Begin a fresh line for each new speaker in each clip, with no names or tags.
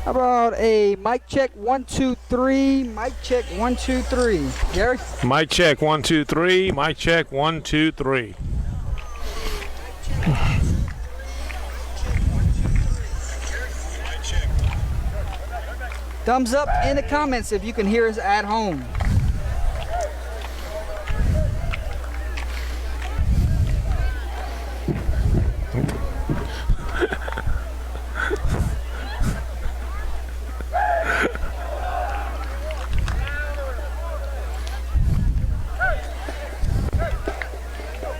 How about a mic check 1 2 3? Mic check 1 2 3. Gary?
Mic check 1 2 3. Mic check 1 2 3.
Thumbs up in the comments if you can hear us at home.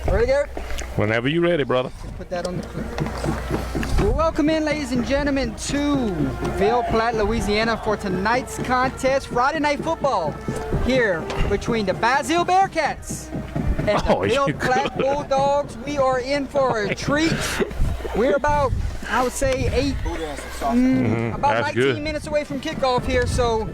Ready, Gary?
Whenever you're ready, brother.
Put that on the clip. Well, welcome in, ladies and gentlemen, to Ville Platte, Louisiana for tonight's contest, Friday Night Football, here between the Basile Bearcats and the Ville Platte Bulldogs. We are in for a treat. We're about, I would say, about 19 minutes away from kickoff here. So,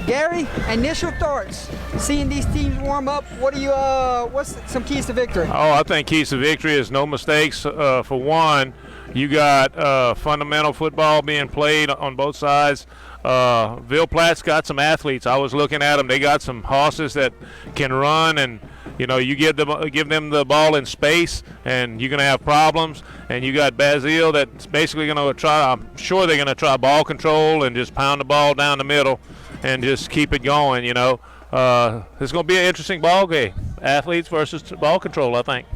Gary, initial thoughts, seeing these teams warm up. What do you? What's some keys to victory?
Oh, I think keys to victory is no mistakes. For one, you got fundamental football being played on both sides. Ville Platte's got some athletes. I was looking at them. They got some horses that can run, and you know, you give them the ball in space, and you're going to have problems. And you got Basile that's basically going to try. I'm sure they're going to try ball control and just pound the ball down the middle, and just keep it going. You know, it's going to be an interesting ball game. Athletes versus ball control, I think.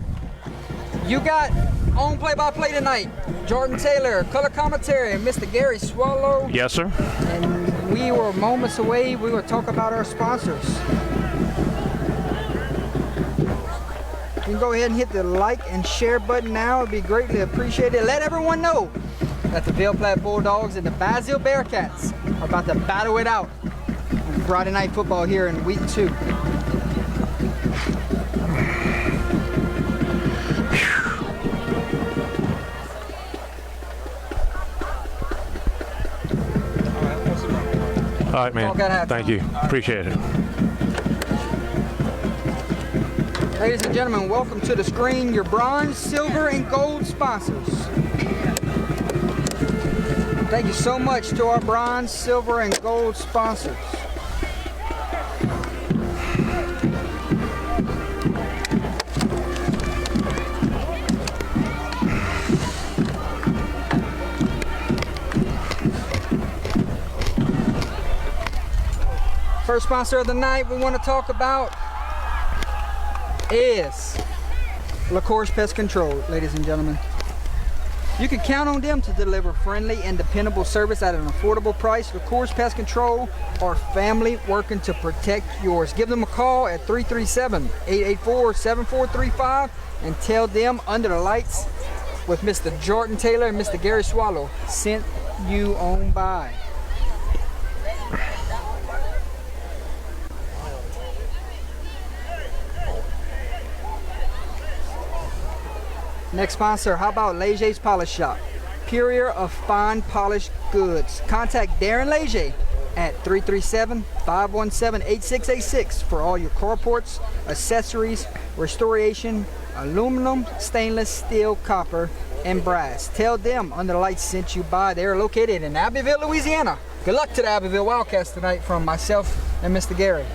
You got on play-by-play tonight, Jordan Taylor, color commentary, and Mr. Gary Swallow.
Yes, sir.
And we were moments away. We will talk about our sponsors. You can go ahead and hit the like and share button now. It'd be greatly appreciated. Let everyone know that the Ville Platte Bulldogs and the Basile Bearcats are about to battle it out on Friday Night Football here in week 2.
All right, man. Thank you. Appreciate it.
Ladies and gentlemen, welcome to the screen, your bronze, silver, and gold sponsors. Thank you so much to our bronze, silver, and gold sponsors. First sponsor of the night we want to talk about is LaCourse Pest Control, ladies and gentlemen. You can count on them to deliver friendly and dependable service at an affordable price. LaCourse Pest Control are family working to protect yours. Give them a call at 337-884-7435 and tell them Under the Lights with Mr. Jordan Taylor and Mr. Gary Swallow sent you on by. Next sponsor, how about Leger's Polish Shop? Purrier of fine polished goods. Contact Darren Leger at 337-517-8686 for all your carports, accessories, restoration, aluminum, stainless steel, copper, and brass. Tell them Under the Lights sent you by. They are located in Abbeville, Louisiana. Good luck to the Abbeville Wildcats tonight from myself and Mr. Gary.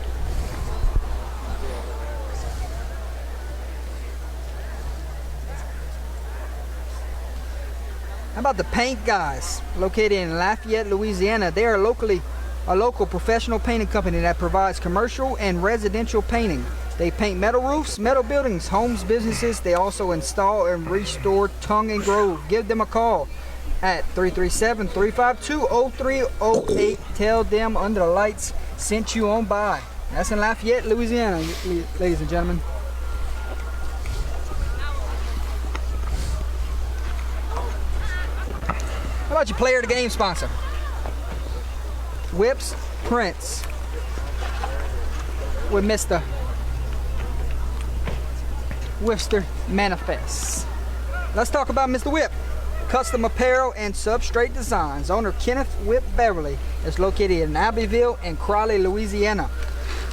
How about the Paint Guys, located in Lafayette, Louisiana? They are a local professional painting company that provides commercial and residential painting. They paint metal roofs, metal buildings, homes, businesses. They also install and restore tongue and groove. Give them a call at 337-352-0308. Tell them Under the Lights sent you on by. That's in Lafayette, Louisiana, ladies and gentlemen. How about your player of the game sponsor? Whips Prints with Mr. Whipster Manifest. Let's talk about Mr. Whip. Custom apparel and substrate designs. Owner Kenneth Whip Beverly is located in Abbeville and Crowley, Louisiana.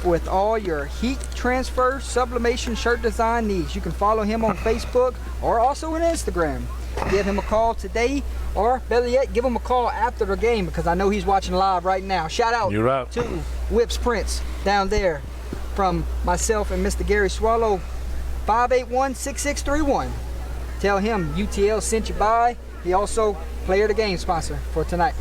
With all your heat transfer, sublimation shirt design needs. You can follow him on Facebook or also on Instagram. give him a call today, or better yet, give him a call after the game, because I know he's watching live right now. Shout out to Whips Prince down there from myself and Mr. Gary Swallow, 581-6631. Tell him UTL sent you by. He also player of the game sponsor for tonight.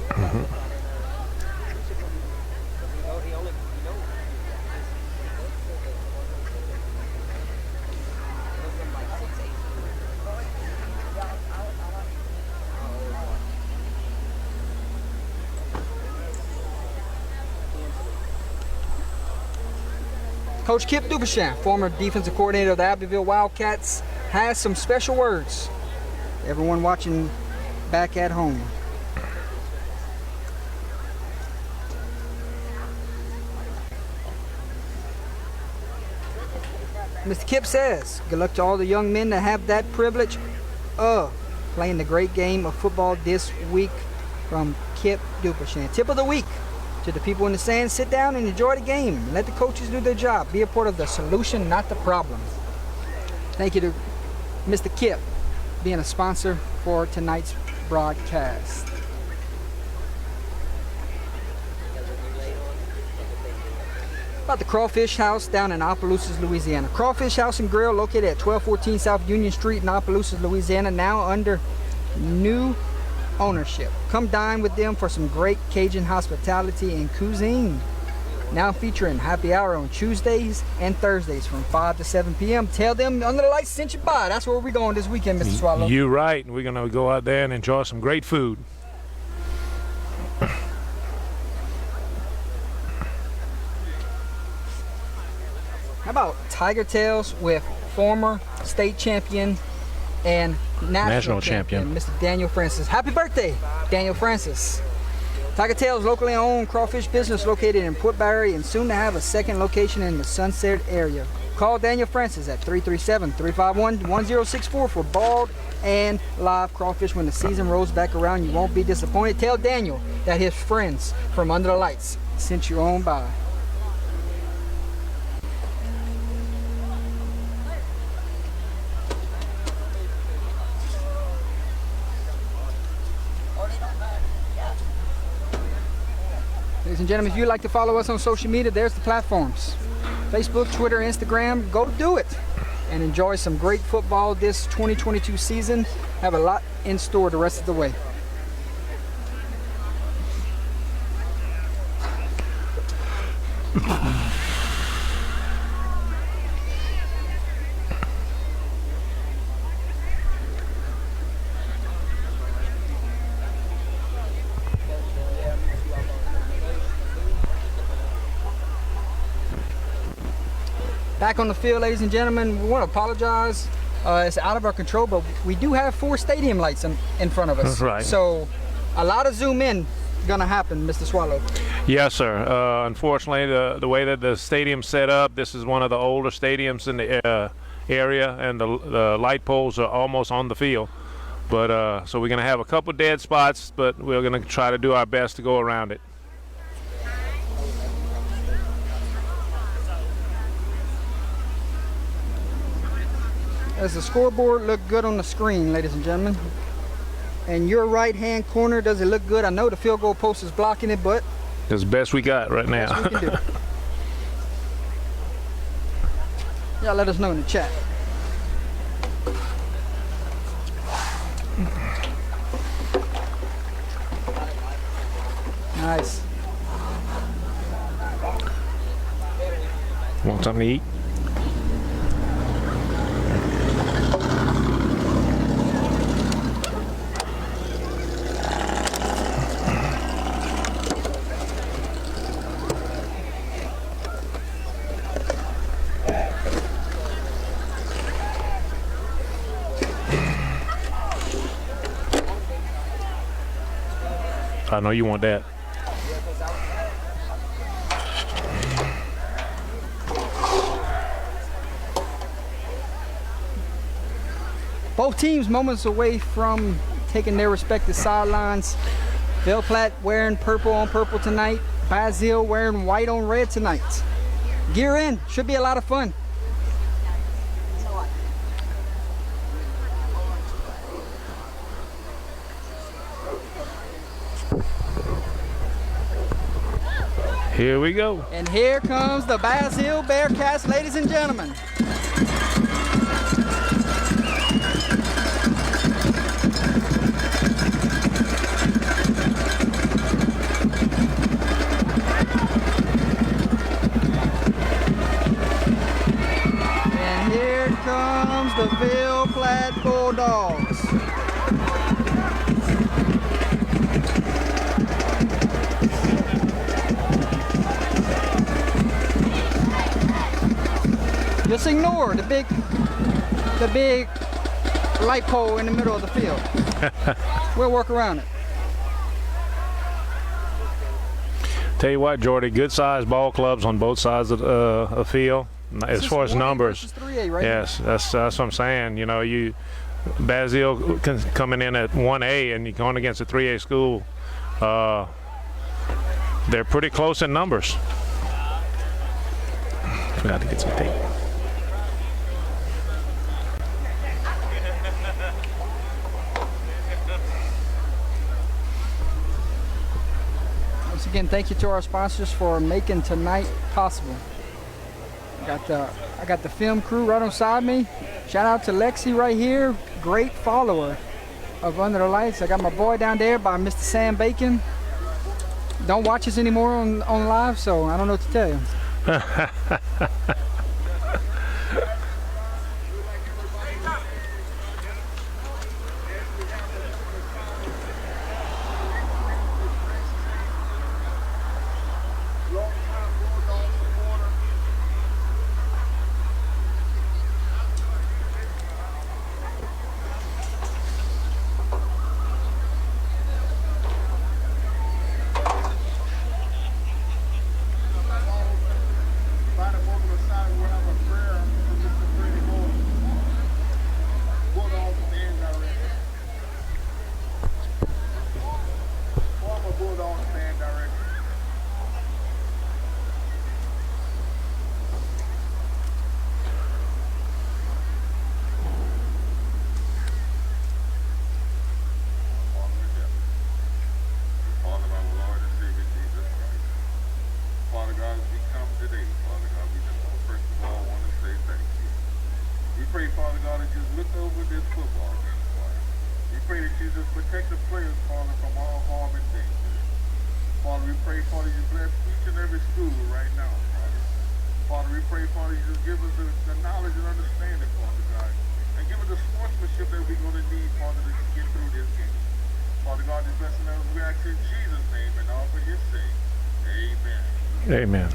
Coach Kip Dubichin, former defensive coordinator of the Abbeville Wildcats, has some special words. Everyone watching back at home. Mr. Kip says, good luck to all the young men that have that privilege of playing the great game of football this week, from Kip Dubichin. Tip of the week. To the people in the stands, sit down and enjoy the game. Let the coaches do their job. Be a part of the solution, not the problem. Thank you to Mr. Kip being a sponsor for tonight's broadcast. About the Crawfish House down in Opelousas, Louisiana. Crawfish House and Grill located at 1214 South Union Street in Opelousas, Louisiana, now under new ownership. Come dine with them for some great Cajun hospitality and cuisine. Now featuring happy hour on Tuesdays and Thursdays from 5 to 7 p.m. Tell them Under the Lights sent you by. That's where we're going this weekend, Mr. Swallow.
You're right. We're going to go out there and enjoy some great food.
How about Tiger Tails with former state champion and national champion, Mr. Daniel Francis. Happy birthday, Daniel Francis. Tiger Tails, locally owned crawfish business located in Port Barry and soon to have a second location in the Sunset area. Call Daniel Francis at 337-351-1064 for bald and live crawfish. When the season rolls back around, you won't be disappointed. Tell Daniel that his friends from Under the Lights sent you on by. Ladies and gentlemen, if you'd like to follow us on social media, there's the platforms. Facebook, Twitter, Instagram, go do it. And enjoy some great football this 2022 season. Have a lot in store the rest of the way. Back on the field, ladies and gentlemen, we want to apologize. It's out of our control, but we do have 4 stadium lights in front of us.
Right.
So a lot of zoom in gonna happen, Mr. Swallow.
Yes, sir. Unfortunately, the way that the stadium's set up, this is one of the older stadiums in the area, and the light poles are almost on the field. But so we're gonna have a couple dead spots, but we're gonna try to do our best to go around it.
Does the scoreboard look good on the screen, ladies and gentlemen? And your right-hand corner, does it look good? I know the field goal post is blocking it, but
It's the best we got right now.
best we can do. Y'all let us know in the chat. Nice.
Want something to eat? I know you want that.
Both teams moments away from taking their respective sidelines. Ville Platte wearing purple on purple tonight. Basile wearing white on red tonight. Gear in. Should be a lot of fun.
Here we go.
And here comes the Basile Bearcats, ladies and gentlemen. And here comes the Ville Platte Bulldogs. Just ignore the big light pole in the middle of the field. We'll work around it.
Tell you what, Jordy, good sized ball clubs on both sides of the field. As far as numbers,
3A, right?
yes, that's what I'm saying. You know, Basile coming in at 1A and you're going against a 3A school. They're pretty close in numbers. Forgot to get some tape.
Once again, thank you to our sponsors for making tonight possible. I got the film crew right beside me. Shout out to Lexi right here, great follower of Under the Lights. I got my boy down there by Mr. Sam Bacon. Don't watch us anymore on live, so I don't know what to tell you.
Amen.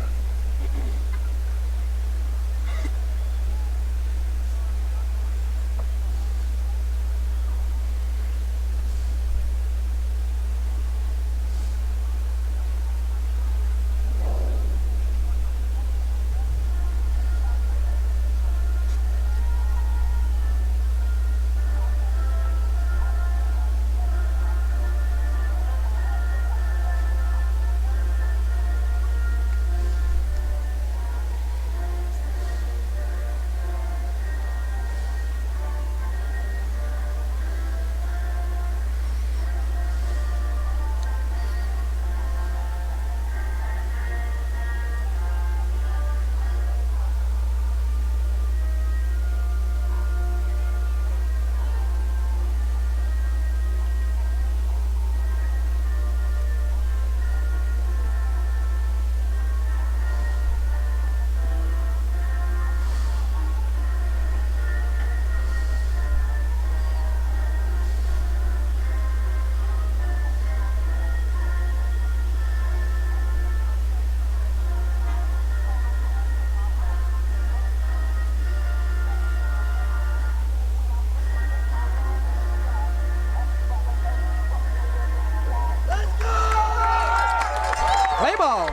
Ball.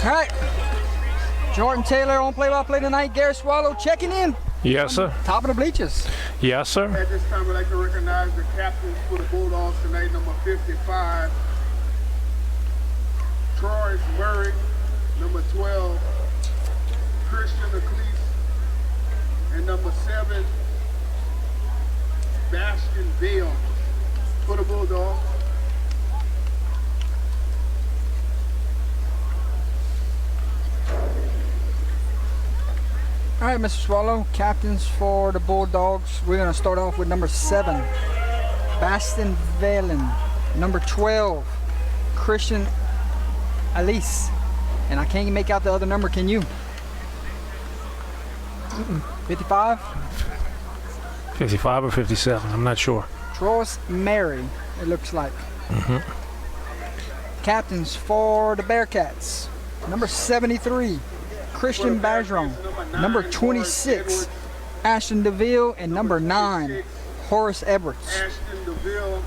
All right. Jordan Taylor on play-by-play tonight. Gary Swallow checking in.
Yes, sir.
Top of the bleachers.
Yes, sir.
At this time, I'd like to recognize the captains for the Bulldogs tonight, number 55, Troy Murray, number 12, Christian Ecclese, and number 7, Bastion Vale for the Bulldogs.
All right, Mr. Swallow, captains for the Bulldogs. We're going to start off with number 7, Baston Valen. Number 12, Christian Alice. And I can't make out the other number, can you? 55?
55 or 57, I'm not sure.
Troyes Mary, it looks like. Captains for the Bearcats. Number 73, Christian Bergeron. Number 26, Ashton DeVille. And number 9, Horace Edwards.
Ashton DeVille.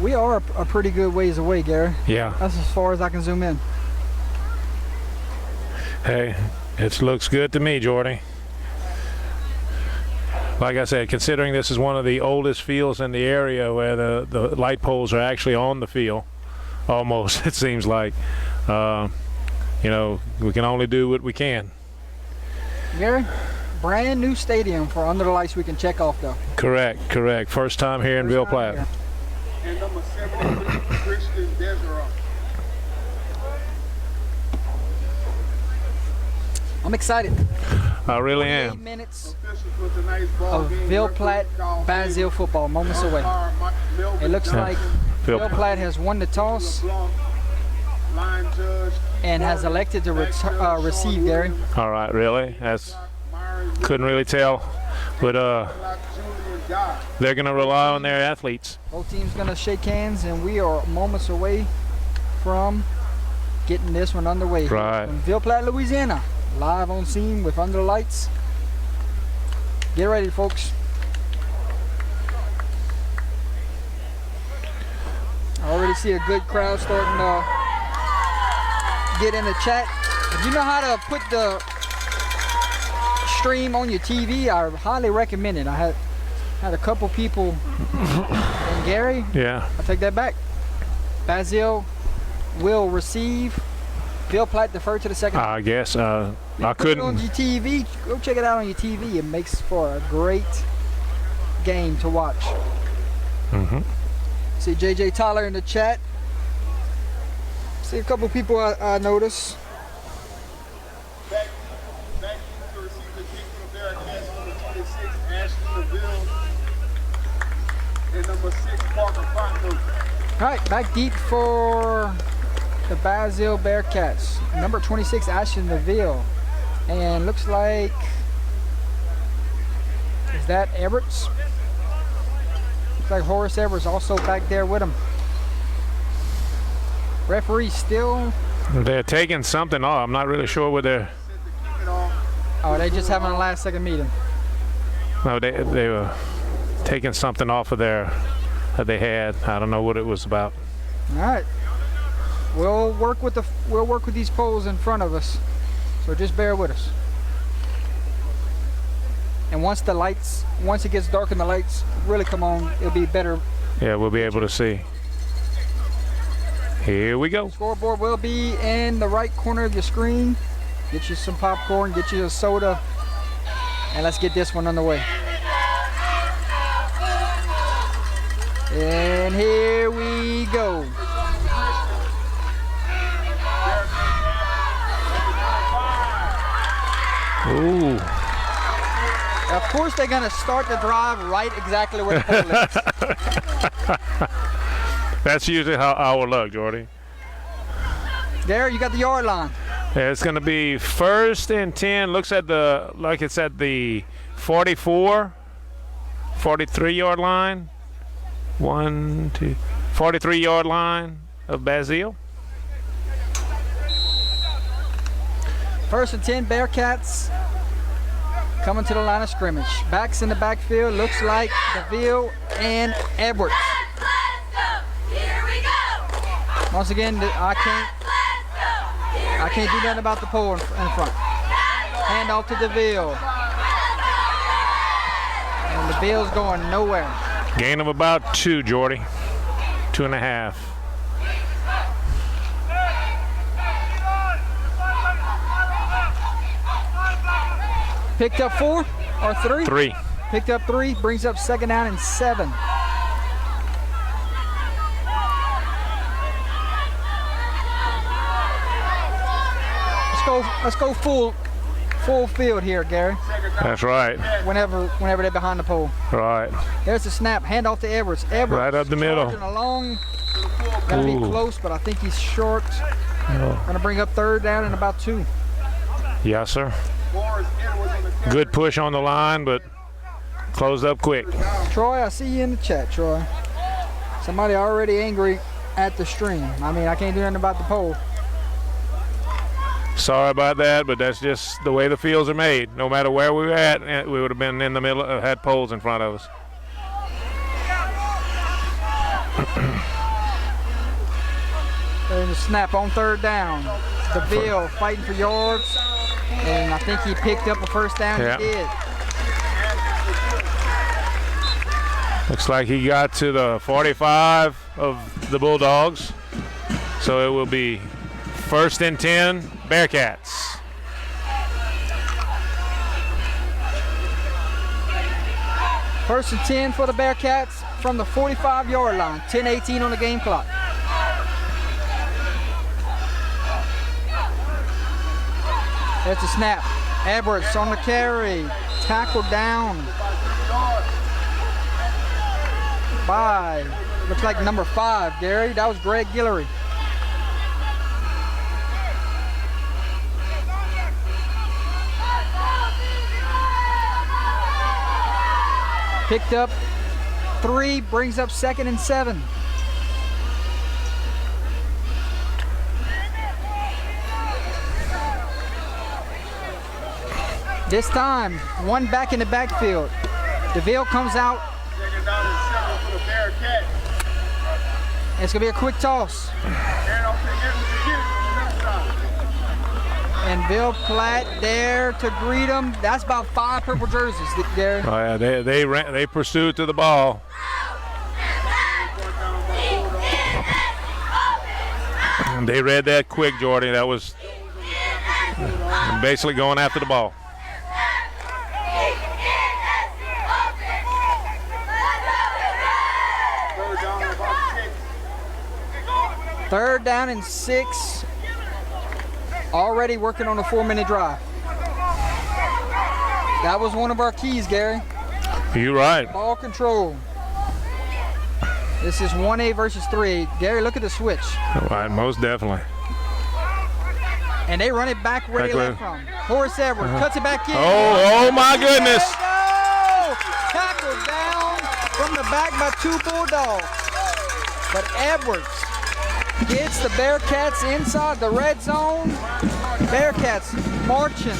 We are a pretty good ways away, Gary.
Yeah.
That's as far as I can zoom in.
Hey, it looks good to me, Jordy. Like I said, considering this is one of the oldest fields in the area where the light poles are actually on the field, almost, it seems like. You know, we can only do what we can.
Gary, brand new stadium for Under the Lights we can check off, though.
Correct. First time here in Ville Platte.
And number 73, Christian Desiree.
I'm excited.
I really
8
am.
minutes
Officials for tonight's ball
of
game.
Ville Platte Basile football, moments away. It looks like Ville Platte has won the toss and has elected to receive, Gary.
All right, really? Couldn't really tell, but they're going to rely on their athletes.
Both teams going to shake hands, and we are moments away from getting this one underway.
Right.
From Ville Platte, Louisiana, live on scene with Under the Lights. Get ready, folks. I already see a good crowd starting to get in the chat. If you know how to put the stream on your TV, I highly recommend it. I had a couple people, and Gary,
Yeah.
I take that back. Basile will receive. Ville Platte deferred to the second.
I guess I
Put it on
couldn't.
your TV. Go check it out on your TV. It makes for a great game to watch. See JJ Tyler in the chat. See a couple people I notice.
Back to receive the kick from the Bearcats, number 26, Ashton DeVille. And number 6, Parker Fontenot.
All right, back deep for the Basile Bearcats. Number 26, Ashton DeVille. And looks like, is that Edwards? Looks like Horace Edwards also back there with him. Referee still.
They're taking something off. I'm not really sure what they're.
Oh, they just having a last second meeting.
No, they were taking something off of there that they had. I don't know what it was about.
All right. We'll work with these poles in front of us. So just bear with us. And once it gets dark and the lights really come on, it'll be better.
Yeah, we'll be able to see. Here we go.
Scoreboard will be in the right corner of your screen. Get you some popcorn, get you a soda, and let's get this one underway. And here we go.
Ooh.
Of course, they're going to start the drive right exactly where the pole is.
That's usually how I will look, Jordy.
There, you got the yard line.
Yeah, it's going to be 1st and 10. Looks at like it's at the 44, 43-yard line. 43-yard line of Basile.
1st and 10, Bearcats coming to the line of scrimmage. Backs in the backfield, looks like DeVille and Edwards.
Here we go.
Once again, I can't do nothing about the pole in front. Hand off to DeVille. And DeVille's going nowhere.
Gain of about 2, Jordy. 2.5.
Picked up 4 or 3?
3.
Picked up 3, brings up 2nd down and 7. go full field here, Gary.
That's right.
Whenever they're behind the pole.
Right.
There's the snap. Hand off to Edwards. Edwards
Right up the middle.
charging along. Gotta be close, but I think he's short. Gonna bring up 3rd down and about 2.
Yes, sir. Good push on the line, but closed up quick.
Troy, I see you in the chat, Troy. Somebody already angry at the stream. I mean, I can't do nothing about the pole.
Sorry about that, but that's just the way the fields are made. No matter where we were at, we would have been in the middle, had poles in front of us.
There's a snap on 3rd down. DeVille fighting for yards, and I think he picked up a 1st down.
Yeah.
He did.
Looks like he got to the 45 of the Bulldogs. So it will be 1st and 10, Bearcats.
First and 10 for the Bearcats from the 45-yard line. 10:18 on the game clock. There's a snap. Edwards on the carry. Tackled down by, looks like number 5, Gary. That was Greg Guillory. Picked up 3, brings up 2nd and 7. This time, 1 back in the backfield. DeVille comes out.
2nd down and 7 for the Bearcats.
It's gonna be a quick toss. And Ville Platte there to greet him. That's about 5 purple jerseys, Gary.
Oh, yeah, they pursued to the ball. They read that quick, Jordy. That was basically going after the ball.
Third down and 6. Already working on a 4-minute drive. That was one of our keys, Gary.
You're right.
Ball control. This is 1A versus 3A. Gary, look at the switch.
Right, most definitely.
And they run it back where they left from. Horace Edwards cuts it back in.
Oh my goodness.
There you go. Tackled down from the back by 2 Bulldogs. But Edwards gets the Bearcats inside the red zone. Bearcats marching.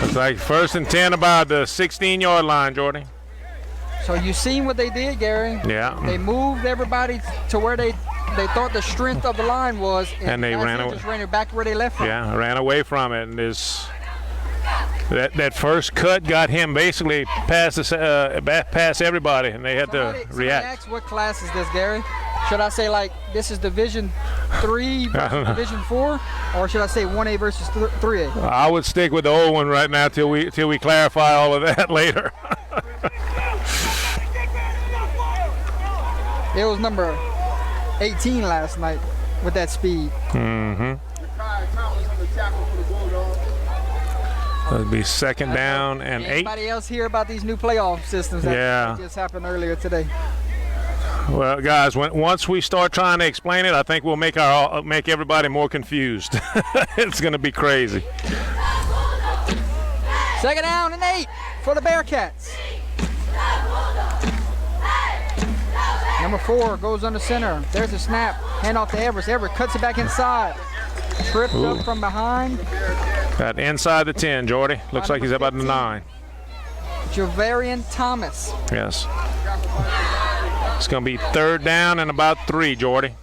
Looks like 1st and 10 about the 16-yard line, Jordy.
So you seen what they did, Gary?
Yeah.
They moved everybody to where they thought the strength of the line was,
And they ran away.
Just ran it back where they left from.
Yeah, ran away from it, and that first cut got him basically past everybody, and they had to react.
Asked, what class is this, Gary? Should I say like this is Division 3 versus Division 4, or should I say 1A versus 3A?
I would stick with the old one right now till we clarify all of that later.
It was number 18 last night with that speed.
Mm-hmm. It'll be 2nd down and 8.
Anybody else hear about these new playoff systems that just happened earlier today?
Well, guys, once we start trying to explain it, I think we'll make everybody more confused. It's going to be crazy.
2nd down and 8 for the Bearcats. Number 4 goes under center. There's a snap. Hand off to Everett. Everett cuts it back inside. Tripped up from behind.
Got inside the 10, Jordy. Looks like he's about the 9.
Javarian Thomas.
Yes. It's going to be 3rd down and about 3, Jordy.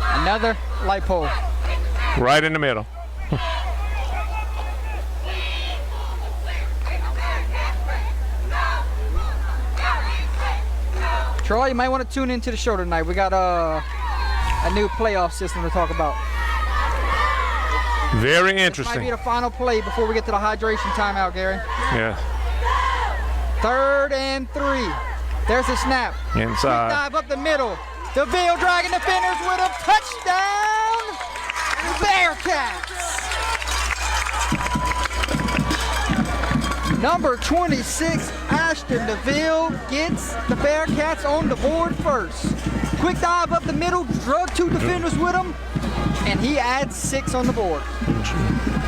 Another light pole.
Right in the middle.
Troy, you might want to tune into the show tonight. We got a new playoff system to talk about.
Very
This
interesting.
might be the final play before we get to the hydration timeout, Gary.
Yeah.
3rd and 3. There's a snap.
Inside.
Dive up the middle. DeVille dragging defenders with a touchdown. Bearcats. Number 26, Ashton DeVille gets the Bearcats on the board first. Quick dive up the middle, drug 2 defenders with him, and he adds 6 on the board.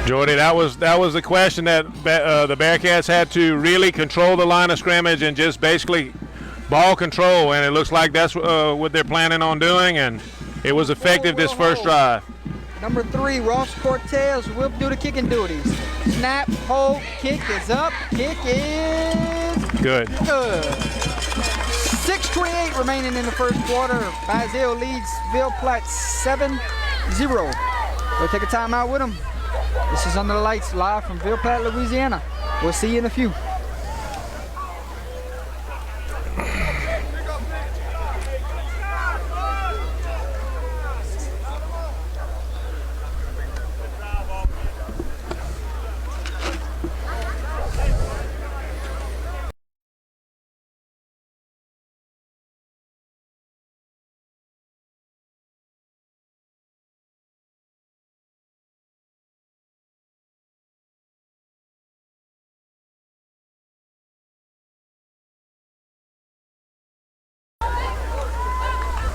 Jordy, that was the question that the Bearcats had to really control the line of scrimmage and just basically ball control, and it looks like that's what they're planning on doing, and it was effective this first drive.
Number 3, Ross Cortez will do the kicking duties. Snap, hold, kick is up, kick is
Good.
good. 6:28 remaining in the first quarter. Basile leads Ville Platte 7-0. We'll take a timeout with them. This is Under the Lights, live from Ville Platte, Louisiana. We'll see you in a few.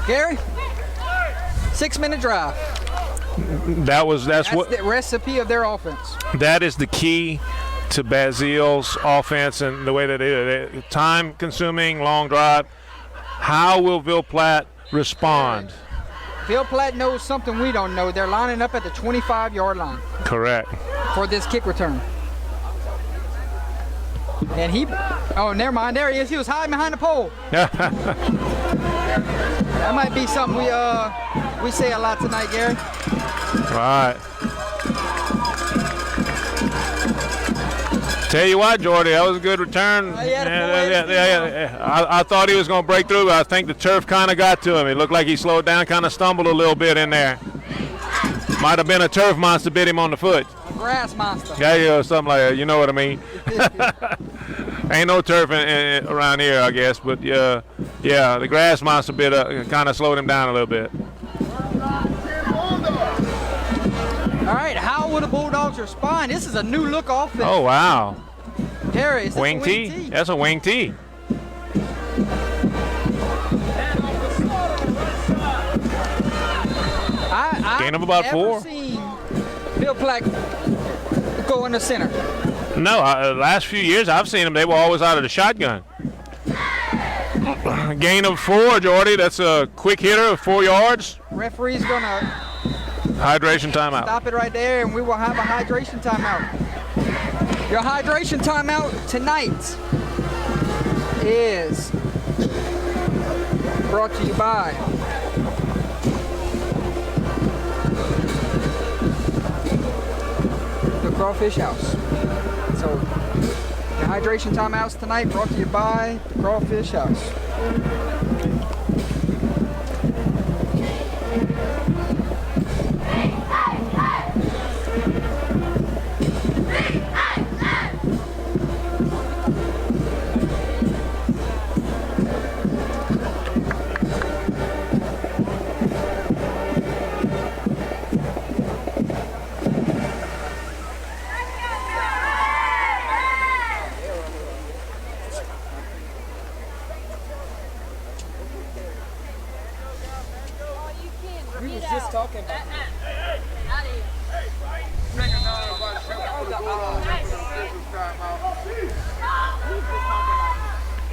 Gary, 6-minute drive. That's
what
the recipe of their offense.
that is the key to Basile's offense and the way that it time consuming, long drive. How will Ville Platte respond?
Ville Platte knows something we don't know. They're lining up at the 25-yard line
Correct.
for this kick return. And oh, never mind. There he is. He was hiding behind the pole. That might be something we say a lot tonight, Gary.
Right. Tell you what, Jordy, that was a good return. I thought he was going to break through, but I think the turf kind of got to him. It looked like he slowed down, kind of stumbled a little bit in there. Might have been a turf monster bit him on the foot.
A grass monster.
Yeah, something like that. You know what I mean? Ain't no turf around here, I guess, but yeah, the grass monster bit kind of slowed him down a little bit.
All right, how will the Bulldogs respond? This is a new look offense.
Oh, wow.
Gary, is this
Wing
a
tee? That's a wing tee. Gain of about 4.
I've never seen Ville Platte go in the center.
No, last few years I've seen them. They were always out of the shotgun. Gain of 4, Jordy. That's a quick hitter of 4 yards.
Referee's gonna
Hydration timeout.
stop it right there, and we will have a hydration timeout. Your hydration timeout tonight is brought to you by the Crawfish House. So, the hydration timeouts tonight brought to you by the Crawfish House.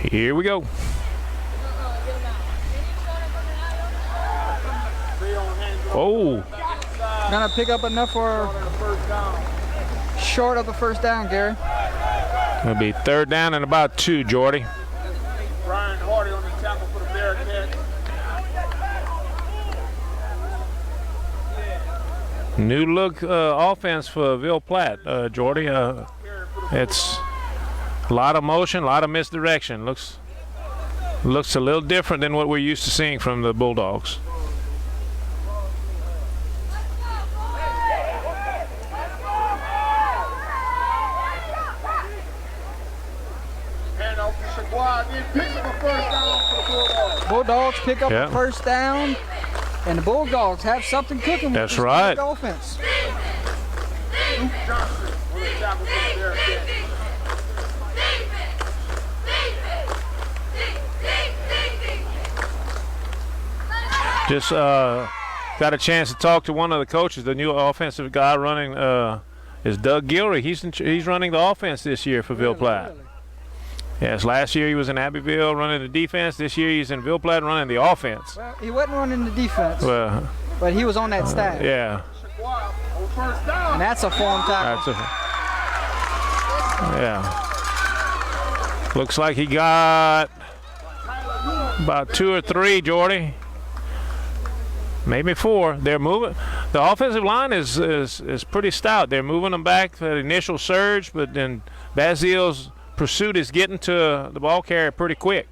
Here we go. Oh.
Gonna pick up enough for short of the first down, Gary.
It'll be 3rd down and about 2, Jordy.
Brian Hardy on the tackle for the Bearcats.
New look offense for Ville Platte, Jordy. It's a lot of motion, a lot of misdirection. Looks a little different than what we're used to seeing from the Bulldogs.
Bulldogs pick up a first down, and the Bulldogs have something cooking with
That's
this
right.
offense.
Just got a chance to talk to one of the coaches. The new offensive guy running is Doug Gilry. He's running the offense this year for Ville Platte.
Really?
Yes, last year he was in Abbeville running the defense. This year he's in Ville Platte running the offense.
Well, he wasn't running the defense,
Well,
but he was on that staff.
yeah.
On first down.
And that's a form tackle.
Yeah. Looks like he got about 2 or 3, Jordy. Maybe 4. They're moving. The offensive line is pretty stout. They're moving them back for the initial surge, but then Basile's pursuit is getting to the ball carrier pretty quick.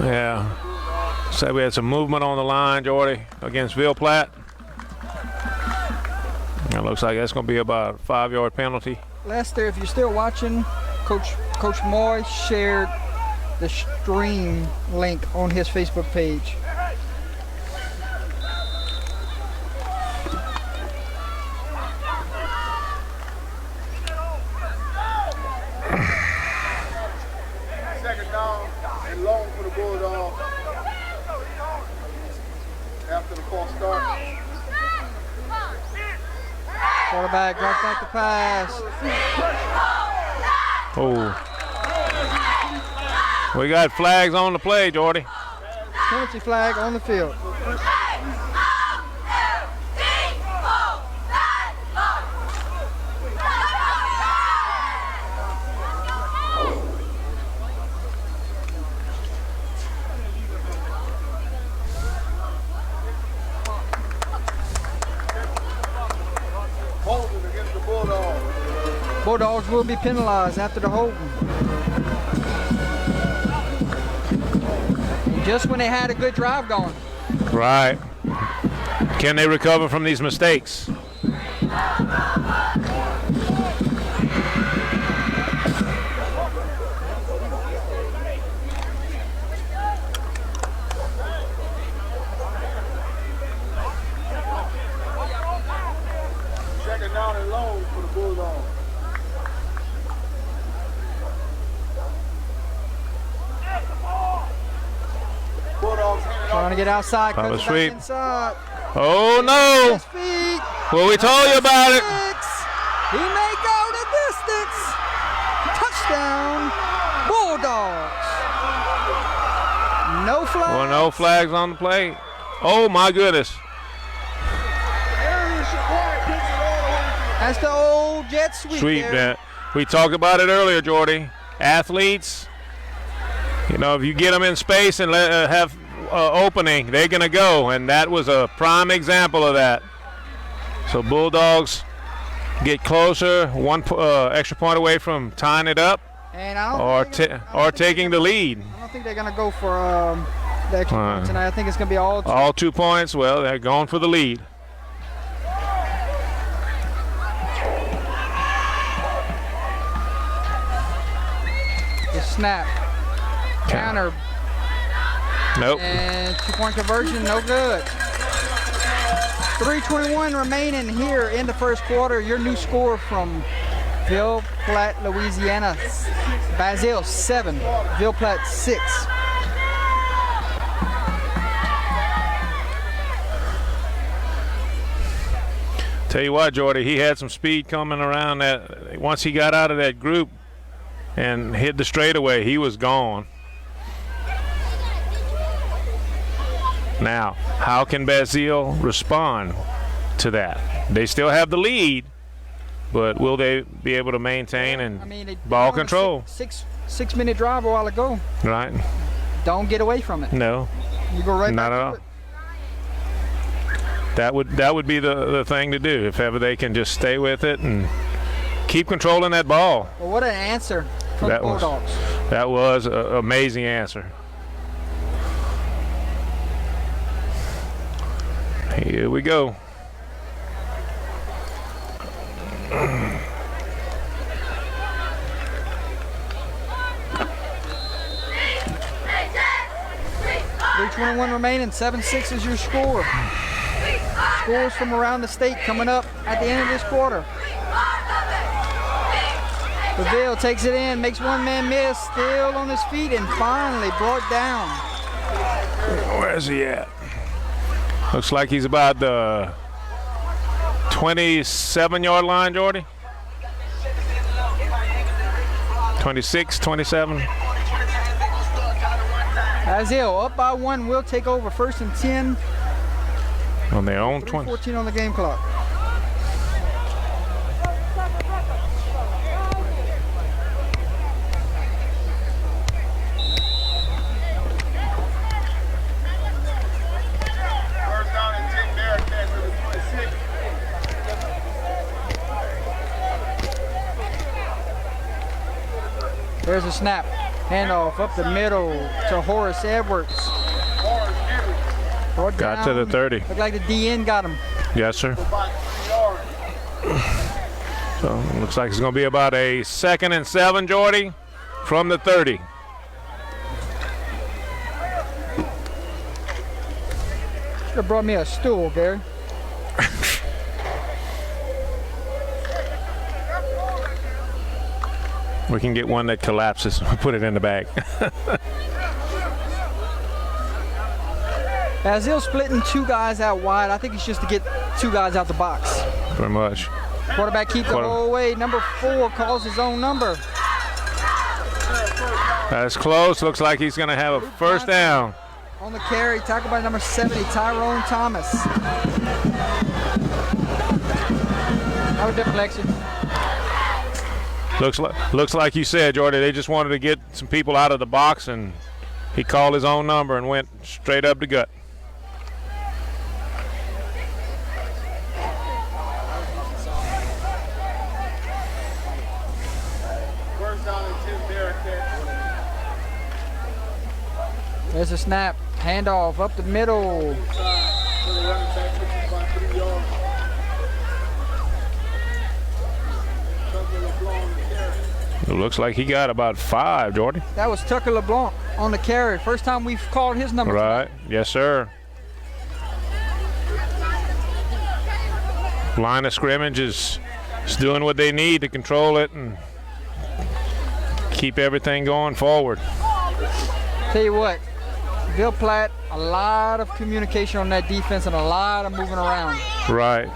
Yeah. So we had some movement on the line, Jordy, against Ville Platte. It looks like that's going to be about a 5-yard penalty.
Lester, if you're still watching, Coach Moy shared the stream link on his Facebook page.
Second down and long for the Bulldogs. After the false start.
Quarterback drops back the pass.
Oh. We got flags on the play, Jordy.
Penalty flag on the field.
Holding against the Bulldogs.
Bulldogs will be penalized after the holding. Just when they had a good drive going.
Right. Can they recover from these mistakes?
Second down and long for the Bulldogs. Bulldogs handed
Trying to get outside,
Pop a
cuts it back
sweep.
inside.
Oh, no.
His feet.
Well, we told you about it.
He may go the distance. Touchdown, Bulldogs. No flag.
Well, no flags on the play. Oh, my goodness.
That's the old jet sweep.
Sweep
there.
that. We talked about it earlier, Jordy. Athletes, you know, if you get them in space and have opening, they're going to go. And that was a prime example of that. So Bulldogs get closer, one extra point away from tying it up
And I don't
or taking the lead.
I don't think they're going to go for the extra point tonight. I think it's going to be all.
All 2 points. Well, they're going for the lead.
The snap. Counter.
Nope.
And 2-point conversion, no good. 3:21 remaining here in the first quarter. Your new score from Ville Platte, Louisiana. Basile 7, Ville Platte 6.
Tell you what, Jordy, he had some speed coming around that. Once he got out of that group and hit the straightaway, he was gone. Now, how can Basile respond to that? They still have the lead, but will they be able to maintain and
they
ball
won a
control?
Six-minute drive a while ago.
Right?
Don't get away from it.
No,
You go right
not
back
at
to
all.
it.
That would be the thing to do if ever they can just stay with it and keep controlling that ball.
Well, what an answer from the
That was
Bulldogs.
that was an amazing answer. Here we go.
3:21 remaining. 7-6 is your score. Scores from around the state coming up at the end of this quarter. Ville takes it in, makes one man miss, still on his feet, and finally brought down.
Where's he at? Looks like he's about the 27-yard line, Jordy. 26, 27.
Basile up by 1, will take over 1st and 10.
On their own 20.
14 on the game clock.
First down and 10, Bearcats to the 26.
There's a snap. Handoff up the middle to Horace Edwards.
Orange Edwards.
Brought
Got to the
down.
30.
Looked like the DN got him.
Yes, sir.
About 3 yards.
So looks like it's going to be about a 2nd and 7, Jordy, from the 30.
Should have brought me a stool, Gary.
We can get one that collapses. Put it in the bag.
Basile splitting 2 guys out wide. I think it's just to get 2 guys out the box.
Pretty much.
Quarterback keep the whole way. Number 4 calls his own number.
That's close. Looks like he's going to have a first down.
On the carry, tackled by number 70, Tyrone Thomas. How a deflection.
Looks like you said, Jordy, they just wanted to get some people out of the box, and he called his own number and went straight up the gut.
First down and 10, Bearcats.
There's a snap. Handoff up the middle.
Inside to the running back, which is about 3 yards. Tucker LeBlanc on the carry.
It looks like he got about 5, Jordy.
That was Tucker LeBlanc on the carry. First time we've called his number.
Right. Yes, sir. Line of scrimmage is doing what they need to control it and keep everything going forward.
Tell you what, Ville Platte, a lot of communication on that defense and a lot of moving around.
Right.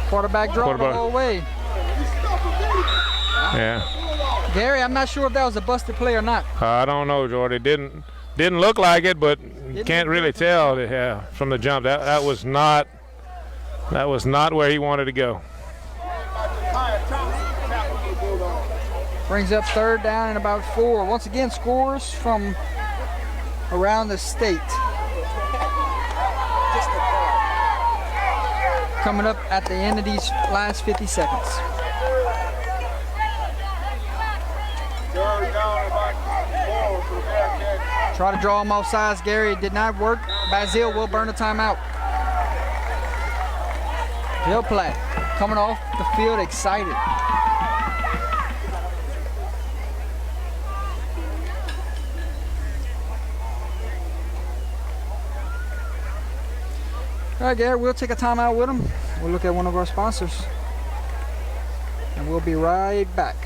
Quarterback draw the whole way.
Yeah.
Gary, I'm not sure if that was a busted play or not.
I don't know, Jordy. Didn't look like it, but you can't really tell. Yeah, from the jump. That was not where he wanted to go.
Brings up 3rd down and about 4. Once again, scores from around the state. Coming up at the end of these last 50 seconds.
Third down, about 4 for the Bearcats.
Try to draw him off sides, Gary. It did not work. Basile will burn a timeout. Ville Platte coming off the field excited. All right, Gary, we'll take a timeout with him. We'll look at one of our sponsors. And we'll be right back.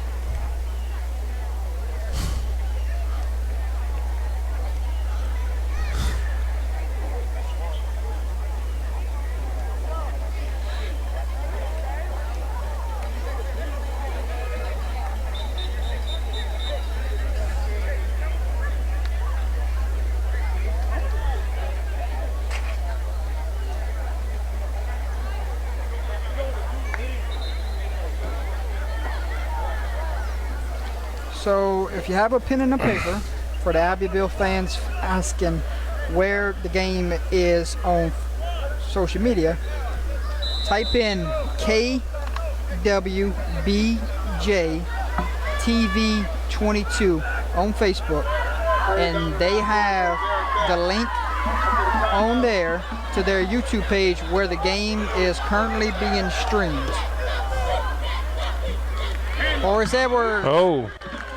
So if you have a pen and a paper for the Abbeville fans asking where the game is on social media, type in KWBJTV22 on Facebook, and they have the link on there to their YouTube page where the game is currently being streamed. Horace Edwards.
Oh.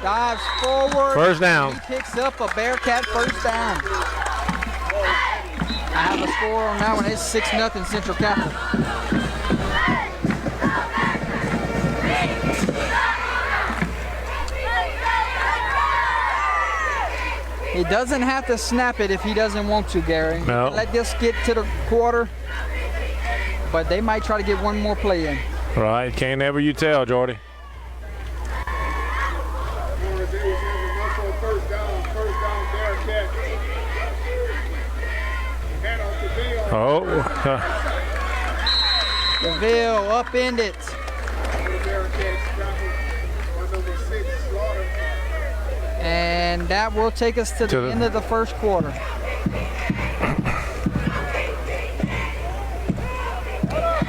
Dives forward.
First down.
He picks up a Bearcat first down. I have a score on that one. It's 6-0 Central Catholic. He doesn't have to snap it if he doesn't want to, Gary.
No.
Let this get to the quarter, but they might try to get one more play in.
Right, can't ever you tell, Jordy.
First down, Bearcat. Hand off to Ville.
Oh,
DeVille upended it.
The Bearcats tackle on number 6, Slaughter.
And that will take us to the end of the first quarter.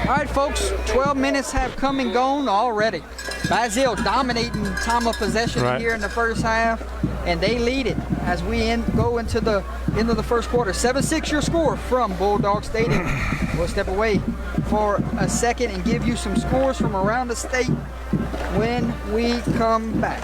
All right, folks, 12 minutes have come and gone already. Basile dominating time of possession here in the first half, and they lead it as we go into the end of the first quarter. 7-6 your score from Bulldog Stadium. We'll step away for a second and give you some scores from around the state when we come back.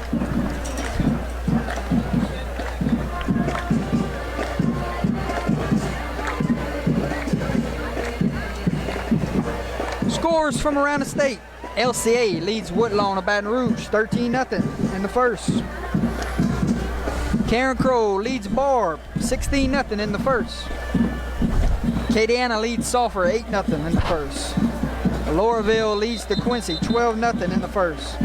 Scores from around the state. LCA leads Woodlawn of Baton Rouge 13-0 in the first. Karen Crow leads Barb 16-0 in the first. Acadiana leads Sulphur 8-0 in the first. Loraville leads DeQuincy 12-0 in the first.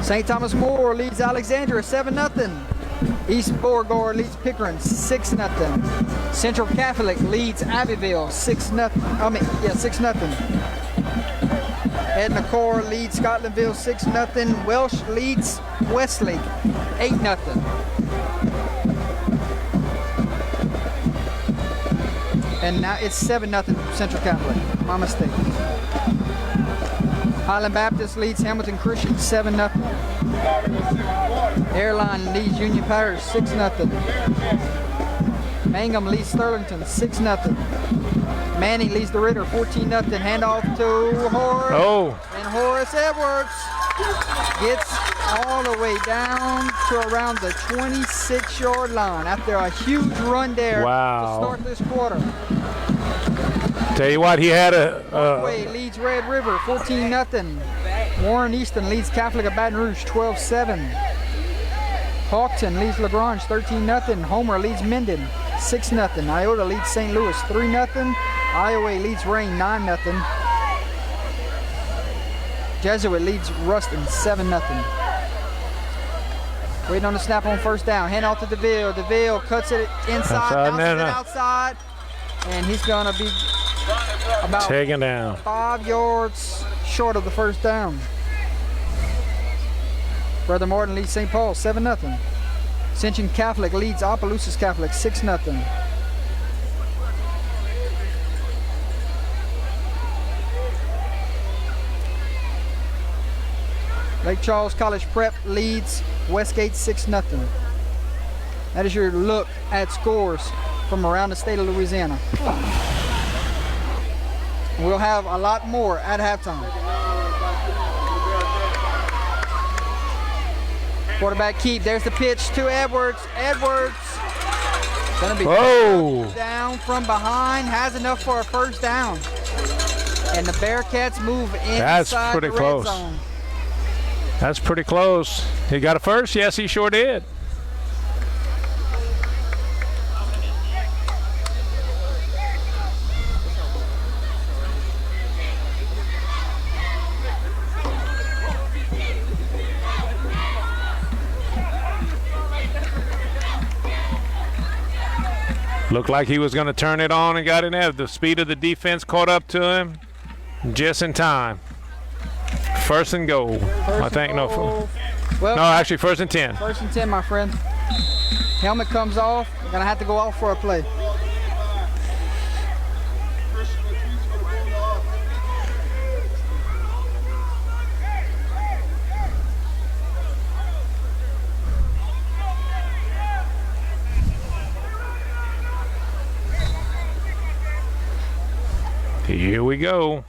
St. Thomas More leads Alexandria 7-0. East Beauregard leads Pickering 6-0. Central Catholic leads Abbeville 6-0. 6-0. Edna Core leads Scotlandville 6-0. Welsh leads Westlake 8-0. And now it's 7-0 Central Catholic. My mistake. Highland Baptist leads Hamilton Christian 7-0. Airline leads Union Parish 6-0. Mangum leads Sterlington 6-0. Manning leads the Ritter 14-0. Handoff to Horace.
oh,
And Horace Edwards gets all the way down to around the 26-yard line after a huge run there
Wow.
to start this quarter.
tell you what, he had
Way leads Red River 14-0. Warren Easton leads Catholic of Baton Rouge 12-7. Hawkton leads LaGrange 13-0. Homer leads Minden 6-0. Iota leads St. Louis 3-0. Iowa leads Rain 9-0. Jesuit leads Ruston 7-0. Waiting on the snap on first down. Hand off to DeVille. DeVille cuts it inside, bounces it outside, and he's gonna be about
taken down.
5 yards short of the first down. Brother Martin leads St. Paul 7-0. Ascension Catholic leads Opelousas Catholic 6-0. Lake Charles College Prep leads Westgate 6-0. That is your look at scores from around the state of Louisiana. We'll have a lot more at halftime. Quarterback keep. There's the pitch to Edwards. Edwards gonna be down from behind. Has enough for a first down. And the Bearcats move inside the red zone.
That's pretty close. He got it first? Yes, he sure did. Looked like he was going to turn it on and got in there. The speed of the defense caught up to him just in time. First and goal. I think no. Well, no, actually first and 10.
First and 10, my friend. Helmet comes off. We're gonna have to go off for a play.
Here we go.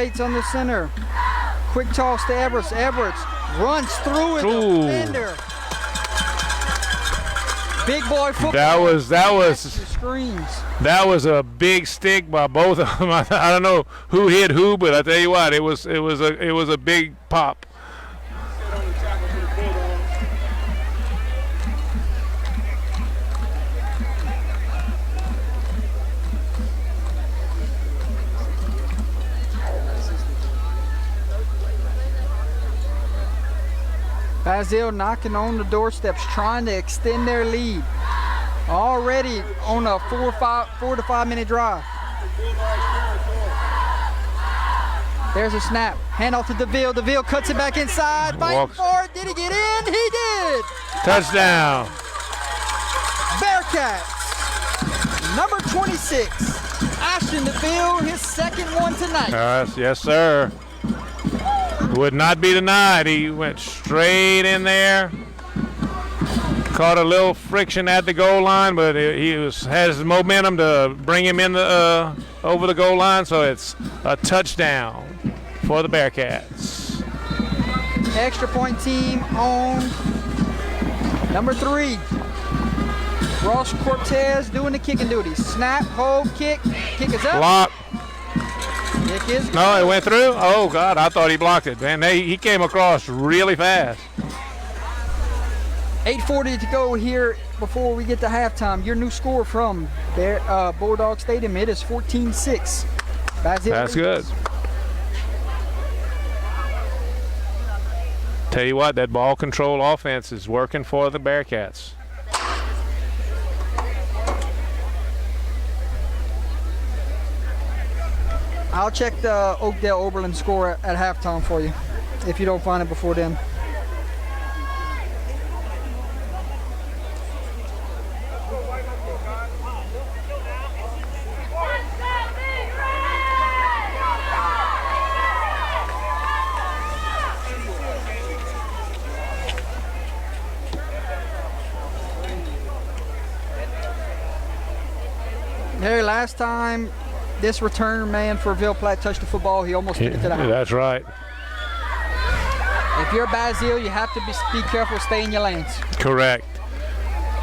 waits on the center. Quick toss to Everett. Everett runs through it.
Ooh.
Defender. Big boy football.
That was a big stick by both of them. I don't know who hit who, but I tell you what, it was a big pop.
Basile knocking on the doorsteps, trying to extend their lead. Already on a 4 to 5 minute drive. There's a snap. Handoff to DeVille. DeVille cuts it back inside. Fighting for it. Did he get in? He did.
Touchdown.
Bearcats. Number 26. Ashton DeVille, his second one tonight.
Yes, sir. Would not be denied. He went straight in there. Caught a little friction at the goal line, but has momentum to bring him in over the goal line, so it's a touchdown for the Bearcats.
Extra point team on number 3. Ross Cortez doing the kicking duties. Snap, hold, kick. Kick is up.
Block.
Kick is good.
No, it went through. Oh God, I thought he blocked it. Man, he came across really fast.
8:40 to go here before we get to halftime. Your new score from Bulldog Stadium, it is 14-6.
That's good. Tell you what, that ball control offense is working for the Bearcats.
I'll check the Oakdale Oberlin score at halftime for you if you don't find it before then. Harry, last time this return man for Ville Platte touched the football, he almost took it to the house.
That's right.
If you're Basile, you have to be careful, stay in your lanes.
Correct.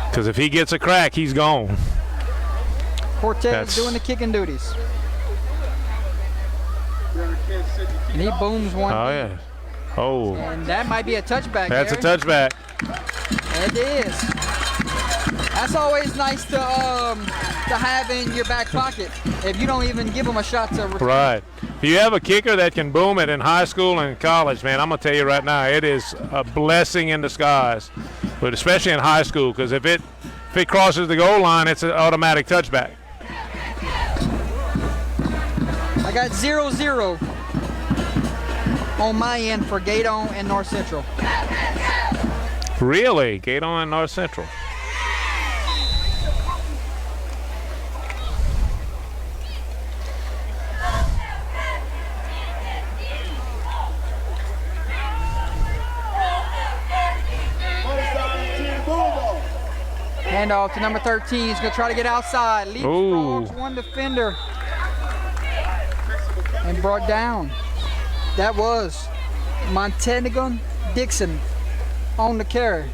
Because if he gets a crack, he's gone.
Cortez doing the kicking duties. And he booms one.
Oh, yeah. Oh.
And that might be a touchback.
That's
Harry.
a touchback.
It is. That's always nice to have in your back pocket if you don't even give them a shot to return.
Right. If you have a kicker that can boom it in high school and college, man, I'm going to tell you right now, it is a blessing in disguise. But especially in high school, because if it crosses the goal line, it's an automatic touchback.
I got 0-0 on my end for Gaydon and North Central.
Really? Gaydon and North Central.
Handoff to number 13. He's going to try to get outside. Leapfrogs one defender. And brought down. That was Montenegan Dixon on the carry.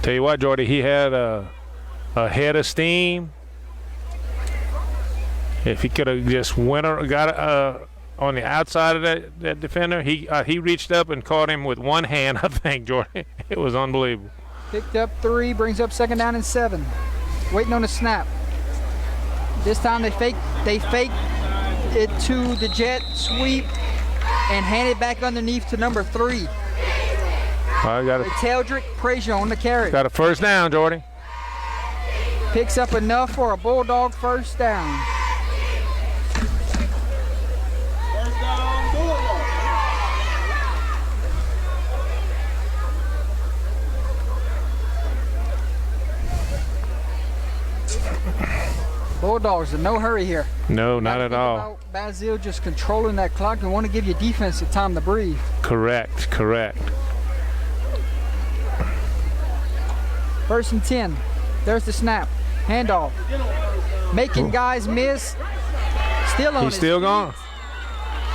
Tell you what, Jordy, he had a head of steam. If he could have just went or got on the outside of that defender, he reached up and caught him with one hand, I think, Jordy. It was unbelievable.
Picked up 3, brings up 2nd down and 7. Waiting on the snap. This time they fake it to the jet sweep and hand it back underneath to number 3.
I got it.
Teldrick Frazier on the carry.
Got a first down, Jordy.
Picks up enough for a Bulldog first down. Bulldogs in no hurry here.
No, not at all.
Basile just controlling that clock and want to give your defense the time to breathe.
Correct.
1st and 10. There's the snap. Handoff. Making guys miss. Still on
He's
his
still
feet.
gone.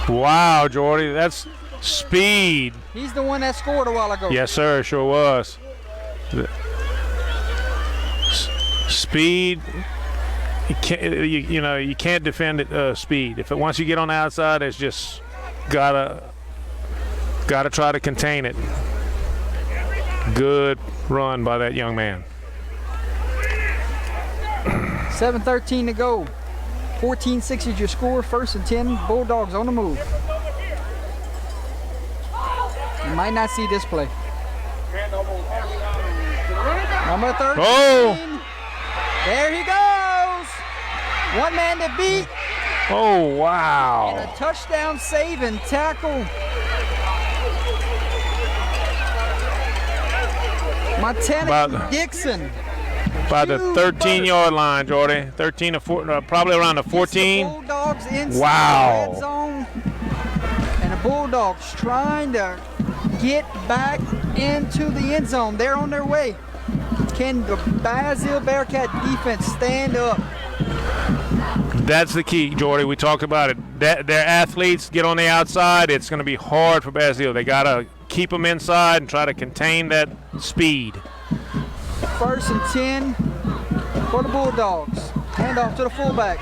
Wow, Jordy, that's speed.
He's the one that scored a while ago.
Yes, sir, sure was. Speed. You can't defend it. Speed. Once you get on the outside, it's just gotta try to contain it. Good run by that young man.
7:13 to go. 14-6 is your score. 1st and 10. Bulldogs on the move. You might not see this play. Number 13.
Oh!
There he goes. One man to beat.
Oh,
And
wow.
a touchdown save and tackle. Montana Dixon.
By the 13-yard line, Jordy. 13 to 4, probably around the 14.
The Bulldogs inside
Wow.
the red zone. And the Bulldogs trying to get back into the end zone. They're on their way. Can the Basile Bearcat defense stand up?
That's the key, Jordy. We talked about it. Their athletes get on the outside. It's going to be hard for Basile. They got to keep them inside and try to contain that speed.
1st and 10 for the Bulldogs. Handoff to the fullback.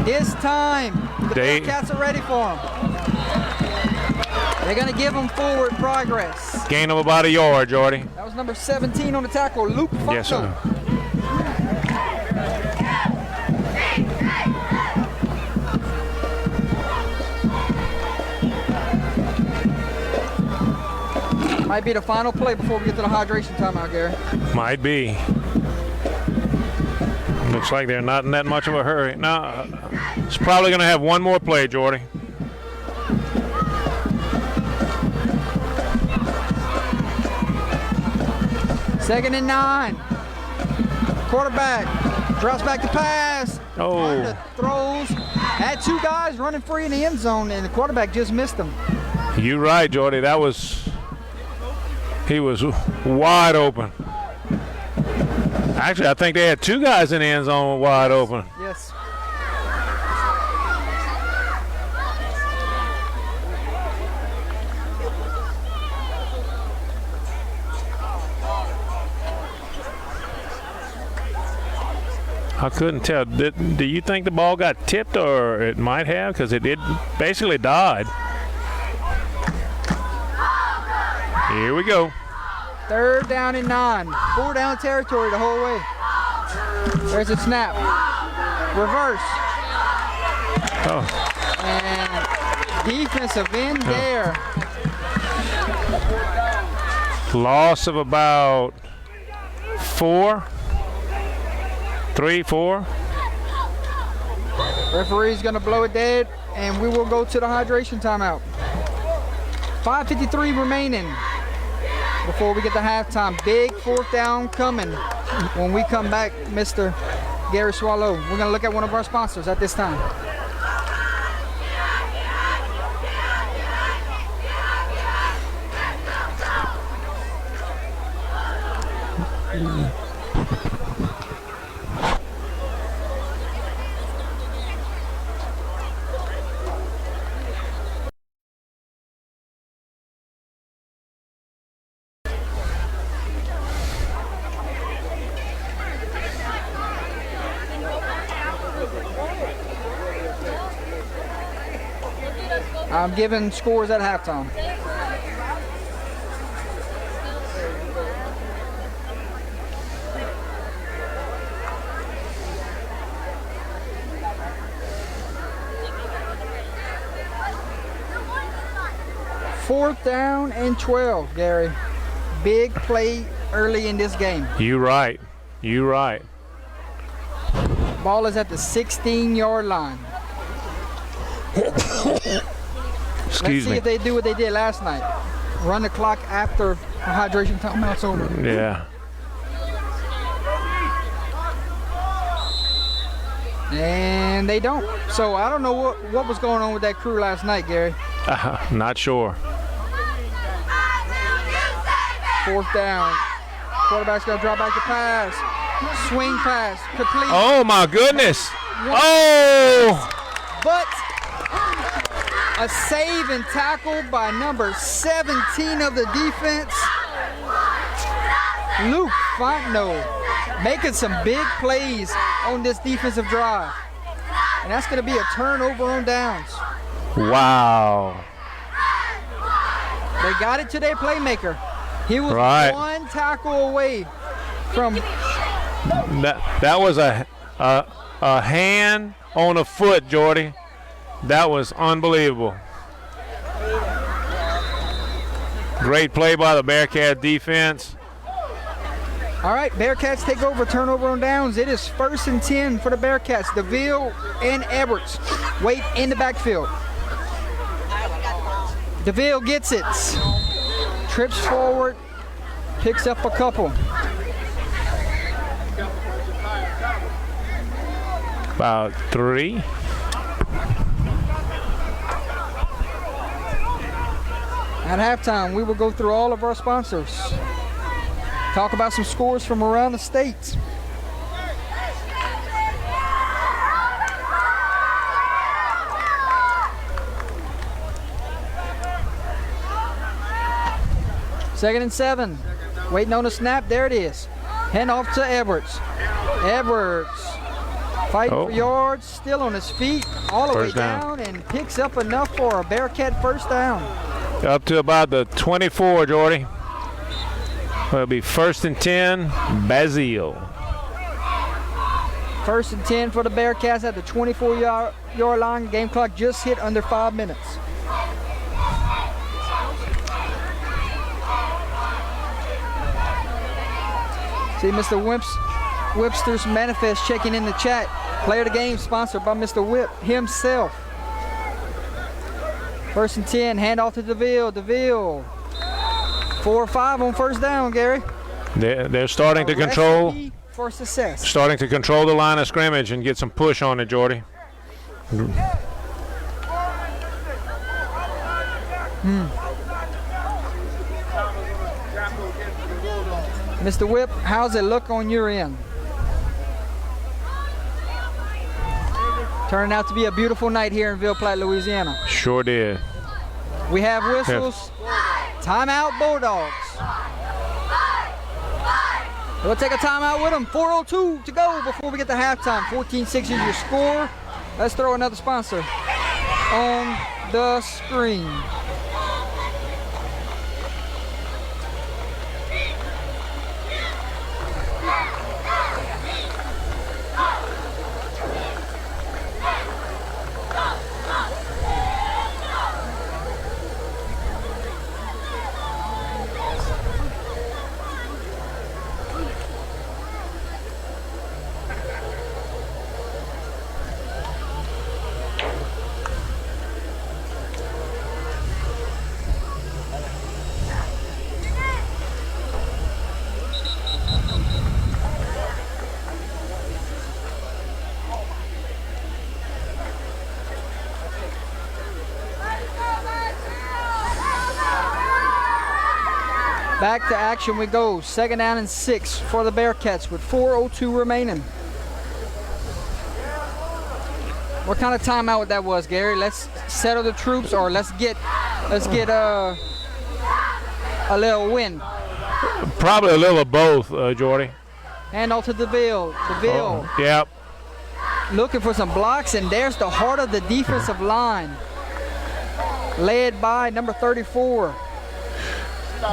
This time, the Bearcats are ready for him. They're going to give them forward progress.
Gain of about a yard, Jordy.
That was number 17 on the tackle, Luke Funko.
Yes, sir.
Might be the final play before we get to the hydration timeout, Gary.
Might be. Looks like they're not in that much of a hurry. No, it's probably going to have one more play, Jordy.
Second and 9. Quarterback drops back to pass.
Oh.
Under throws. Had 2 guys running free in the end zone, and the quarterback just missed them.
You're right, Jordy. He was wide open. Actually, I think they had 2 guys in the end zone wide open.
Yes.
I couldn't tell. Do you think the ball got tipped, or it might have? Because it basically died. Here we go.
3rd down and 9. 4 down territory the whole way. There's a snap. Reverse.
Oh,
And defensive end there.
loss of about 4. 3, 4.
Referee's going to blow it dead, and we will go to the hydration timeout. 5:53 remaining before we get to halftime. Big 4th down coming when we come back, Mr. Gary Swallow. We're going to look at one of our sponsors at this time. I'm giving scores at halftime. Fourth down and 12, Gary. Big play early in this game.
You right. You right.
Ball is at the 16-yard line.
Excuse
Let's see
me.
if they do what they did last night. Run the clock after the hydration timeout's over.
Yeah.
And they don't. So I don't know what was going on with that crew last night, Gary.
Not sure.
4th down. Quarterback's going to drop back to pass. Swing pass. Complete.
Oh, my goodness. Oh!
But a save and tackle by number 17 of the defense. Luke Fontenot making some big plays on this defensive drive. And that's going to be a turnover on downs.
Wow.
They got it to their playmaker. He was one tackle away from.
That was a hand on a foot, Jordy. That was unbelievable. Great play by the Bearcat defense.
All right, Bearcats take over, turnover on downs. It is 1st and 10 for the Bearcats. DeVille and Edwards wait in the backfield. DeVille gets it. Trips forward, picks up a couple.
About 3.
At halftime, we will go through all of our sponsors. Talk about some scores from around the state. Second and 7. Waiting on a snap. There it is. Hand off to Edwards. Edwards fighting for yards. Still on his feet. All the way down and picks up enough for a Bearcat first down.
Up to about the 24, Jordy. It'll be 1st and 10, Basile.
1st and 10 for the Bearcats at the 24-yard line. Game clock just hit under 5 minutes. See Mr. Whipster's manifest checking in the chat. Player of the game sponsored by Mr. Whip himself. 1st and 10, handoff to DeVille. DeVille, 4 or 5 on first down, Gary.
They're starting to control.
For success.
Starting to control the line of scrimmage and get some push on it, Jordy.
Mr. Whip, how's it look on your end? Turning out to be a beautiful night here in Ville Platte, Louisiana.
Sure did.
We have whistles. Timeout, Bulldogs. We'll take a timeout with them. 4:02 to go before we get to halftime. 14-6 is your score. Let's throw another sponsor on the screen. Back to action we go. 2nd down and 6 for the Bearcats with 4:02 remaining. What kind of timeout that was, Gary? Let's settle the troops, or let's get a little win.
Probably a little of both, Jordy.
Hand off to DeVille. DeVille.
Yep.
Looking for some blocks, and there's the heart of the defensive line, led by number 34.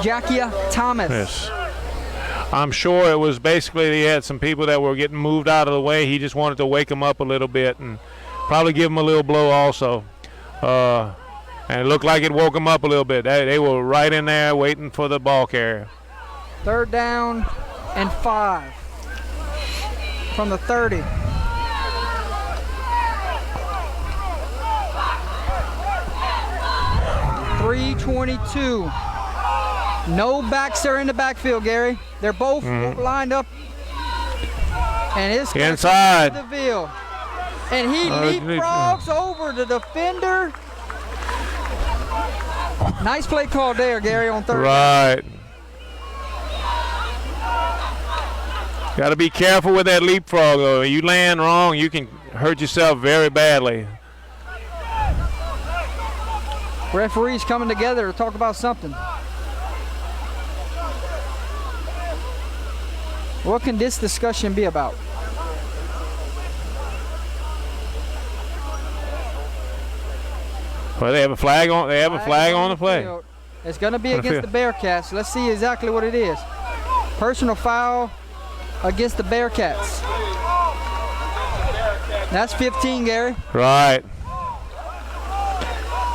Jackia Thomas.
Yes. I'm sure it was basically he had some people that were getting moved out of the way. He just wanted to wake them up a little bit and probably give them a little blow also. And it looked like it woke them up a little bit. They were right in there waiting for the ball carrier.
3rd down and 5 from the 30. .322. No backs are in the backfield, Gary. They're both lined up. And it's
inside.
DeVille. And he leapfrogs over the defender. Nice play call there, Gary, on 3rd.
Right. Got to be careful with that leapfrog, though. You land wrong, you can hurt yourself very badly.
Referees coming together to talk about something. What can this discussion be about?
Well, they have a flag on. They have a flag on the play.
Field. It's going to be
On the
against the Bearcats. Let's see exactly what it is. Personal foul against the Bearcats. That's 15, Gary.
Right.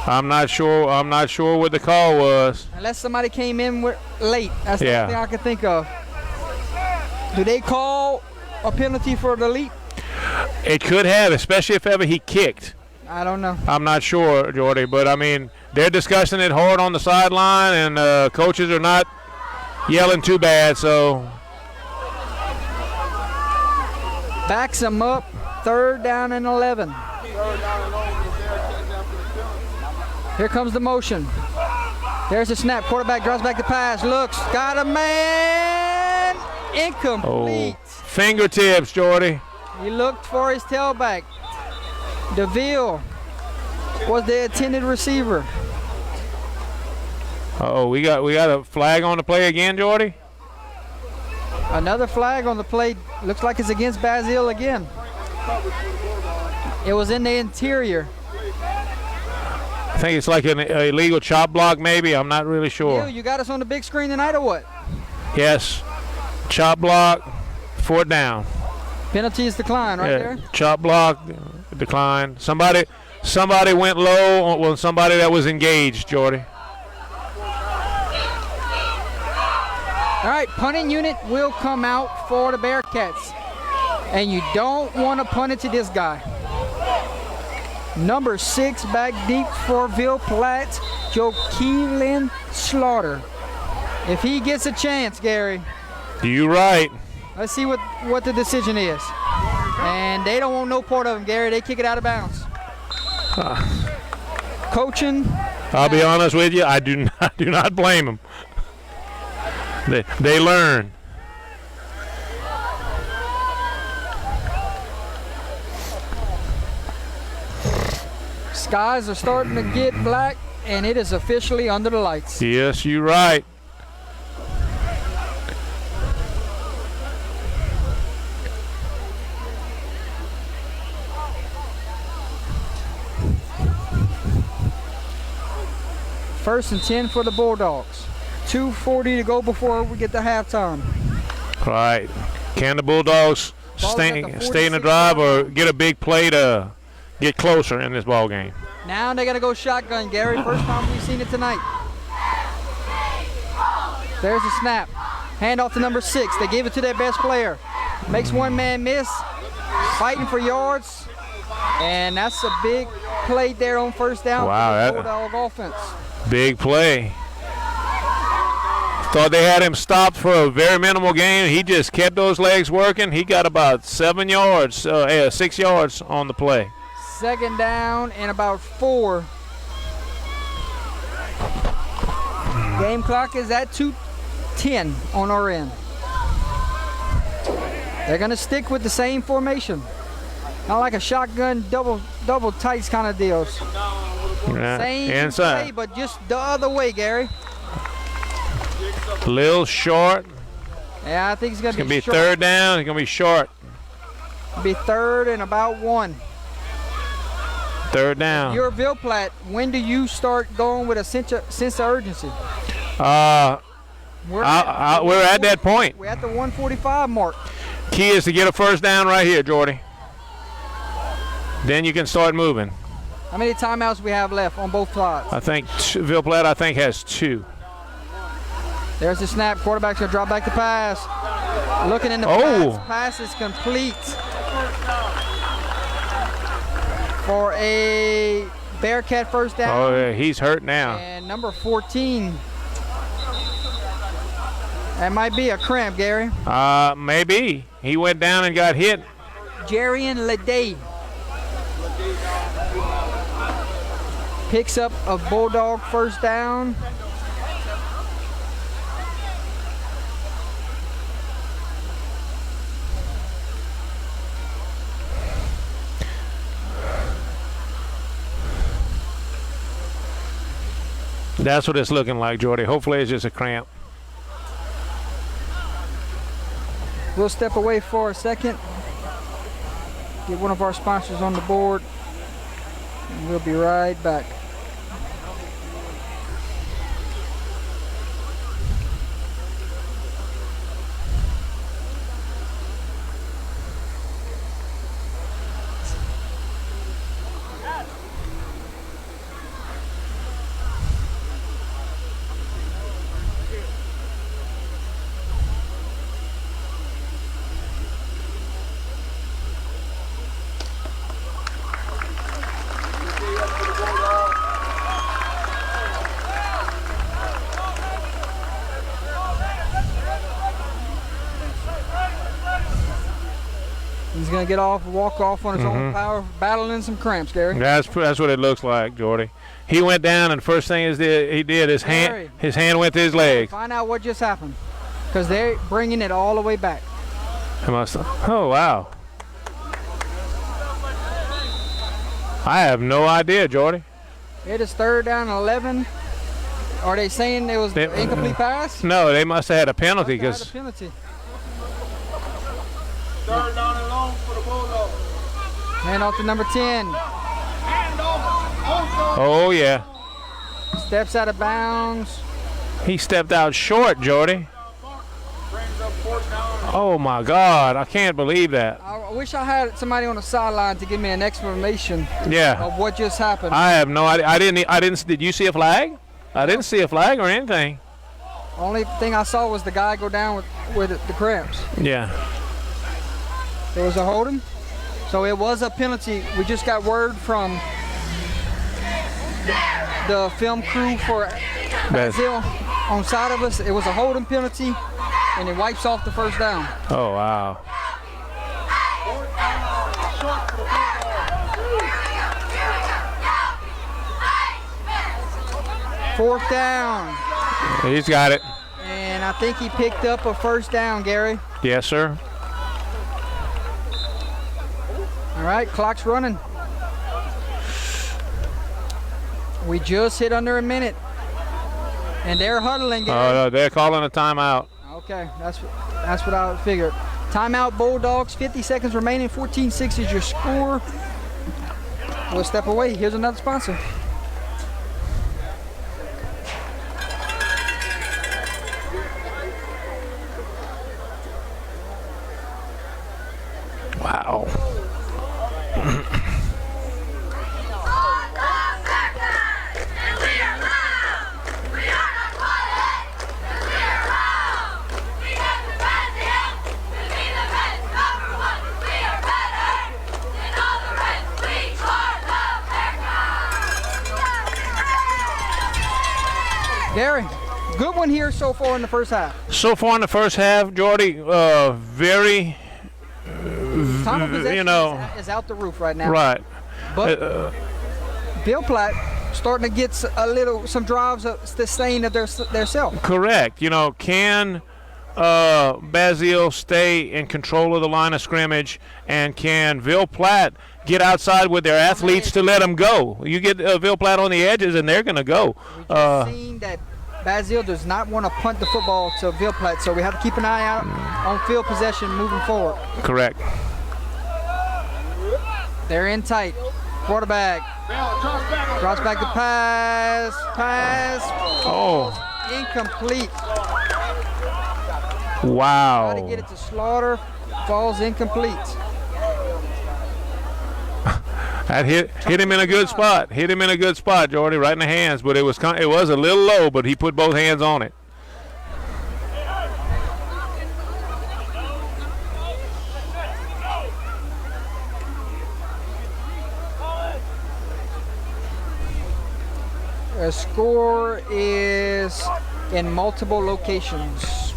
I'm not sure what the call was.
Unless somebody came in late. That's the
Yeah.
only thing I can think of. Do they call a penalty for the leap?
It could have, especially if ever he kicked.
I don't know.
I'm not sure, Jordy, but I mean, they're discussing it hard on the sideline, and coaches are not yelling too bad, so.
Backs them up. 3rd down and 11. Here comes the motion. There's the snap. Quarterback drops back to pass. Looks. Got a man. Incomplete.
Fingertips, Jordy.
He looked for his tailback. Ville was the intended receiver.
Uh-oh, we got a flag on the play again, Jordy.
Another flag on the play. Looks like it's against Basile again. It was in the interior.
I think it's like an illegal chop block, maybe. I'm not really sure.
You got us on the big screen tonight or what?
Yes, chop block, 4th down.
Penalty is declined right there.
Chop block, decline. Somebody went low on somebody that was engaged, Jordy.
All right, punting unit will come out for the Bearcats. And you don't want to punt it to this guy. Number 6 back deep for Ville Platte, Joaquin Slaughter. If he gets a chance, Gary.
You right.
Let's see what the decision is. And they don't want no part of him, Gary. They kick it out of bounds. Coaching.
I'll be honest with you. I do not blame them. They learn.
Skies are starting to get black, and it is officially under the lights.
Yes, you're right.
First and 10 for the Bulldogs. 2:40 to go before we get to halftime.
Right. Can the Bulldogs stay in the drive or get a big play to get closer in this ball game?
Now they got to go shotgun, Gary. First time we've seen it tonight. There's the snap. Hand off to number 6. They gave it to their best player. Makes one man miss. Fighting for yards. And that's a big play there on 1st down for the Bulldog offense.
Big play. Thought they had him stopped for a very minimal gain. He just kept those legs working. He got about 6 yards on the play.
2nd down and about 4. Game clock is at 2:10 on our end. They're going to stick with the same formation. Not like a shotgun double tights kind of deals. Same
inside.
play, but just the other way, Gary.
Little short.
Yeah, I think it's going to
be
short.
3rd down. It's going to be short.
Be 3rd and about 1.
3rd down.
You're Ville Platte. When do you start going with a sense of urgency?
We're at that point.
We're at the 145 mark.
Key is to get a 1st down right here, Jordy. Then you can start moving.
How many timeouts we have left on both sides?
I think Ville Platte, has 2.
There's the snap. Quarterback's going to drop back to pass. Looking in the pass is complete for a Bearcat 1st down.
Oh, yeah, he's hurt now.
And number 14. That might be a cramp, Gary.
Maybe. He went down and got hit.
Jarian Leday picks up a Bulldog 1st down.
That's what it's looking like, Jordy. Hopefully it's just a cramp.
We'll step away for a second. Get one of our sponsors on the board. And we'll be right back. He's gonna get off, walk off on his own power, battling some cramps, Gary.
That's what it looks like, Jordy. He went down, and the first thing he did, his hand went to his leg.
Find out what just happened, because they're bringing it all the way back.
Oh wow! I have no idea, Jordy.
It is 3rd down and 11. Are they saying it was incomplete pass?
No, they must have had a penalty
Must have had
because
a penalty.
3rd down and long for the Bulldogs.
Hand off to number 10.
Hand off.
oh yeah,
Steps out of bounds.
he stepped out short, Jordy.
Brings up 4th down.
Oh my God, I can't believe that.
I wish I had somebody on the sideline to give me an explanation
Yeah,
of what just happened.
I have no idea. I didn't. Did you see a flag? I didn't see a flag or anything.
Only thing I saw was the guy go down with the cramps.
Yeah.
There was a holding, so it was a penalty. We just got word from the film crew for Basile on side of us. It was a holding penalty, and it wipes off the 1st down.
Oh wow.
4th down,
He's got it.
and I think he picked up a 1st down, Gary.
Yes, sir.
All right, clock's running. We just hit under a minute, and they're huddling, Gary.
Oh, no, they're calling a timeout.
Okay, that's what I figured. Timeout, Bulldogs. 50 seconds remaining. 14-6 is your score. We'll step away. Here's another sponsor.
Wow.
Gary, good one here so far in the 1st half.
So far in the first half, Jordy, very,
Time of possession
you know,
is out the roof right now.
right.
But Ville Platte starting to get some drives sustained of their self.
Correct. You know, can Basile stay in control of the line of scrimmage, and can Ville Platte get outside with their athletes to let them go? You get Ville Platte on the edges, and they're going to go.
We just seen that Basile does not want to punt the football to Ville Platte, so we have to keep an eye out on field possession moving forward.
Correct.
They're in tight. Quarterback drops back to pass.
Oh.
Incomplete.
Wow.
Try to get it to Slaughter. Falls incomplete.
That hit him in a good spot. Hit him in a good spot, Jordy, right in the hands. But it was a little low, but he put both hands on it.
The score is in multiple locations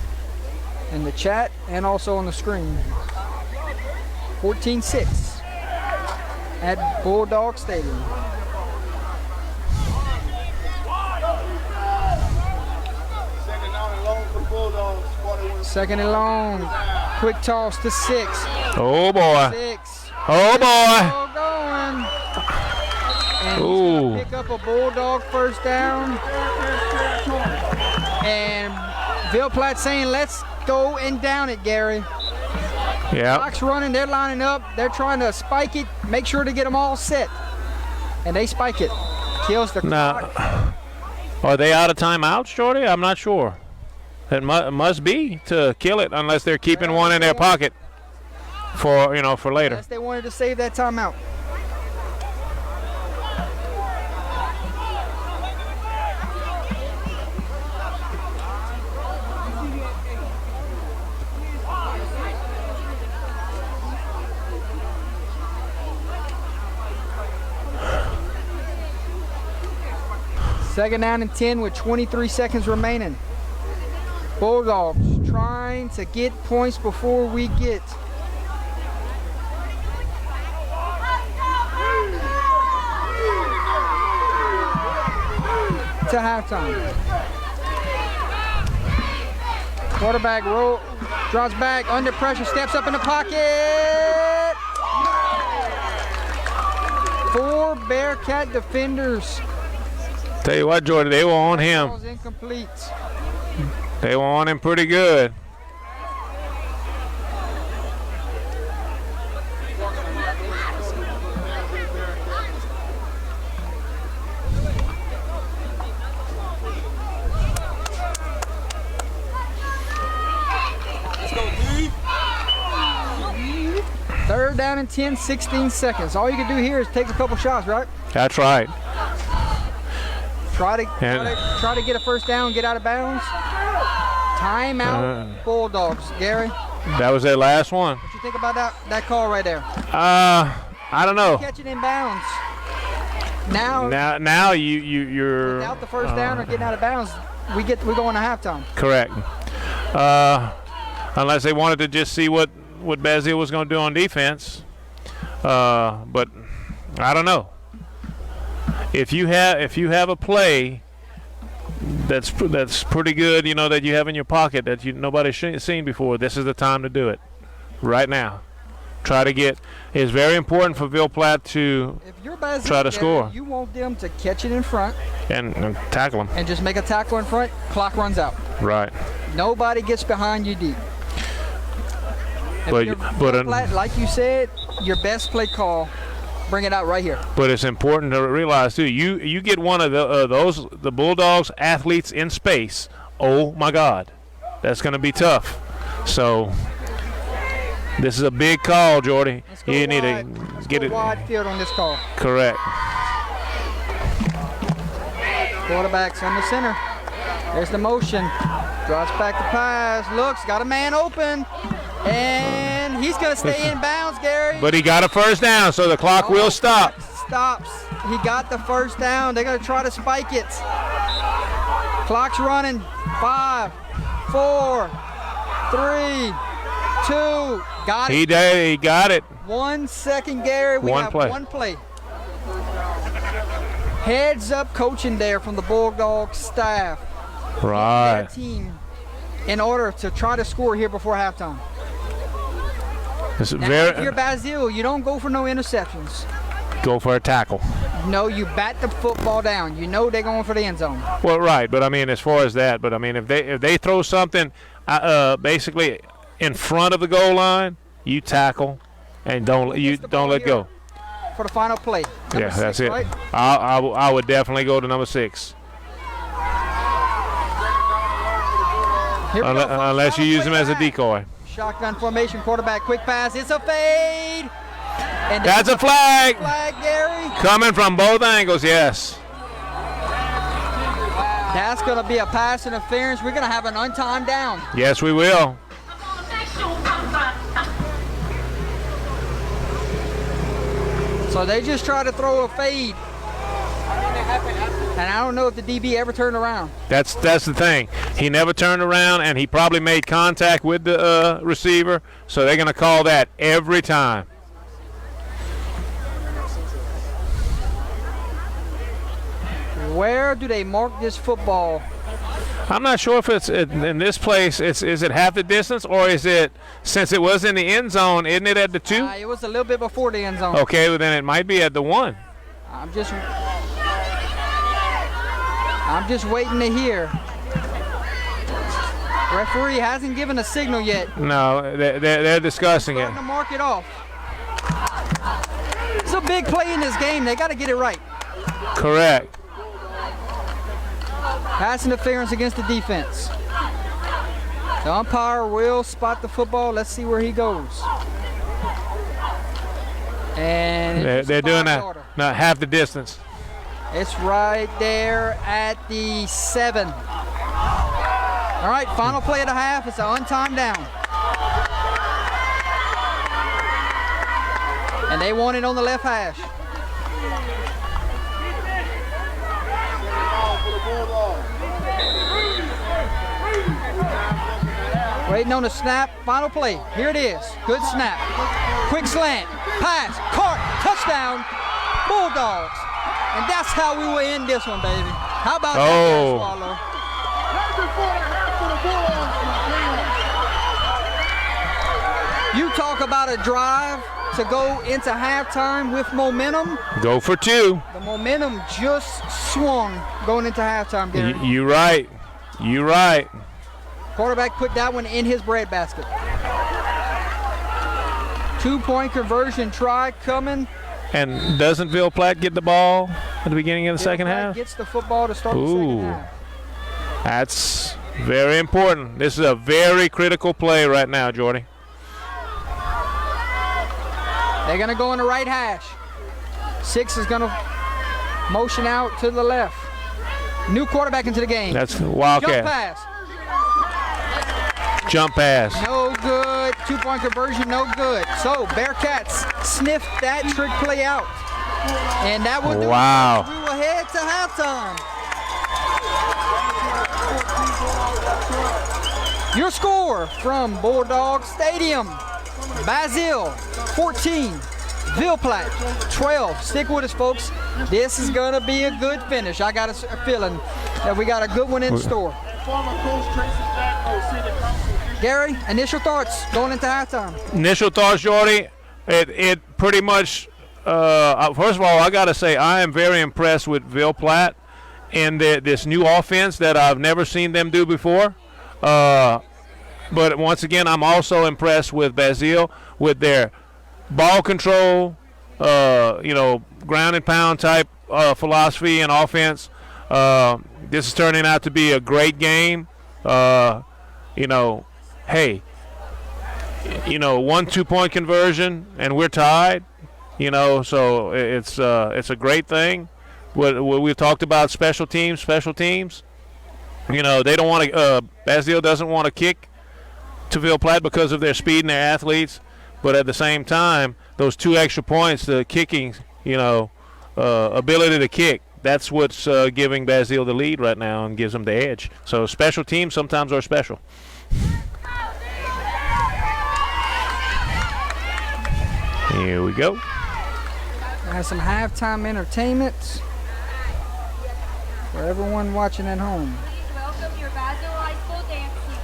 in the chat and also on the screen. 14-6 at Bulldog Stadium. Second and long. Quick toss to 6.
Oh boy.
6.
Oh boy.
Ball going. And he's
Ooh.
gonna pick up up a Bulldog first down. And Ville Platte saying, let's go and down it, Gary.
Yeah.
Clock's running, they're lining up. They're trying to spike it, make sure to get them all set. And they spike it. Kills the clock.
Now, are they out of timeouts, Jordy? I'm not sure. It must be to kill it, unless they're keeping one in their pocket for for later.
Unless they wanted to save that timeout. Second down and 10 with 23 seconds remaining. Bulldogs trying to get points before we get. To halftime. Quarterback roll, drops back, under pressure, steps up in the pocket. 4 Bearcat defenders.
Tell you what, Jordy, they were on him.
Ball's incomplete.
They were on him pretty good.
Third down and 10, 16 seconds. All you can do here is take a couple shots, right?
That's right.
Try to get a first down, get out of bounds. Timeout, Bulldogs. Gary,
That was their last one.
what you think about that call right there?
I don't know.
Catch it in bounds. Now,
Now you're
without the first down or getting out of bounds, we go into halftime.
correct. Unless they wanted to just see what Basile was going to do on defense. But I don't know. If you have a play that's pretty good, that you have in your pocket that nobody's seen before, this is the time to do it. Right now. Try to get. It's very important for Ville Platte to
If you're Basile,
try to score.
you want them to catch it in front
and tackle them.
and just make a tackle in front. Clock runs out.
Right.
Nobody gets behind you deep. If
But-
you're
but
Ville
an-
Platte, like you said, your best play call, bring it out right here.
But it's important to realize too. You get one of the Bulldogs athletes in space. Oh my God, that's going to be tough. So this is a big call, Jordy.
Let's go
You need
wide.
to
Let's
get
go
it
wide field on this call.
correct.
Quarterback's on the center. There's the motion. Drops back the pass. Looks, got a man open. And he's going to stay in bounds, Gary.
But he got a first down, so the clock will stop.
Stops. He got the first down. They're going to try to spike it. Clock's running. 5, 4, 3, 2. Got it.
He did. He got it.
1 second, Gary. We
One
got
play.
one play. Heads up coaching there from the Bulldogs staff. Their
Right.
team in order to try to score here before halftime.
It's
Now, if you're
very
Basile, you don't go for no interceptions.
go for a tackle.
No, you bat the football down. You know they're going for the end zone.
Well, right, but I mean, as far as that, but I mean, if they throw something, basically in front of the goal line, you tackle, and don't let go.
For the final play. Number
Yeah, that's
6,
it.
right?
I would definitely go to number 6,
Here we go, folks.
unless you
Final
use him
play
as a
back.
decoy.
Shotgun formation, quarterback, quick pass. It's a fade. And
That's a flag
flag, Gary.
coming from both angles. Yes.
That's going to be a pass interference. We're going to have an untimed down.
Yes, we will.
So they just try to throw a fade. And I don't know if the DB ever turned around.
That's the thing. He never turned around, and he probably made contact with the receiver. So they're going to call that every time.
Where do they mark this football?
I'm not sure if it's in this place. Is it half the distance, or is it, since it was in the end zone, isn't it at the 2?
It was a little bit before the end zone.
Okay, well then it might be at the 1.
I'm just. I'm just waiting to hear. Referee hasn't given a signal yet.
No, they're discussing it.
Starting to mark it off. It's a big play in this game. They got to get it right.
Correct.
Pass interference against the defense. The umpire will spot the football. Let's see where he goes. And
They're doing that. Not half the distance.
It's right there at the 7. All right, final play of the half. It's an untimed down. And they want it on the left hash. Waiting on the snap. Final play. Here it is. Good snap. Quick slant. Pass. Cart. Touchdown. Bulldogs. And that's how we will end this one, baby. How about that, Swallow? You talk about a drive to go into halftime with momentum.
Go for 2.
The momentum just swung going into halftime, Gary.
You right. You right.
Quarterback put that one in his breadbasket. 2-point conversion try coming.
And doesn't Ville Platte get the ball at the beginning of the second half?
Gets the football to start the second half.
That's very important. This is a very critical play right now, Jordy.
They're going to go in the right hash. 6 is going to motion out to the left. New quarterback into the game.
That's Wildcat.
Jump pass.
Jump pass.
No good. 2-point conversion, no good. So Bearcats sniffed that trick play out. And that will do it.
Wow.
We will head to halftime. Your score from Bulldog Stadium. Basile 14, Ville Platte 12. Stick with us, folks. This is going to be a good finish. I got a feeling that we got a good one in store. Gary, initial thoughts going into halftime?
Initial thoughts, Jordy. It pretty much, first of all, I got to say I am very impressed with Ville Platte and this new offense that I've never seen them do before. But once again, I'm also impressed with Basile with their ball control, ground and pound type philosophy and offense. This is turning out to be a great game. Hey, 1-2-point conversion and we're tied. So it's a great thing. What we've talked about special teams. They don't want to. Basile doesn't want to kick to Ville Platte because of their speed and their athletes, but at the same time, those 2 extra points, the kicking, ability to kick, that's what's giving Basile the lead right now and gives them the edge. So special teams sometimes are special. Here we go.
Have some halftime entertainment for everyone watching at home.
Welcome your Basile High School dance team.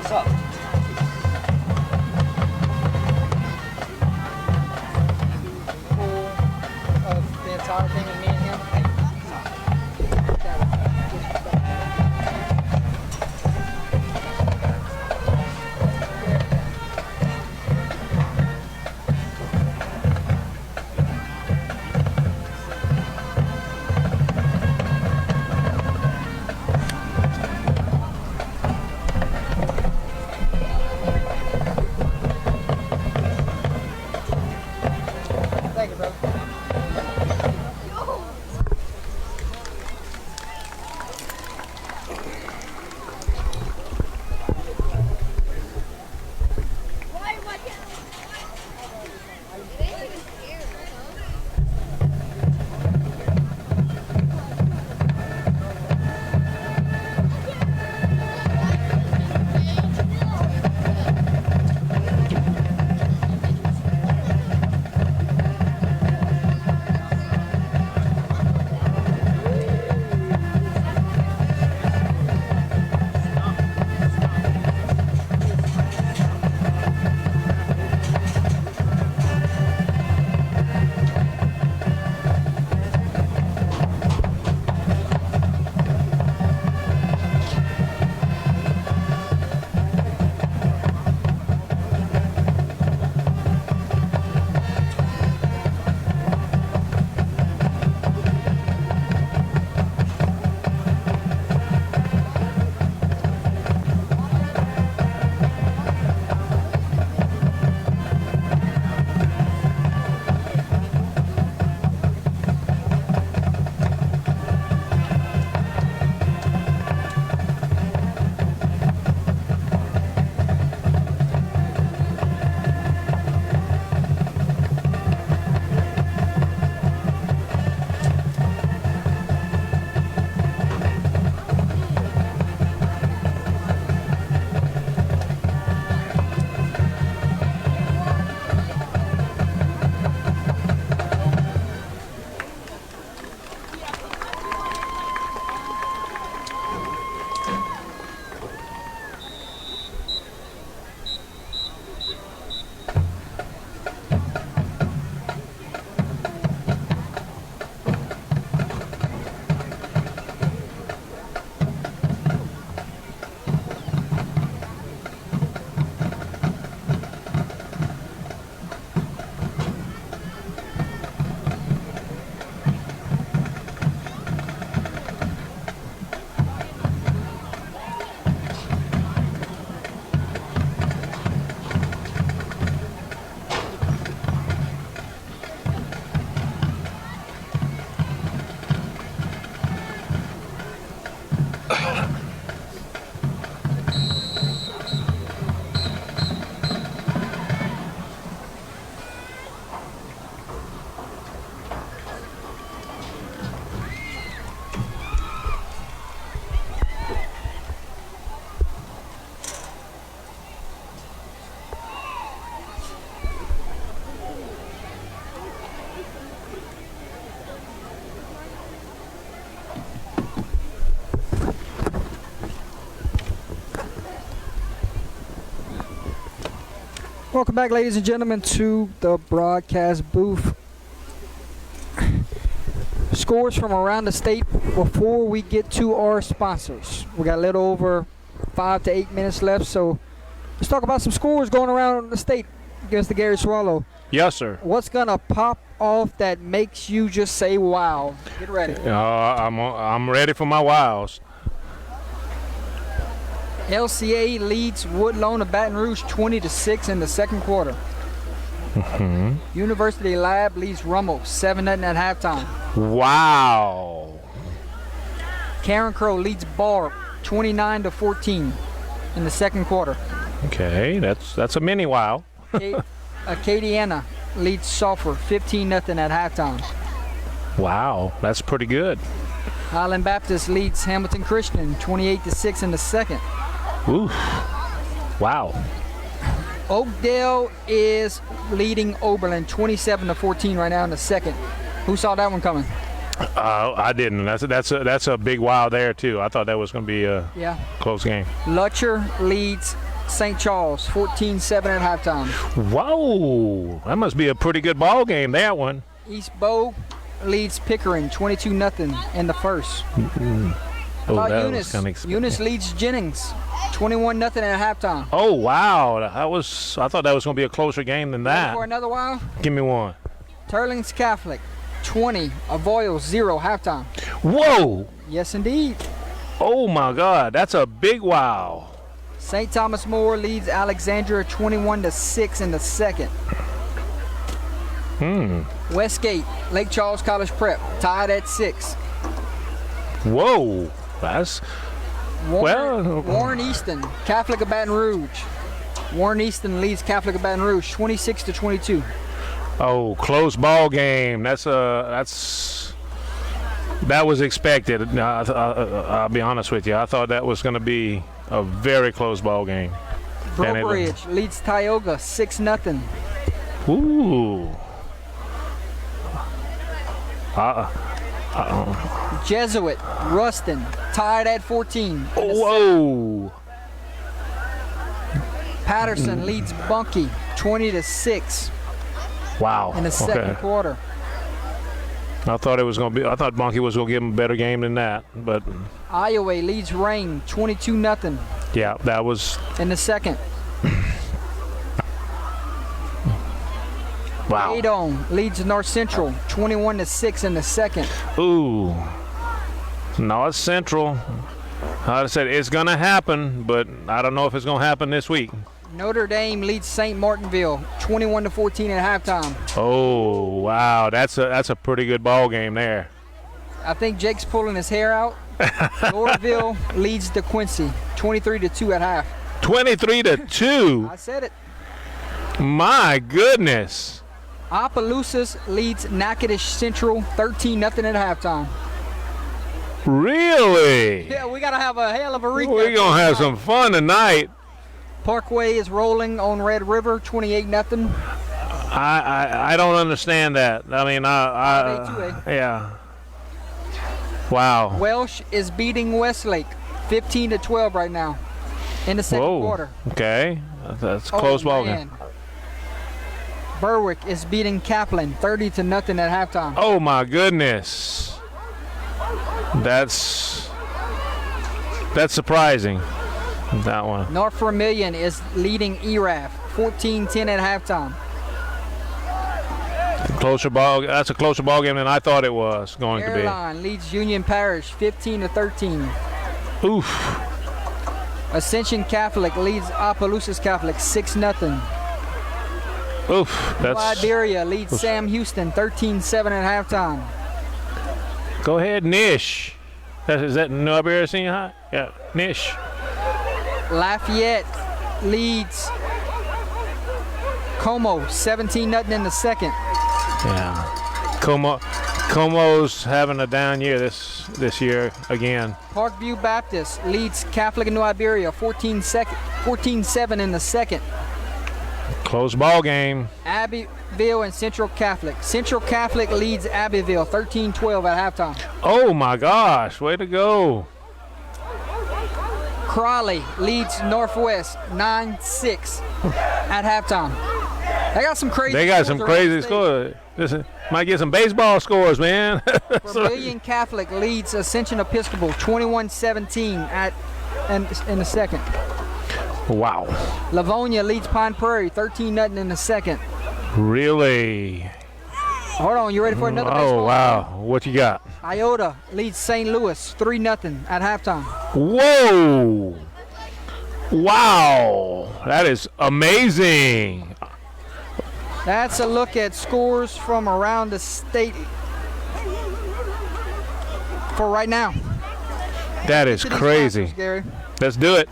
What's up? Of the entire thing with me and him. Thank you, brother. Welcome back, ladies and gentlemen, to the broadcast booth. Scores from around the state before we get to our sponsors. We got a little over 5 to 8 minutes left, so let's talk about some scores going around the state against the Gary Swallow.
Yes, sir.
What's gonna pop off that makes you just say wow? Get ready.
I'm ready for my wows.
LCA leads Woodlawn of Baton Rouge 20-6 in the second quarter. University Lab leads Rummel 7-0 at halftime.
Wow.
Karen Crow leads Barr 29-14 in the second quarter.
Okay, that's a mini wow.
Acadiana leads Sulphur 15-0 at halftime.
Wow, that's pretty good.
Highland Baptist leads Hamilton Christian 28-6 in the second.
Ooh. Wow.
Oakdale is leading Oberlin 27-14 right now in the second. Who saw that one coming?
I didn't. That's a big wow there too. I thought that was going to be a close game.
Lutcher leads St. Charles, 14-7 at halftime.
Whoa, that must be a pretty good ball game, that one.
East Bow leads Pickering, 22-0 in the first.
Oh,
About
that
Eunice.
was kinda
Eunice leads Jennings, 21-0 at halftime.
Oh, wow. I thought that was going to be a closer game than
Ready
that.
for another while?
Give me one.
Turling's Catholic, 20, Avoyelles 0, halftime.
Whoa.
Yes, indeed.
Oh, my God. That's a big wow.
St. Thomas More leads Alexandria 21-6 in the second. Westgate, Lake Charles College Prep, tied at 6.
Whoa. That's
Warren Easton, Catholic of Baton Rouge. Warren Easton leads Catholic of Baton Rouge 26-22.
oh, close ball game. That was expected. No, I'll be honest with you. I thought that was going to be a very close ball game.
Brookridge leads Tioga 6-0.
Ooh.
Jesuit, Ruston, tied at 14.
Whoa.
Patterson leads Bunkie 20-6
Wow.
in the second quarter.
I thought Bunkie was going to give him a better game than that, but
Iowa leads Rain 22-0
yeah, that was
in the second.
wow.
Adone leads North Central 21-6 in the second.
Ooh. North Central. Like I said, it's going to happen, but I don't know if it's going to happen this week.
Notre Dame leads St. Martinville 21-14 at halftime.
Oh, wow. That's a pretty good ball game there.
I think Jake's pulling his hair out. Lordville leads DeQuincy 23-2 at half.
23-2.
I said it.
My goodness.
Opelousas leads Natchitoches Central 13-0 at halftime.
Really?
Yeah, we got to have a hell of a recap.
We're going to have some fun tonight.
Parkway is rolling on Red River 28-0.
I don't understand that. I mean,
5A, 2A.
yeah. Wow.
Welsh is beating Westlake 15-12 right now in the second
Whoa.
quarter.
Okay. That's a close ball game.
Berwick is beating Kaplan 30-0 at halftime.
Oh my goodness. That's surprising. That one.
North Vermilion is leading ERAF 14-10 at halftime.
That's a closer ball game than I thought it was going to be.
Airline leads Union Parish 15-13.
Oof.
Ascension Catholic leads Opelousas Catholic 6-0.
Oof. That's.
Liberia leads Sam Houston 13-7 at halftime.
Go ahead, Nish. Is that New Iberia Senior High? Yeah, Nish.
Lafayette leads Como 17-0 in the second.
Yeah. Como's having a down year this year again.
Parkview Baptist leads Catholic of New Iberia 14-7 in the second.
Close ball game.
Abbeville and Central Catholic. Central Catholic leads Abbeville 13-12 at halftime.
Oh my gosh, way to go.
Crawley leads Northwest 9-6 at halftime. They got some crazy
scores. This might get some baseball scores, man.
Vermilion Catholic leads Ascension Episcopal 21-17 in the second.
Wow.
Livonia leads Pine Prairie 13-0 in the second.
Really?
Hold on, you ready for another baseball?
Oh, wow. What you got?
Iota leads St. Louis 3-0 at halftime.
Whoa. Wow. That is amazing.
That's a look at scores from around the state for right now.
That is crazy.
Gary.
Let's do it.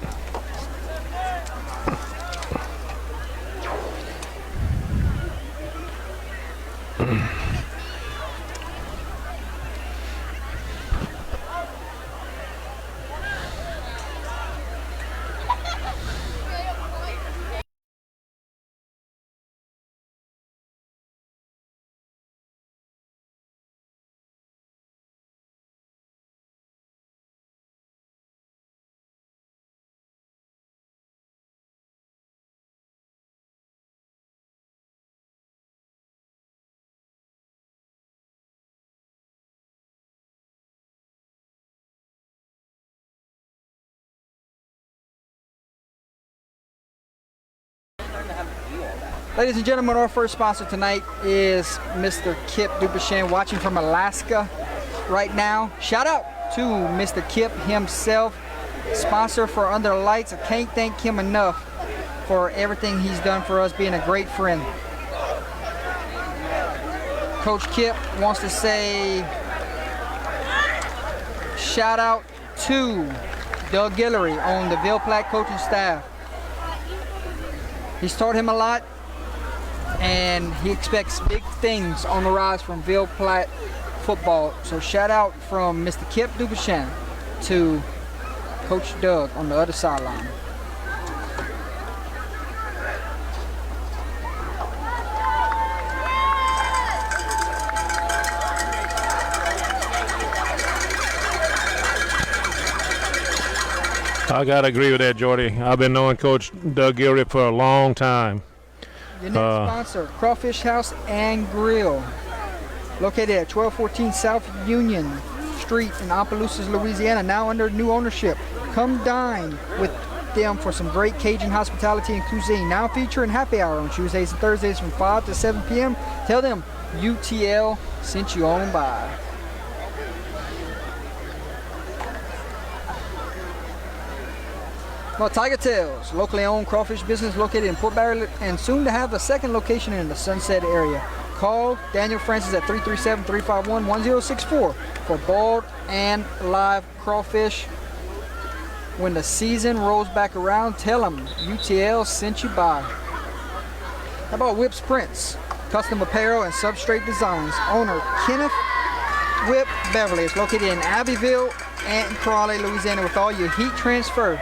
Ladies and gentlemen, our first sponsor tonight is Mr. Kip Dubuchan, watching from Alaska right now. Shout out to Mr. Kip himself, sponsor for Under the Lights. I can't thank him enough for everything he's done for us, being a great friend. Coach Kip wants to say shout out to Doug Guillory on the Ville Platte coaching staff. He's taught him a lot, and he expects big things on the rise from Ville Platte football. So shout out from Mr. Kip Dubuchan to Coach Doug on the other sideline.
I gotta agree with that, Jordy. I've been knowing Coach Doug Gilry for a long time.
Your next sponsor, Crawfish House and Grill, located at 1214 South Union Street in Opelousas, Louisiana, now under new ownership. Come dine with them for some great Cajun hospitality and cuisine. Now featuring happy hour on Tuesdays and Thursdays from 5 to 7 p.m. Tell them UTL sent you on by. Well, Tiger Tails, locally owned crawfish business located in Port Barrett and soon to have a second location in the Sunset area. Call Daniel Francis at 337-351-1064 for boiled and live crawfish. When the season rolls back around, tell them UTL sent you by. How about Whip's Prints, custom apparel and substrate designs. Owner Kenneth Whip Beverly is located in Abbeville and Crawley, Louisiana, with all your heat transfer,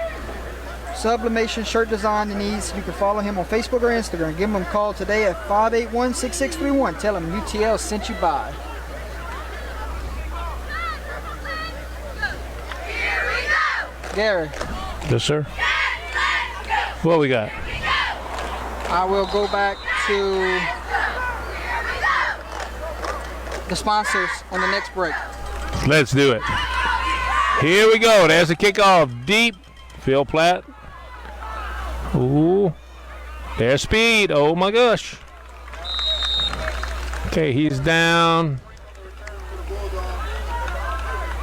sublimation, shirt design needs. You can follow him on Facebook or Instagram. Give him a call today at 581-6631. Tell him UTL sent you by. Gary.
Yes, sir. What we got?
I will go back to the sponsors on the next break.
Let's do it. Here we go. There's a kickoff. Deep. Ville Platte. Ooh. There's speed. Oh my gosh. Okay, he's down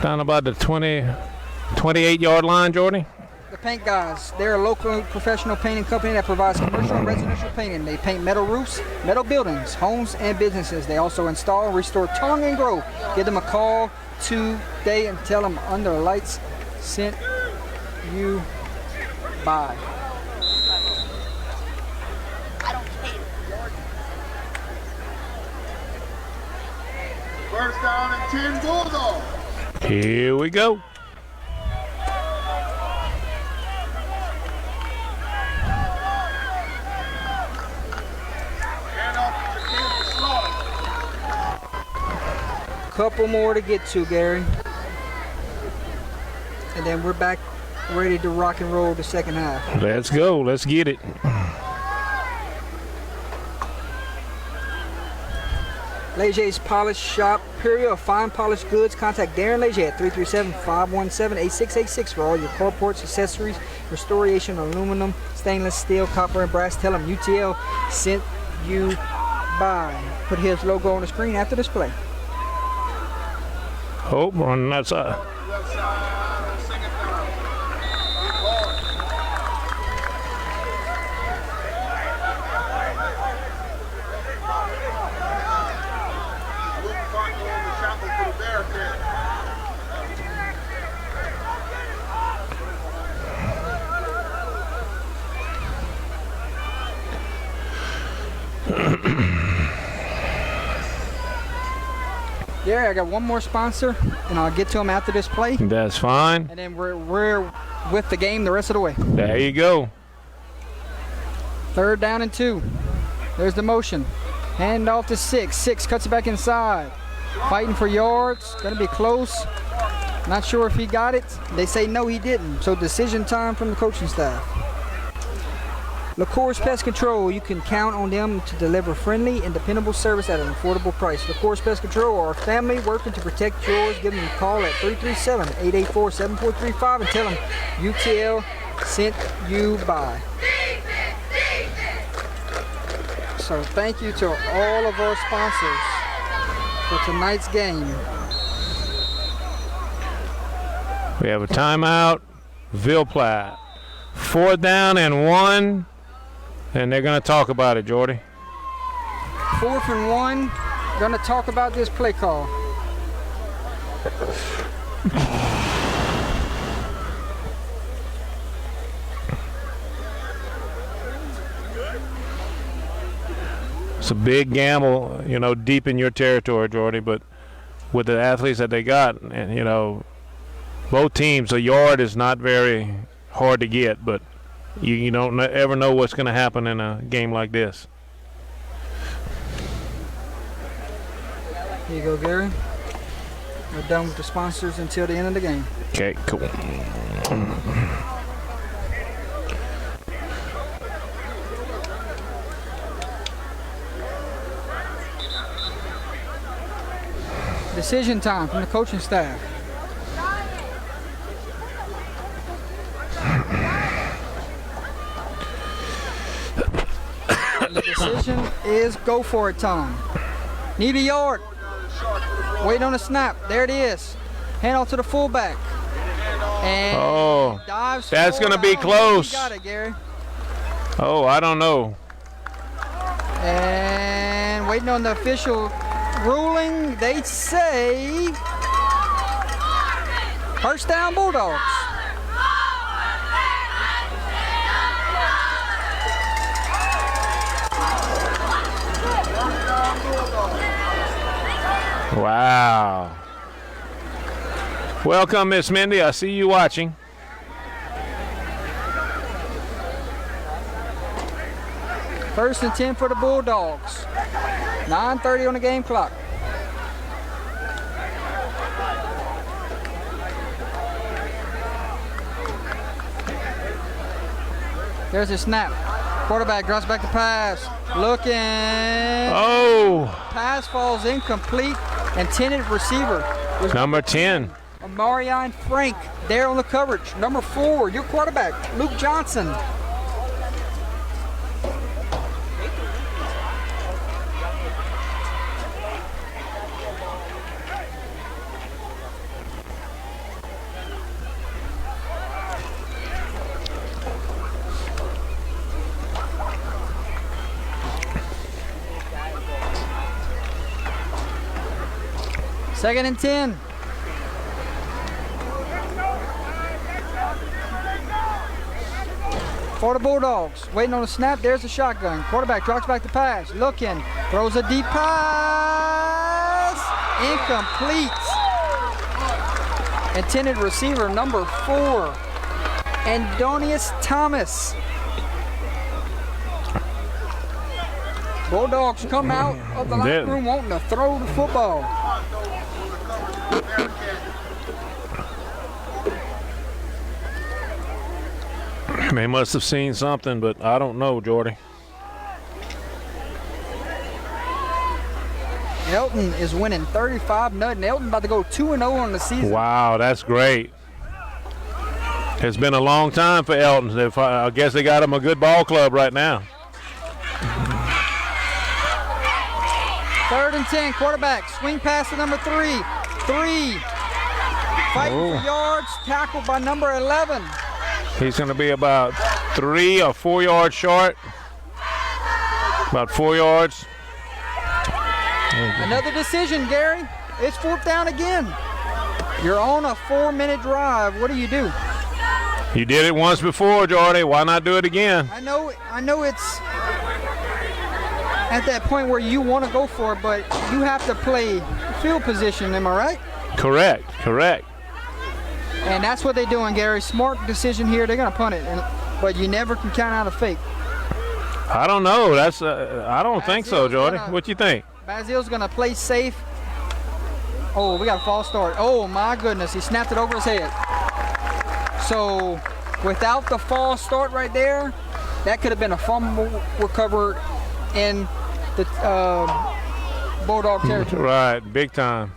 about the 28-yard line, Jordy.
The Paint Guys, they're a local professional painting company that provides commercial and residential painting. They paint metal roofs, metal buildings, homes, and businesses. They also install and restore tongue and grow. Give them a call today and tell them Under the Lights sent you by.
First down and 10 Bulldogs.
Here we go.
Couple more to get to, Gary. And then we're back ready to rock and roll the second half.
Let's go. Let's get it.
Leger's Polish Shop, Imperial of Fine Polished Goods. Contact Darren Leger at 337-517-8686 for all your carports, accessories, restoration, aluminum, stainless steel, copper, and brass. Tell him UTL sent you by. Put his logo on the screen after this play.
Oh, on that side.
Left side, second down. Luke Cotton on the shotgun for the Bearcats.
Yeah, I got one more sponsor, and I'll get to him after this play.
That's fine.
And then we're with the game the rest of the way.
There you go.
3rd down and 2. There's the motion. Hand off to 6. 6 cuts it back inside. Fighting for yards. Going to be close. Not sure if he got it. They say no, he didn't. So decision time from the coaching staff. LaCourse Pest Control, you can count on them to deliver friendly and dependable service at an affordable price. LaCourse Pest Control are a family working to protect yours. Give them a call at 337-884-7435 and tell them UTL sent you by. So thank you to all of our sponsors for tonight's game.
We have a timeout. Ville Platte. 4th down and 1. And they're going to talk about it, Jordy.
4th and 1. Going to talk about this play call.
It's a big gamble, you know, deep in your territory, Jordy, but with the athletes that they got, and, you know, both teams, a yard is not very hard to get, but you don't ever know what's going to happen in a game like this.
Here you go, Gary. We're done with the sponsors until the end of the game.
Okay, cool.
Decision time from the coaching staff. The decision is go for it time. Need a yard. Wait on the snap. There it is. Hand off to the fullback. And dives.
That's going to be close.
You got it, Gary.
Oh, I don't know.
And waiting on the official ruling. They say first down Bulldogs.
Wow. Welcome, Miss Mindy. I see you watching.
First and 10 for the Bulldogs. 9:30 on the game clock. There's a snap. Quarterback drops back to pass. Looking.
Oh.
Pass falls incomplete. Intended receiver was
Number 10.
Marion Frank there on the coverage. Number 4, your quarterback, Luke Johnson. Second and 10. For the Bulldogs, waiting on the snap, there's the shotgun. Quarterback drops back to pass, looking, throws a deep pass, incomplete. Intended receiver, number 4, Andonius Thomas. Bulldogs come out of the locker room wanting to throw the football.
They must have seen something, but I don't know, Jordy.
Elton is winning 35-0. Elton about to go 2-0 on the season.
Wow, that's great. It's been a long time for Elton. I guess they got him a good ball club right now.
3rd and 10, quarterback, swing pass to number 3. Fighting for yards, tackled by number 11.
He's going to be about 3 or 4 yards short. About 4 yards.
Another decision, Gary. It's 4th down again. You're on a 4-minute drive. What do?
You did it once before, Jordy. Why not do it again?
I know it's at that point where you want to go for it, but you have to play field position, am I right?
Correct.
And that's what they're doing, Gary. Smart decision here. They're going to punt it, but you never can count out a fake.
I don't know. I don't think so, Jordy. What you think?
Basile's going to play safe. Oh, we got a false start. Oh, my goodness. He snapped it over his head. So, without the false start right there, that could have been a fumble recovered in the Bulldog territory.
Right, big time.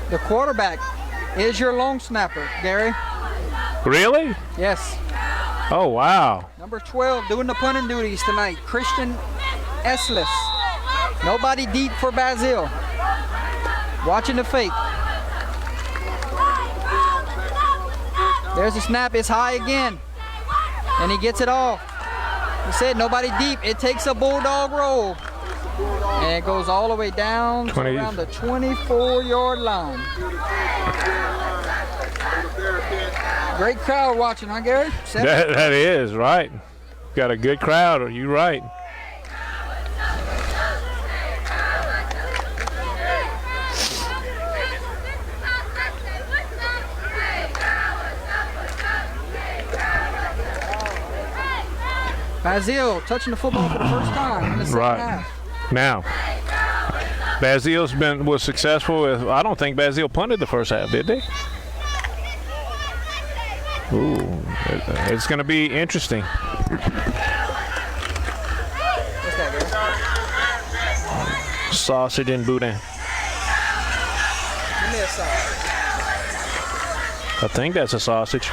The quarterback is your long snapper, Gary.
Really?
Yes.
Oh, wow.
Number 12 doing the punting duties tonight, Christian Eslis. Nobody deep for Basile. Watching the fake. There's a snap, it's high again. And he gets it off. He said nobody deep. It takes a bulldog roll. And it goes all the way down to around the 24-yard line. Great crowd watching, huh, Gary?
That is, right. Got a good crowd, you're right.
Basile touching the football for the first time in the second half.
Now, Basile's was successful with, I don't think Basile punted the first half, did they? Ooh, it's going to be interesting.
What's that, Gary?
Sausage and boudin.
Give me a sausage.
I think that's a sausage.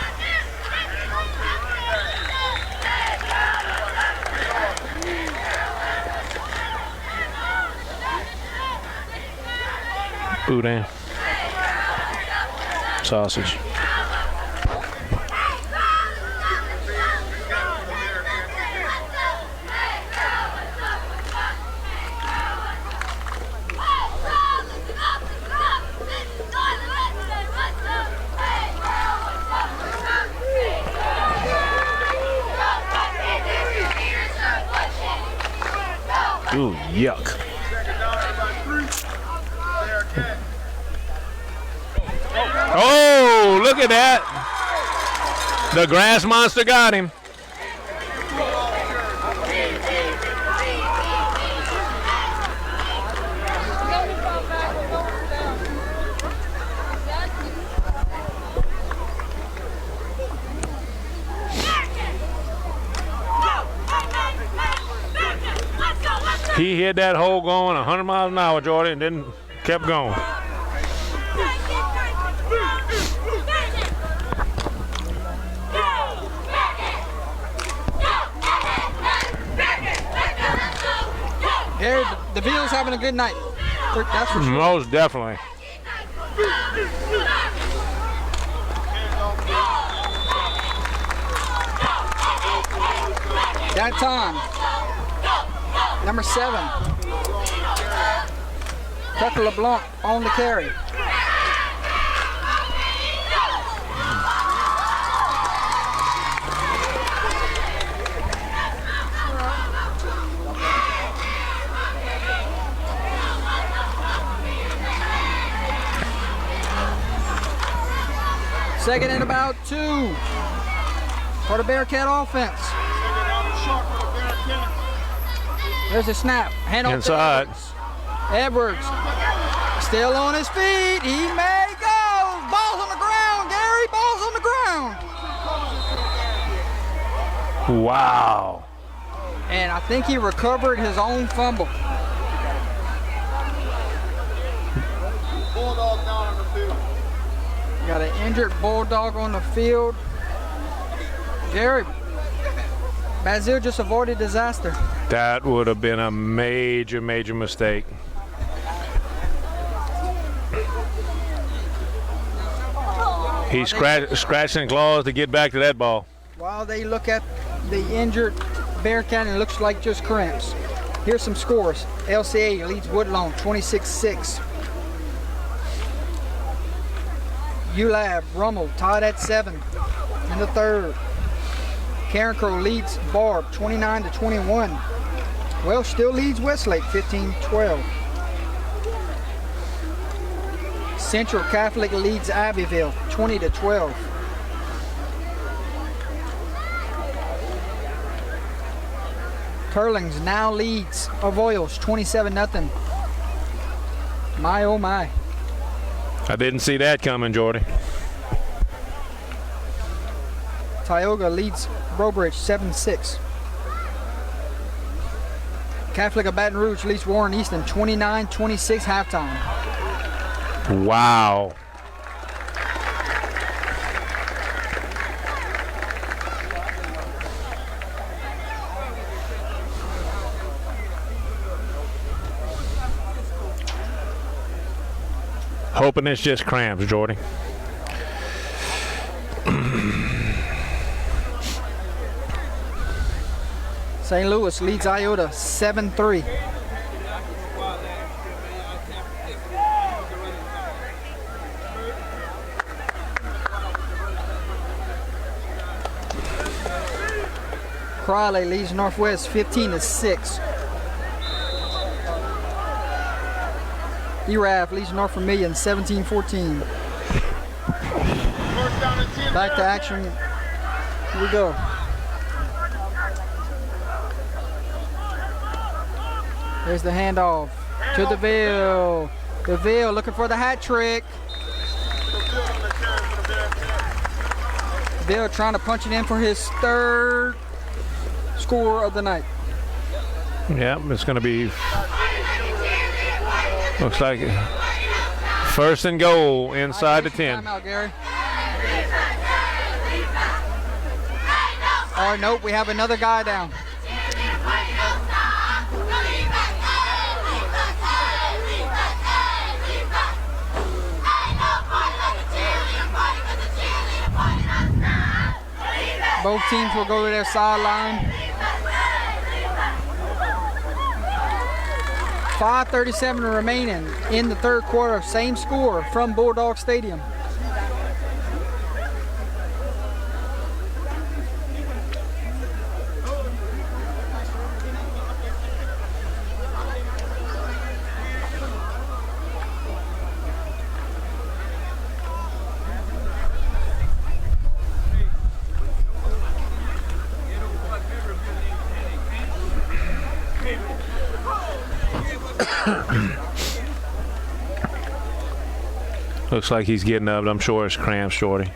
Boudin. Sausage. Ooh, yuck. Oh, look at that. The grass monster got him. He hit that hole going 100 miles an hour, Jordan, and then kept going.
Gary, the Ville's having a good night. That's for sure.
Most definitely.
That time. Number 7. Tucker LeBlanc on the carry. Second and about 2 for the Bearcat offense. There's a snap. Hand off
inside.
Edwards still on his feet. He may go. Ball's on the ground, Gary. Ball's on the ground.
Wow.
And I think he recovered his own fumble.
Bulldog down on the field.
Got an injured bulldog on the field. Gary, Basile just avoided disaster.
That would have been a major, major mistake. He's scratching claws to get back to that ball.
While they look at the injured Bearcat, it looks like just cramps. Here's some scores. LCA leads Woodlawn 26-6. ULAB, Rummel tied at 7 in the third. Karen Crow leads Barb 29-21. Welsh still leads Westlake 15-12. Central Catholic leads Abbeville 20-12. Curlings now leads Avoyles 27-0. My oh my.
I didn't see that coming, Jordy.
Tioga leads Brobridge 7-6. Catholic of Baton Rouge leads Warren Easton 29-26 halftime.
Wow. Hoping it's just cramps, Jordy.
St. Louis leads Iota 7-3. Crowley leads Northwest 15-6. ERAF leads North Vermilion 17-14. Back to action. Here we go. There's the handoff to DeVille. DeVille looking for the hat trick. DeVille trying to punch it in for his third score of the night.
Yeah, it's going to be, looks like first and goal inside the 10.
Timeout, Gary. Oh, nope, we have another guy down. Both teams will go to their sideline. 5:37 remaining in the third quarter. Same score from Bulldog Stadium.
Looks like he's getting up. I'm sure it's cramps, Shorty.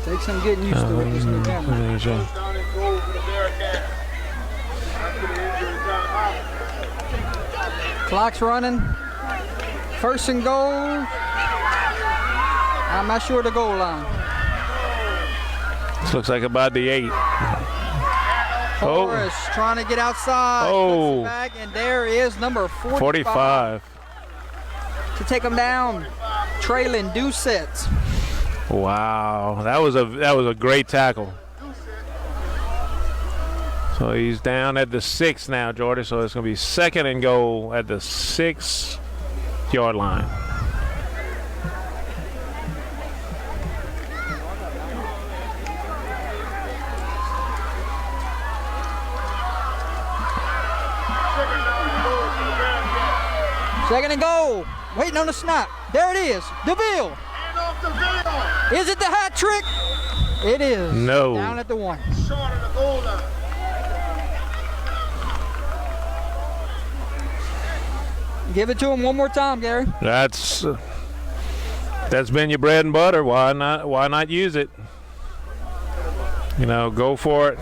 Takes some getting used to with this new camera. Clock's running. First and goal. I'm not sure the goal line.
This looks like about the 8.
Horace trying to get outside.
Oh.
Back, and there is number
45.
To take him down. Trailing Doucette.
Wow, that was a great tackle. So he's down at the 6 now, Jordy. So it's going to be second and goal at the 6-yard line.
Second and goal. Waiting on the snap. There it is. DeVille. Is it the hat trick? It is.
No.
Down at the 1.
Short of the goal line.
Give it to him one more time, Gary.
That's been your bread and butter. Why not use it? You know, go for it.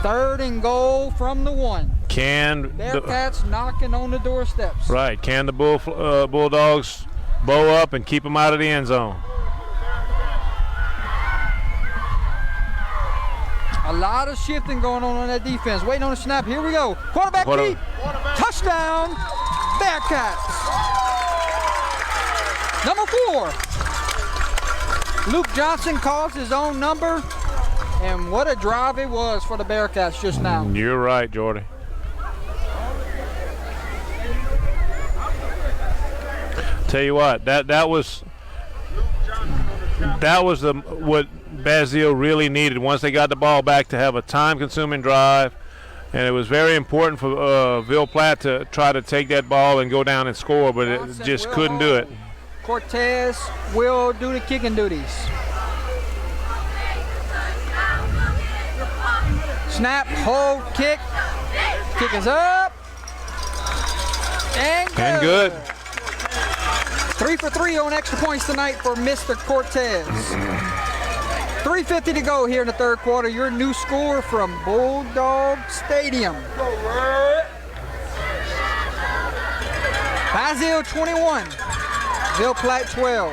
Third and goal from the 1. Bearcats knocking on the doorsteps.
Right. Can the Bulldogs bow up and keep them out of the end zone?
A lot of shifting going on that defense. Waiting on the snap. Here we go. Quarterback keep. Touchdown, Bearcats. Number 4. Luke Johnson calls his own number. And what a drive it was for the Bearcats just now.
You're right, Jordy. Tell you what, that was what Basile really needed once they got the ball back, to have a time-consuming drive, and it was very important for Ville Platte to try to take that ball and go down and score, but it just couldn't do it.
Cortez will do the kicking duties. Snap, hold, kick. Kick is up. And good.
And good.
3 for 3 on extra points tonight for Mr. Cortez. 3:50 to go here in the third quarter. Your new score from Bulldog Stadium. Basile 21, Ville Platte 12.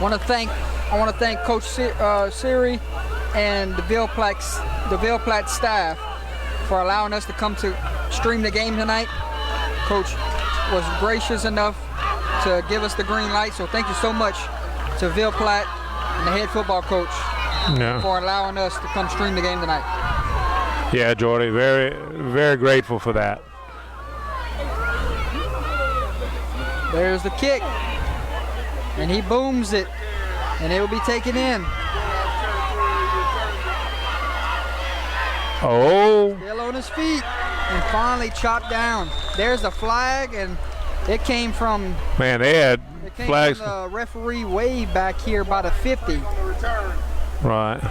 I want to thank Coach Siri and the Ville Platte staff for allowing us to come to stream the game tonight. Coach was gracious enough to give us the green light, so thank you so much to Ville Platte and the head football coach for allowing us to come stream the game tonight.
Yeah, Jordy, very, very grateful for that.
There's the kick, and he booms it, and it will be taken in.
Oh.
Still on his feet, and finally chopped down. There's the flag, and it came from
Man, they had flags.
From the referee way back here by the 50.
Right.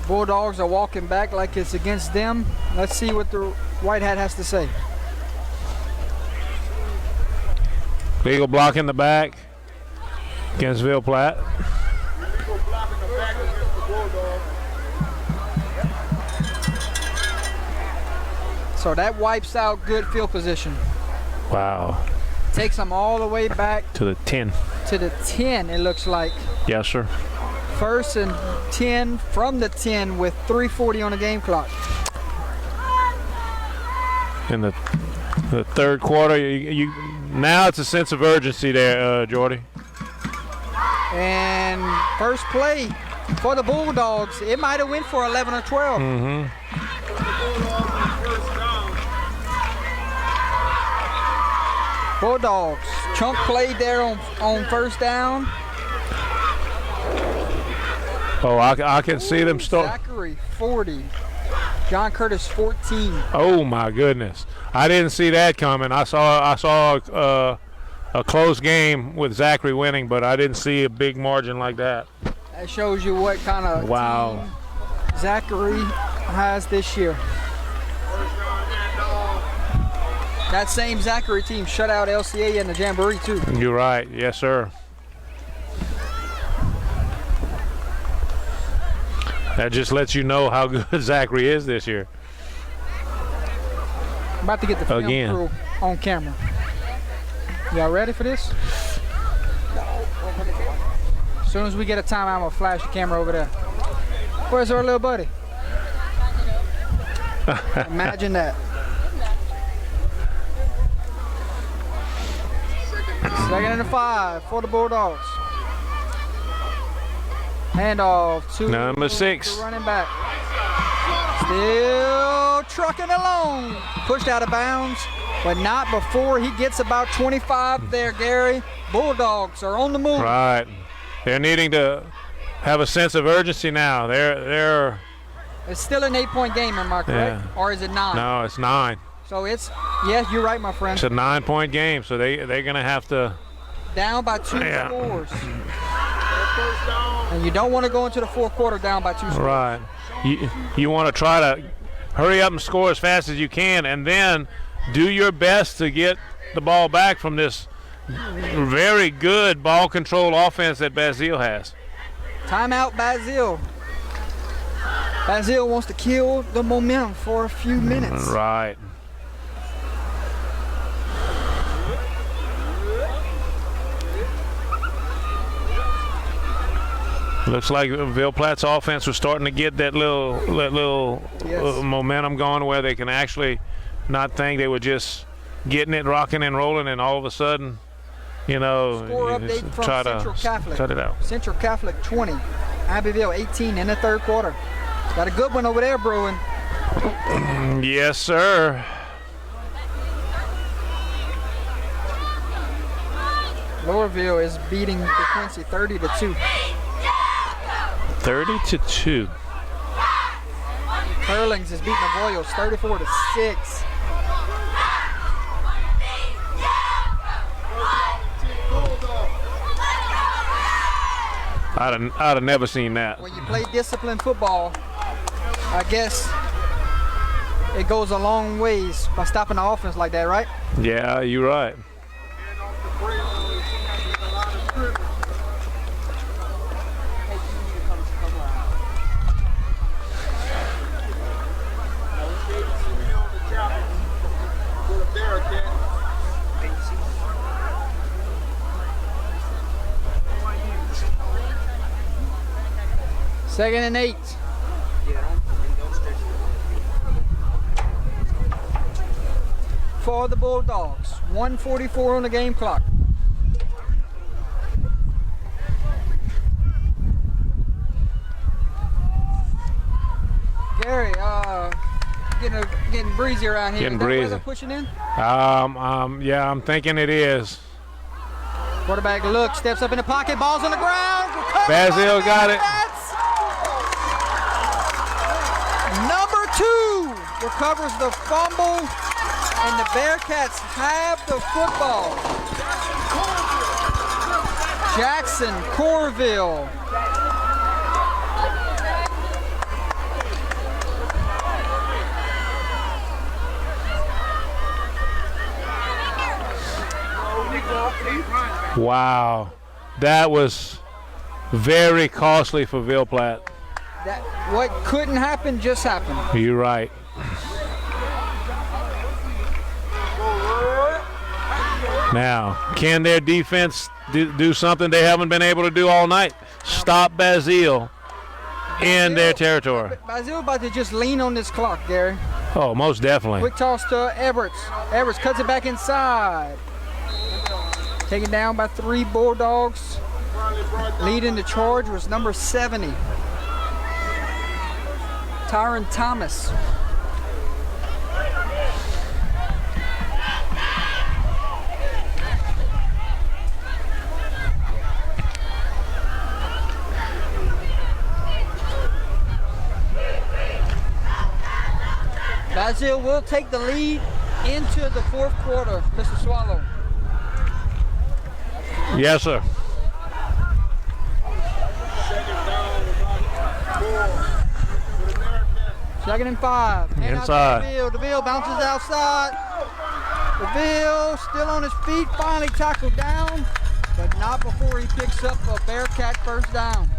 Bulldogs are walking back like it's against them. Let's see what the white hat has to say.
Legal block in the back against Ville Platte.
Illegal block in the back against the Bulldogs.
So that wipes out good field position.
Wow.
Takes them all the way back
To the 10.
to the 10, it looks like.
Yes, sir.
First and 10 from the 10 with 3:40 on the game clock.
In the third quarter, now it's a sense of urgency there, Jordy.
And first play for the Bulldogs. It might have went for 11 or 12.
Mm-hmm.
Bulldogs. Chunk played there on first down.
Oh, I can see them start.
Zachary 40. John Curtis 14.
Oh my goodness! I didn't see that coming. I saw a close game with Zachary winning, but I didn't see a big margin like that.
That shows you what kind of team Zachary has this year. That same Zachary team shut out LCA in the Jamboree too.
You're right. Yes, sir. That just lets you know how good Zachary is this year.
I'm about to get the film
Again.
crew on camera. Y'all ready for this? As soon as we get a timeout, I'm gonna flash the camera over there. Where's our little buddy? Imagine that. Second and 5 for the Bulldogs. Handoff to
Number 6.
the running back. Still trucking along. Pushed out of bounds, but not before he gets about 25 there, Gary. Bulldogs are on the move.
Right. They're needing to have a sense of urgency now. They're
It's still an 8-point game, am I correct?
Yeah.
Or is it 9?
No, it's 9.
So it's, yes, you're right, my friend.
It's a 9-point game, so they're gonna have to.
Down by 2
Yeah.
scores. And you don't want to go into the fourth quarter down by 2 scores.
Right. You want to try to hurry up and score as fast as you can, and then do your best to get the ball back from this very good ball control offense that Basile has.
Timeout, Basile. Basile wants to kill the momentum for a few minutes.
Right. Looks like Ville Platte's offense was starting to get that little
Yes.
momentum going where they can actually not think they were just getting it rocking and rolling, and all of a sudden, you know,
Score
you
update
just
from
try
Central
to
Catholic.
cut it out.
Central Catholic 20, Abbeville 18 in the third quarter. Got a good one over there brewing.
Yes, sir.
Lowerville is beating DeQuincy 30-2.
30-2.
Curlings is beating Avoyos 34-6.
I'd have never seen that.
When you play disciplined football, I guess it goes a long ways by stopping the offense like that, right?
Yeah, you're right.
And off the break, a lot of scrimmage. On the chopper for the Bearcats.
Second and 8. For the Bulldogs, 1:44 on the game clock. Gary, getting breezy around here.
Getting
Is that
breezy.
weather pushing in?
Yeah, I'm thinking it is.
Quarterback looks, steps up in the pocket, ball's on the ground. recovered
Basile
by
got it.
Bearcats. Number 2 recovers the fumble, and the Bearcats have the football. Jackson Corville.
Wow, that was very costly for Ville Platte.
That what couldn't happen just happened.
You're right. Now, can their defense do something they haven't been able to do all night? Stop Basile in their territory.
Basile about to just lean on this clock, Gary.
Oh, most definitely.
Quick toss to Everett. Everett cuts it back inside. Taken down by 3 Bulldogs. Leading the charge was number 70. Tyron Thomas. Basile will take the lead into the fourth quarter, Mr. Swallow.
Yes, sir.
Second and 5. Hand out to
Inside.
DeVille. DeVille bounces outside. DeVille still on his feet, finally tackled down, but not before he picks up a Bearcat first down.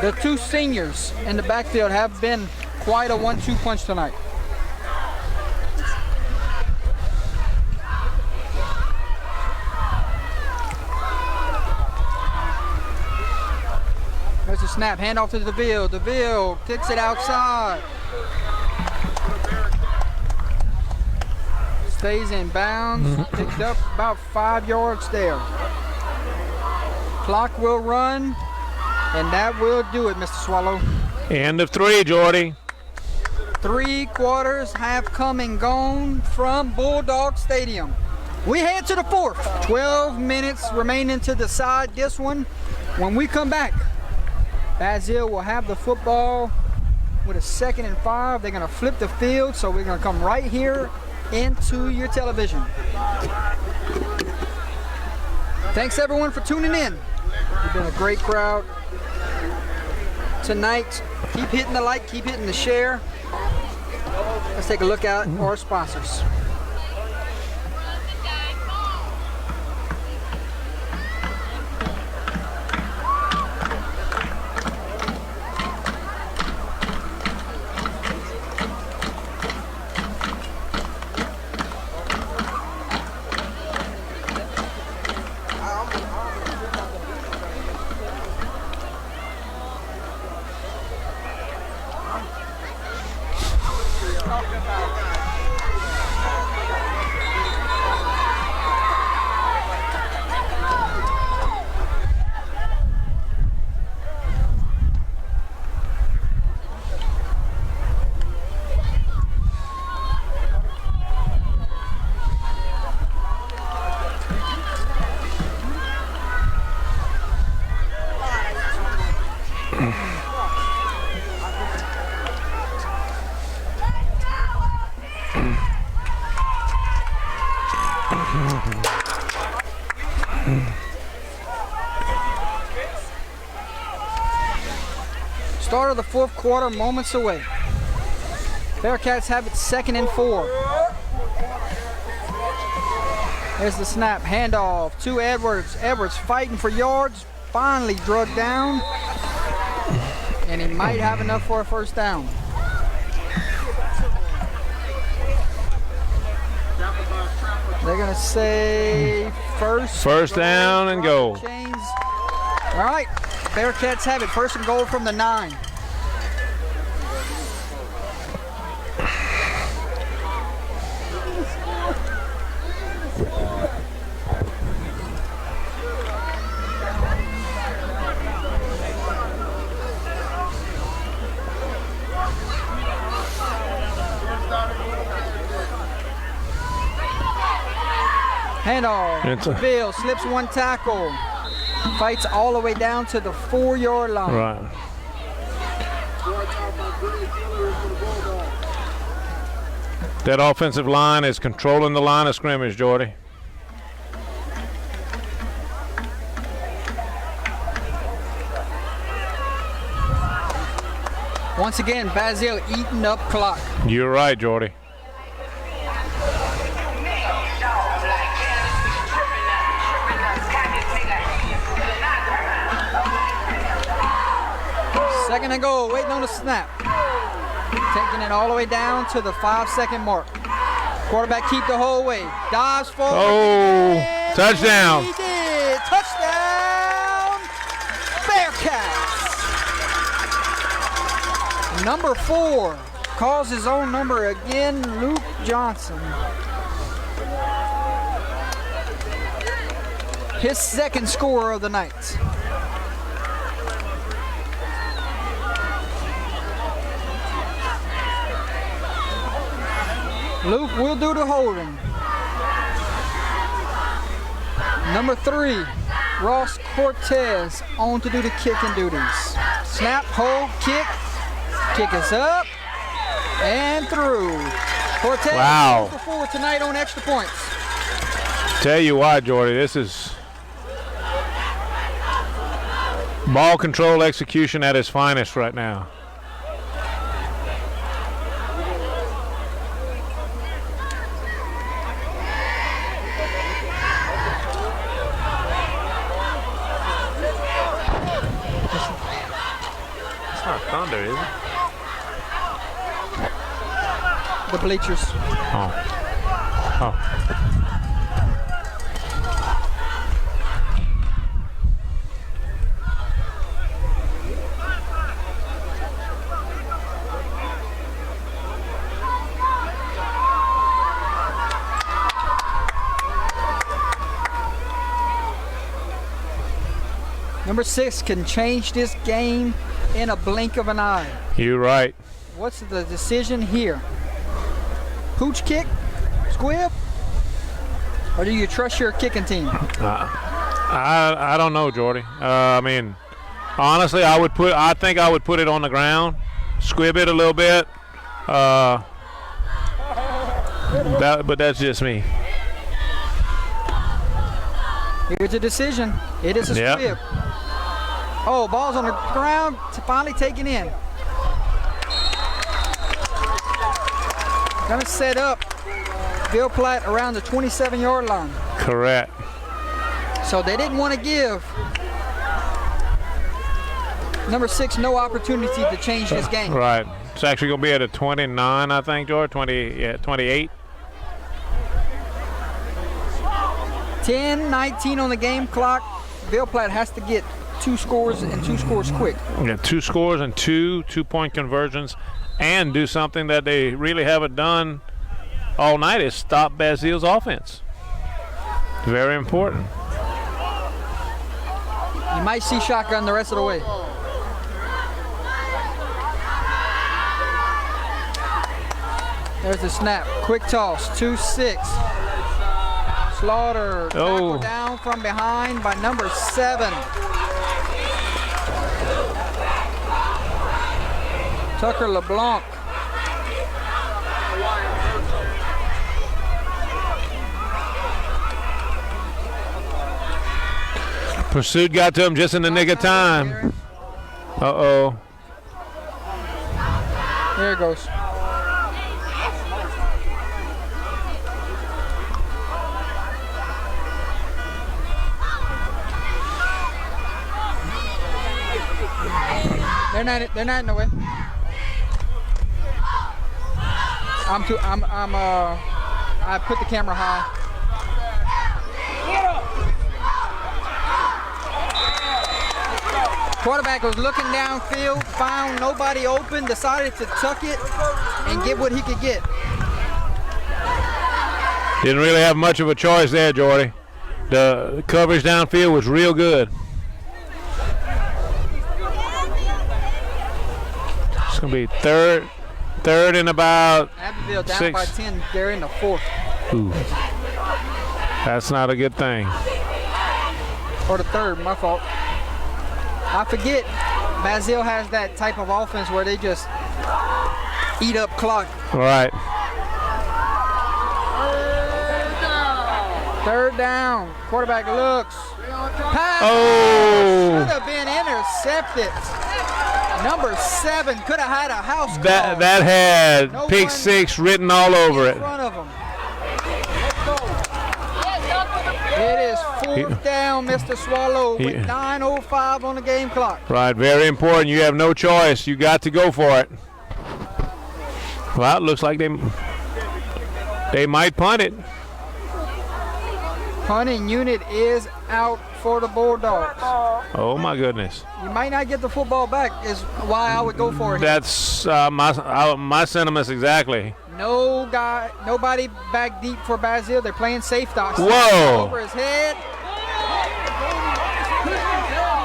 The 2 seniors in the backfield have been quite a 1-2 punch tonight. There's a snap, handoff to DeVille. DeVille kicks it outside. Stays in bounds, picked up about 5 yards there. Clock will run, and that will do it, Mr. Swallow.
End of 3, Jordy.
3 quarters have come and gone from Bulldog Stadium. We head to the fourth. 12 minutes remaining to decide this one. When we come back, Basile will have the football with a 2nd and 5. They're going to flip the field, so we're going to come right here into your television. Thanks everyone for tuning in. You've been a great crowd tonight. Keep hitting the like, keep hitting the share. Let's take a look at our sponsors. Start of the fourth quarter, moments away. Bearcats have it 2nd and 4. There's the snap, handoff to Edwards. Edwards fighting for yards, finally drugged down, and he might have enough for a first down. They're gonna say first
down and goal.
Chains. All right, Bearcats have it, 1st and goal from the 9. Handoff. Ville slips one tackle. Fights all the way down to the 4-yard line.
Right. That offensive line is controlling the line of scrimmage, Jordy.
Once again, Basile eating up clock.
You're right, Jordy.
Second and goal, waiting on the snap. Taking it all the way down to the 5-second mark. Quarterback keep the whole way. Dives forward.
Oh, touchdown.
He did. Touchdown, Bearcats. Number 4 calls his own number again, Luke Johnson. His 2nd score of the night. Luke will do the holding. Number 3, Ross Cortez on to do the kicking duties. Snap, hold, kick. Kick is up and through. Cortez
Wow.
4 tonight on extra points.
Tell you why, Jordy, this is ball control execution at its finest right now. Thunder, is it?
The bleachers.
Oh.
Number 6 can change this game in a blink of an eye.
You're right.
What's the decision here? Pooch kick, squib, or do you trust your kicking team?
I don't know, Jordy. I mean, honestly, I think I would put it on the ground, squib it a little bit. But that's just me.
Here's a decision. It is a squib. Oh, ball's on the ground, finally taken in. Gonna set up Ville Platte around the 27-yard line.
Correct.
So they didn't want to give number 6 no opportunity to change this game.
Right. It's actually gonna be at a 29, I think, George. 28.
10-19 on the game clock. Ville Platte has to get 2 scores and 2 scores quick.
Yeah, 2 scores and 2 2-point conversions, and do something that they really haven't done all night is stop Basile's offense. Very important.
You might see shotgun the rest of the way. There's the snap. Quick toss. 2-6. Slaughter.
Oh.
Tackle down from behind by number 7. Tucker LeBlanc.
Pursuit got to him just in the nick of time. Uh-oh.
There it goes. They're not in the way. I put the camera high. Quarterback was looking downfield, found nobody open, decided to tuck it and get what he could get.
Didn't really have much of a choice there, Jordy. The coverage downfield was real good. It's going to be third and about
Abbeville down
6.
by 10. They're in the 4th.
Ooh. That's not a good thing.
Or the 3rd, my fault. I forget Basile has that type of offense where they just eat up clock.
All right.
3rd down. Quarterback looks. Pass.
Oh.
Should have been intercepted. Number 7 could have had a house call.
That had
No
pick
one
6 written all over
in
it.
front of him. It is 4th down, Mr. Swallow, with 9:05 on the game clock.
Right, very important. You have no choice. You got to go for it. Well, it looks like they might punt it.
Punting unit is out for the Bulldogs.
Oh my goodness.
You might not get the football back is why I would go for it.
That's my sentiments exactly.
Nobody back deep for Basile. They're playing safe docs.
Whoa.
Over his head.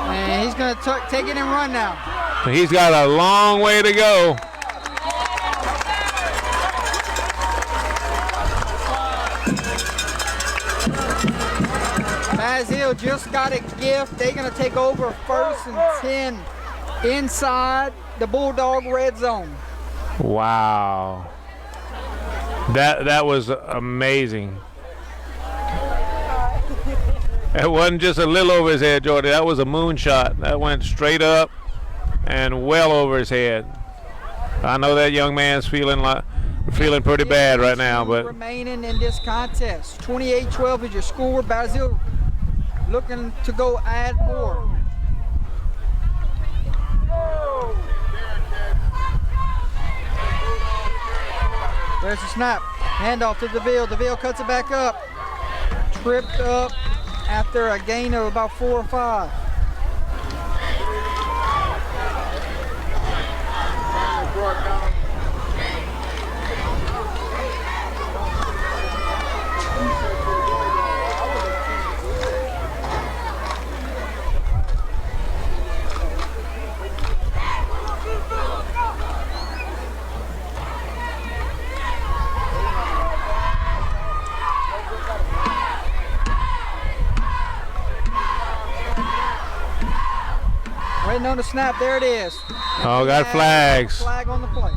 And he's going to take it and run now.
He's got a long way to go.
Basile just got a gift. They're going to take over 1st and 10 inside the Bulldog red zone.
Wow. That was amazing. It wasn't just a little over his head, Jordy. That was a moonshot. That went straight up and well over his head. I know that young man's feeling pretty bad right now, but
remaining in this contest. 28-12 is your score. Basile looking to go add more. There's the snap. Handoff to DeVille. DeVille cuts it back up. Tripped up after a gain of about 4 or 5. Waiting on the snap. There it is.
oh, got flags.
Flag on the play.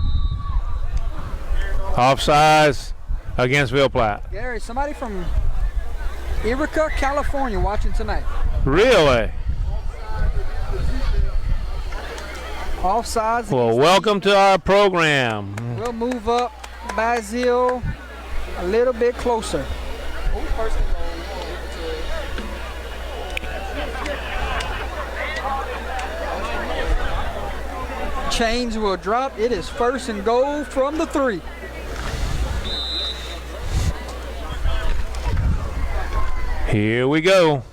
Offsides against Ville Platte.
Gary, somebody from Eureka, California watching tonight.
Really?
Offsides.
Well, welcome to our program.
We'll move up Basile a little bit closer. Chains will drop. It is 1st and goal from the 3.
Here we go.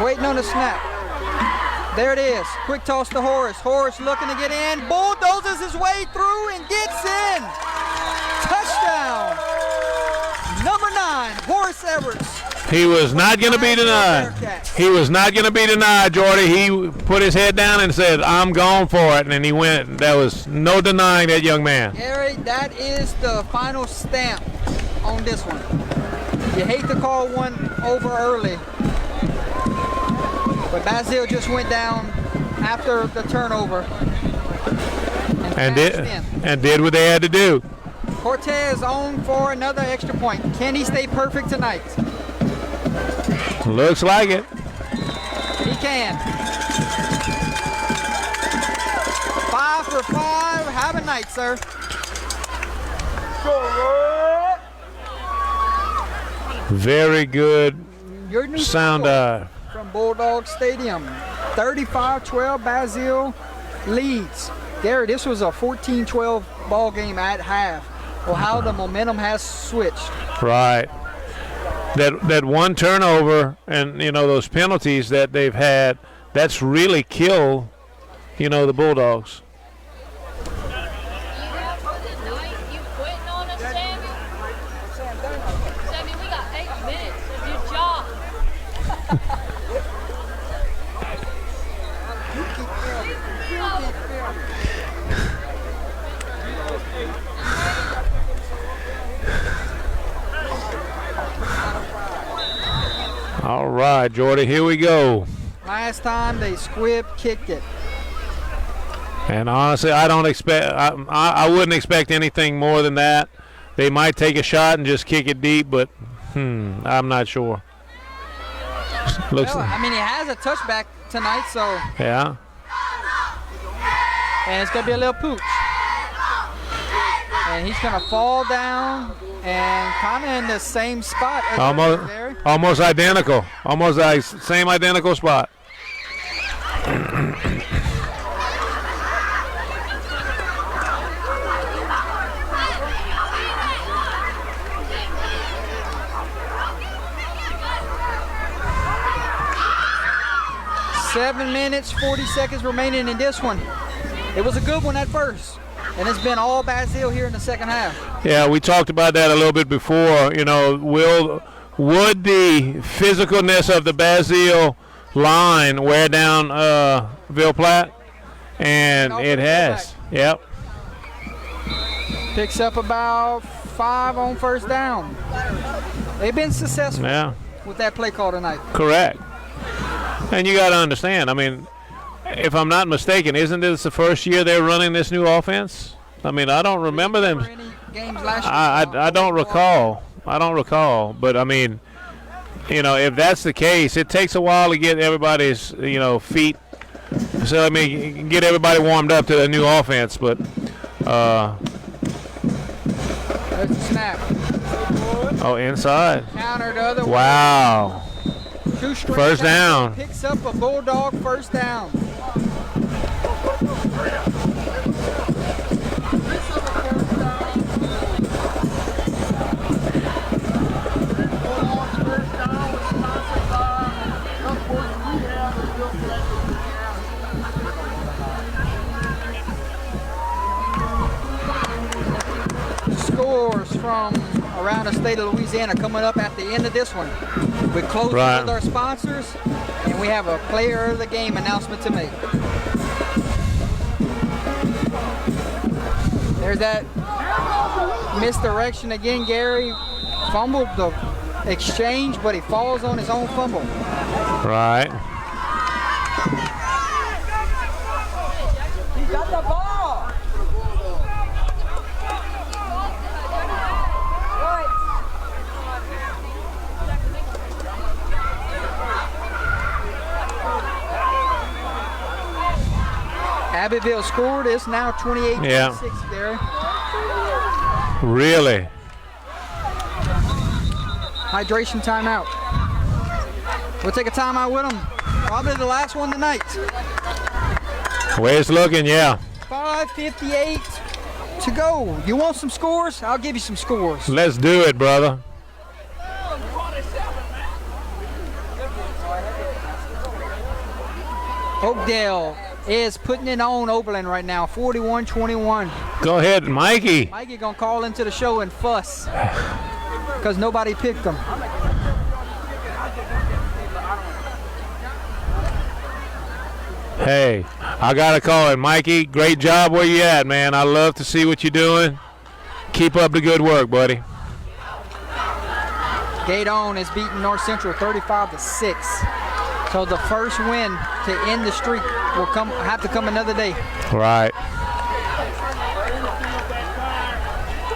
Waiting on the snap. There it is. Quick toss to Horace. Horace looking to get in. Bulldozes his way through and gets in. Touchdown. Number 9, Horace Everts.
He was not going to be denied. He was not going to be denied, Jordy. He put his head down and said, I'm going for it. And then he went. There was no denying that young man.
Gary, that is the final stamp on this one. You hate to call one over early, but Basile just went down after the turnover and
did what they had to do.
Cortez on for another extra point. Can he stay perfect tonight?
Looks like it.
He can. 5 for 5. Have a night, sir.
Very good
Your new
sound
score
dive.
from Bulldog Stadium. 35-12 Basile leads. Gary, this was a 14-12 ball game at half. Well, how the momentum has switched.
Right. That one turnover and, those penalties that they've had, that's really killed, the Bulldogs.
You quitting on us, Sammy? Sammy, we got 8 minutes of your job.
All right, Jordy, here we go.
Last time they squib kicked it.
And honestly, I don't expect. I wouldn't expect anything more than that. They might take a shot and just kick it deep, but I'm not sure. Looks.
Well, I mean, he has a touchback tonight, so.
Yeah.
And it's gonna be a little pooch. And he's gonna fall down and kind of in the same spot. As
Almost identical. Almost like same identical spot.
7 minutes, 40 seconds remaining in this one. It was a good one at first, and it's been all Basile here in the second half.
Yeah, we talked about that a little bit before. Would the physicalness of the Basile line wear down Ville Platte? And it has. Yep.
Picks up about 5 on first down. They've been successful with that play call tonight.
Correct. And you got to understand, I mean, if I'm not mistaken, isn't this the first year they're running this new offense? I mean, I don't remember them. I don't recall. But, I mean, if that's the case, it takes a while to get everybody's, feet. So, I mean, get everybody warmed up to the new offense. But
there's the snap.
Oh, inside.
Counter the other way.
Wow. First down.
Picks up a Bulldog first down. Scores from around the state of Louisiana coming up at the end of this one. We close with our sponsors, and we have a player of the game announcement to make. There's that misdirection again. Gary fumbled the exchange, but he falls on his own fumble.
Right.
He got the ball. Abbeville scored. It's now 28-6 there.
Really?
Hydration timeout. We'll take a timeout with them. Probably the last one tonight.
Way it's looking, yeah.
5:58 to go. You want some scores? I'll give you some scores.
Let's do it, brother.
Oakdale is putting it on Oberlin right now, 41-21.
Go ahead, Mikey.
Mikey gonna call into the show and fuss because nobody picked them.
Hey, I gotta call it, Mikey. Great job where you at, man. I love to see what you're doing. Keep up the good work, buddy.
Gaydon is beating North Central 35-6. So the first win to end the streak will have to come another day.
Right.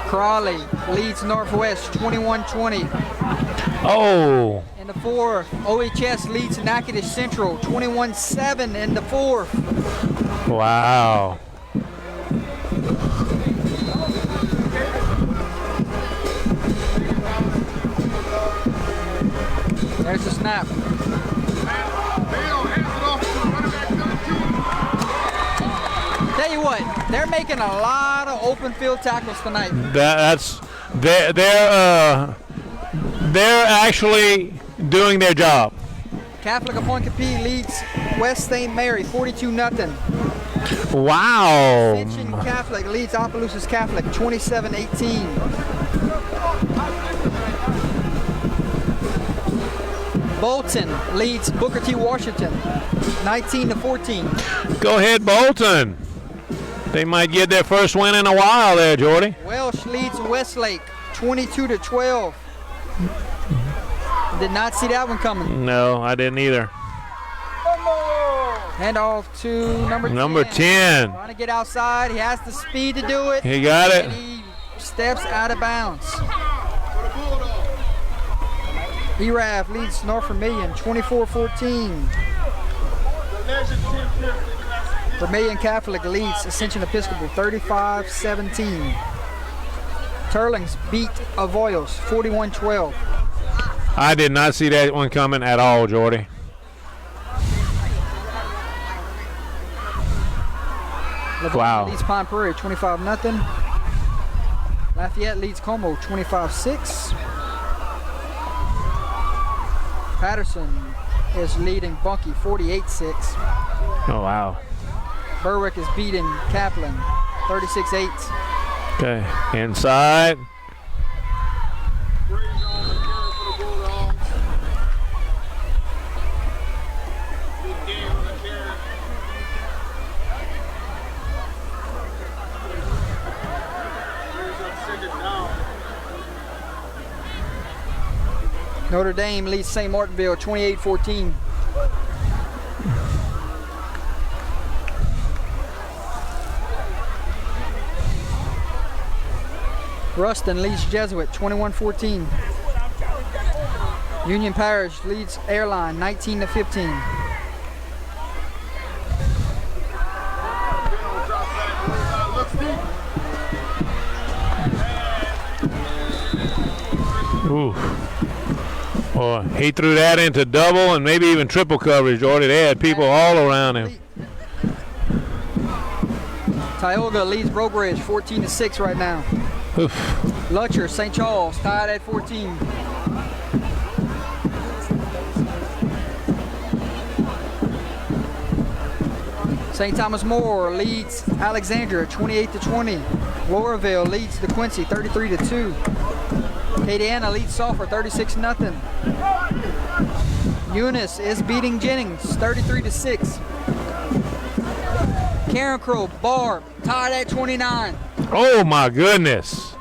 Crawley leads Northwest 21-20.
Oh.
In the fourth, OHS leads Natchitoches Central 21-7 in the fourth.
Wow.
There's the snap. Tell you what, they're making a lot of open field tackles tonight.
They're actually doing their job.
Catholic of Point Capee leads West St. Mary 42-0.
Wow.
Ascension Catholic leads Opelousas Catholic 27-18. Bolton leads Booker T. Washington 19-14.
Go ahead, Bolton. They might get their first win in a while there, Jordy.
Welsh leads Westlake 22-12. Did not see that one coming.
No, I didn't either.
Hand off to number 10.
Number 10.
Trying to get outside. He has the speed to do it.
He got it.
And he steps out of bounds. ERAF leads North Vermilion 24-14. Vermilion Catholic leads Ascension Episcopal 35-17. Turlings beat Avoyos 41-12.
I did not see that one coming at all, Jordy. Wow.
Leads Pine Prairie 25-0. Lafayette leads Como 25-6. Patterson is leading Bunkie 48-6.
Oh, wow.
Berwick is beating Kaplan 36-8.
Okay, inside.
Notre Dame leads St. Martinville 28-14. Ruston leads Jesuit 21-14. Union Parish leads Airline 19-15.
Ooh. Well, he threw that into double and maybe even triple coverage, Jordy. They had people all around him.
Tioga leads Breaux Bridge 14-6 right now.
Oof.
Lutcher, St. Charles tied at 14. St. Thomas More leads Alexandria 28-20. Loreauville leads DeQuincy 33-2. Acadiana leads Sulphur 36-0. Eunice is beating Jennings 33-6. Karen Crow, Barb tied at 29.
Oh my goodness.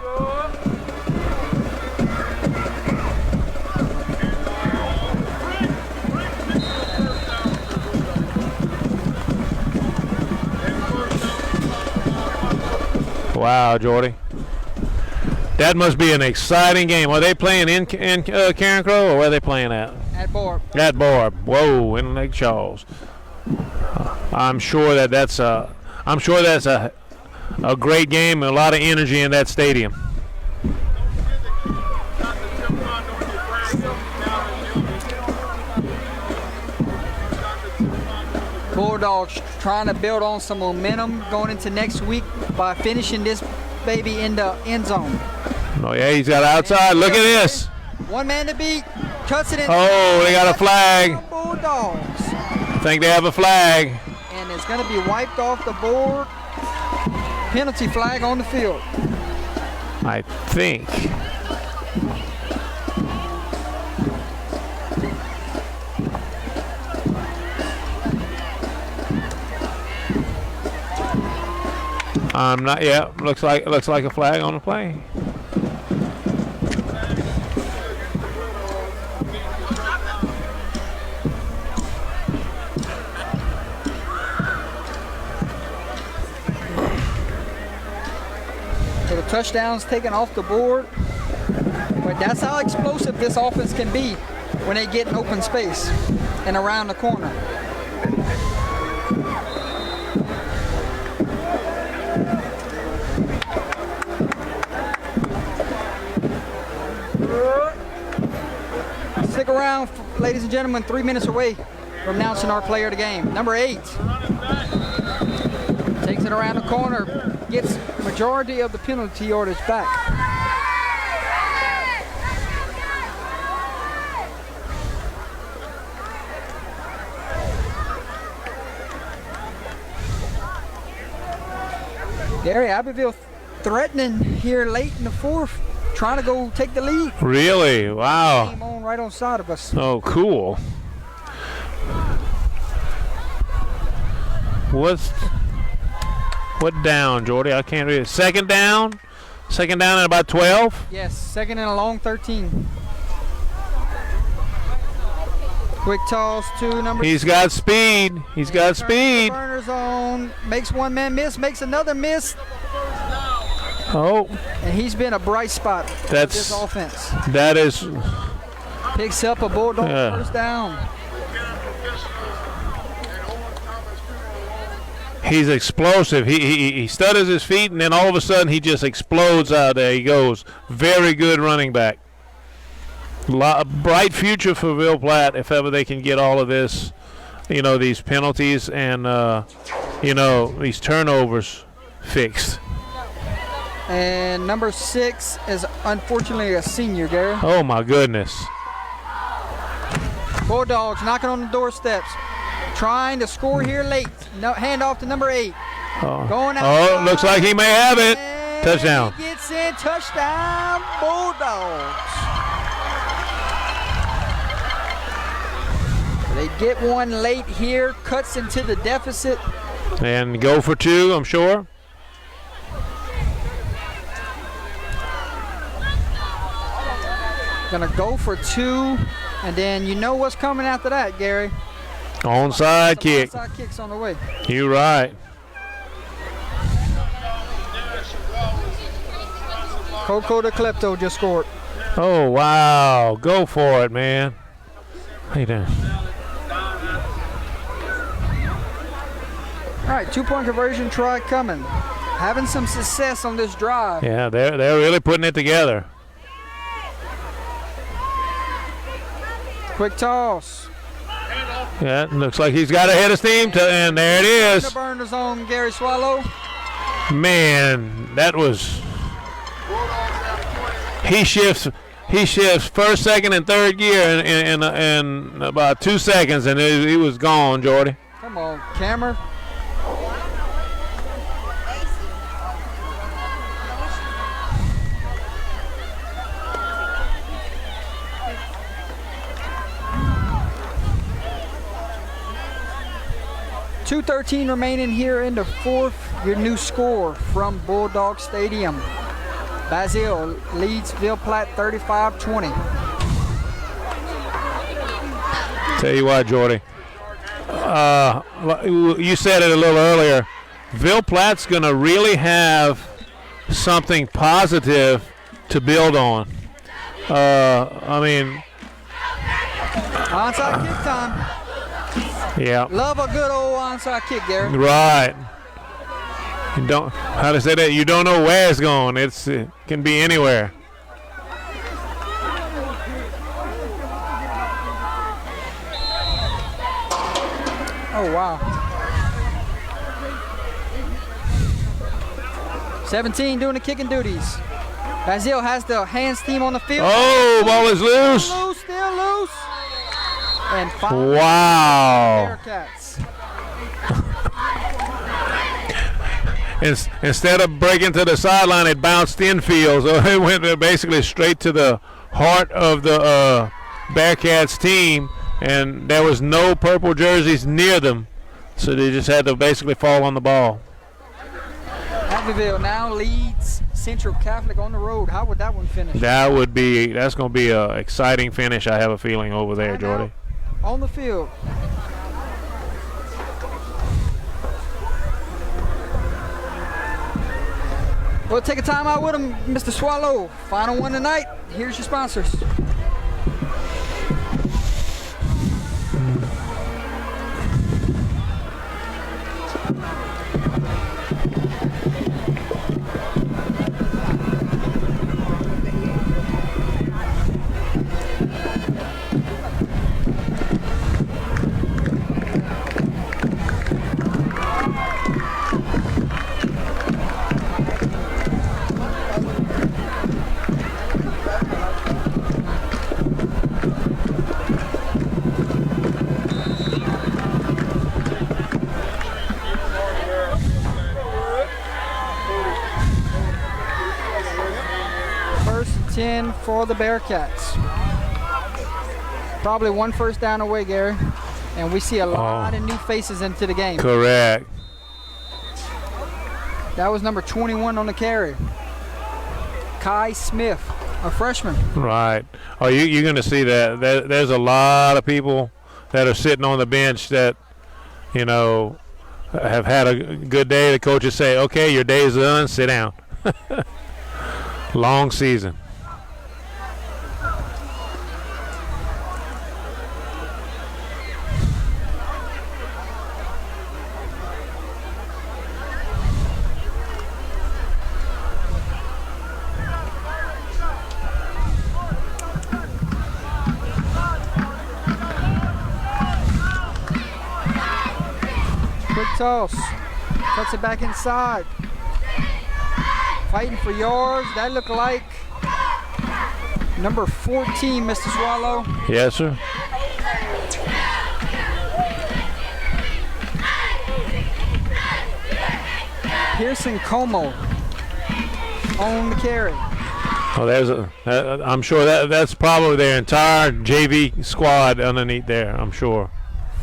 Wow, Jordy. That must be an exciting game. Are they playing in Karen Crow, or where are they playing at?
At Barb.
At Barb. Whoa, in Lake Charles. I'm sure that's a great game and a lot of energy in that stadium.
Bulldogs trying to build on some momentum going into next week by finishing this baby in the end zone.
Oh yeah, he's got outside. Look at this.
One man to beat. Cuts it in.
Oh, they got a flag.
Bulldogs.
I think they have a flag.
And it's going to be wiped off the board. Penalty flag on the field.
I think. I'm not. Yeah, looks like a flag on the play.
So the touchdown's taken off the board. But that's how explosive this offense can be when they get in open space and around the corner. Stick around, ladies and gentlemen, 3 minutes away from announcing our player of the game. Number 8. Takes it around the corner, gets majority of the penalty yardage back. Gary, Abbeville threatening here late in the fourth, trying to go take the lead.
Really? Wow.
Came on right on side of us.
Oh, cool. What down, Jordy? I can't read it. Second down? Second down at about 12?
Yes, second and a long 13. Quick toss to number.
He's got speed. He's got speed.
Burner zone, makes one man miss, makes another miss,
Oh,
and he's been a bright spot for this offense.
that is.
Picks up a Bulldog first down.
He's explosive. He stutters his feet, and then all of a sudden he just explodes out there. He goes. Very good running back. Bright future for Ville Platte if ever they can get all of this, these penalties and, these turnovers fixed.
And number 6 is unfortunately a senior, Gary.
Oh, my goodness.
Bulldogs knocking on the doorsteps, trying to score here late. No, hand off to number 8. Going out.
Oh, looks like he may have it. Touchdown.
He gets in. Touchdown, Bulldogs. They get one late here, cuts into the deficit.
And go for 2, I'm sure.
Gonna go for 2, and then you know what's coming after that, Gary.
Onside kick.
Onside kick's on the way.
You're right.
Coco de Klepto just scored.
Oh, wow. Go for it, man. How you doing?
All right, 2-point conversion try coming. Having some success on this drive.
Yeah, they're really putting it together.
Quick toss.
Yeah, looks like he's got a head of steam, and there it is.
The burner zone, Gary Swallow.
Man, that was. He shifts first, second, and third gear in about 2 seconds, and he was gone, Jordy.
Come on, Cameron. .213 remaining here in the fourth. Your new score from Bulldog Stadium. Basile leads Ville Platte 35-20.
Tell you what, Jordy. You said it a little earlier. Ville Platte's going to really have something positive to build on.
Onside kick time.
Yeah.
Love a good old onside kick, Gary.
Right. You don't. How to say that? You don't know where it's going. It can be anywhere.
Oh wow. 17 doing the kicking duties. Basile has the hands team on the field.
Oh, ball is loose.
Still loose. And final
Wow.
Bearcats.
Instead of breaking to the sideline, it bounced infield. So it went basically straight to the heart of the Bearcats team, and there was no purple jerseys near them. So they just had to basically fall on the ball.
Abbeville now leads Central Catholic on the road. How would that one finish?
That's going to be an exciting finish, I have a feeling, over there,
And
Jordy.
now on the field. We'll take a time out with him, Mr. Swallow. Final one tonight. Here's your sponsors. First and 10 for the Bearcats. Probably one first down away, Gary. And we see a lot of new faces into the game.
Correct.
That was number 21 on the carry. Kai Smith, a freshman.
Right. Oh, you're going to see that. There's a lot of people that are sitting on the bench that, you know, have had a good day. The coaches say, okay, your day is done, sit down. Long season.
Quick toss. Cuts it back inside. Fighting for yards. That looked like number 14, Mr. Swallow.
Yes, sir.
Pearson Como on the carry.
Oh, I'm sure that's probably their entire JV squad underneath there, I'm sure.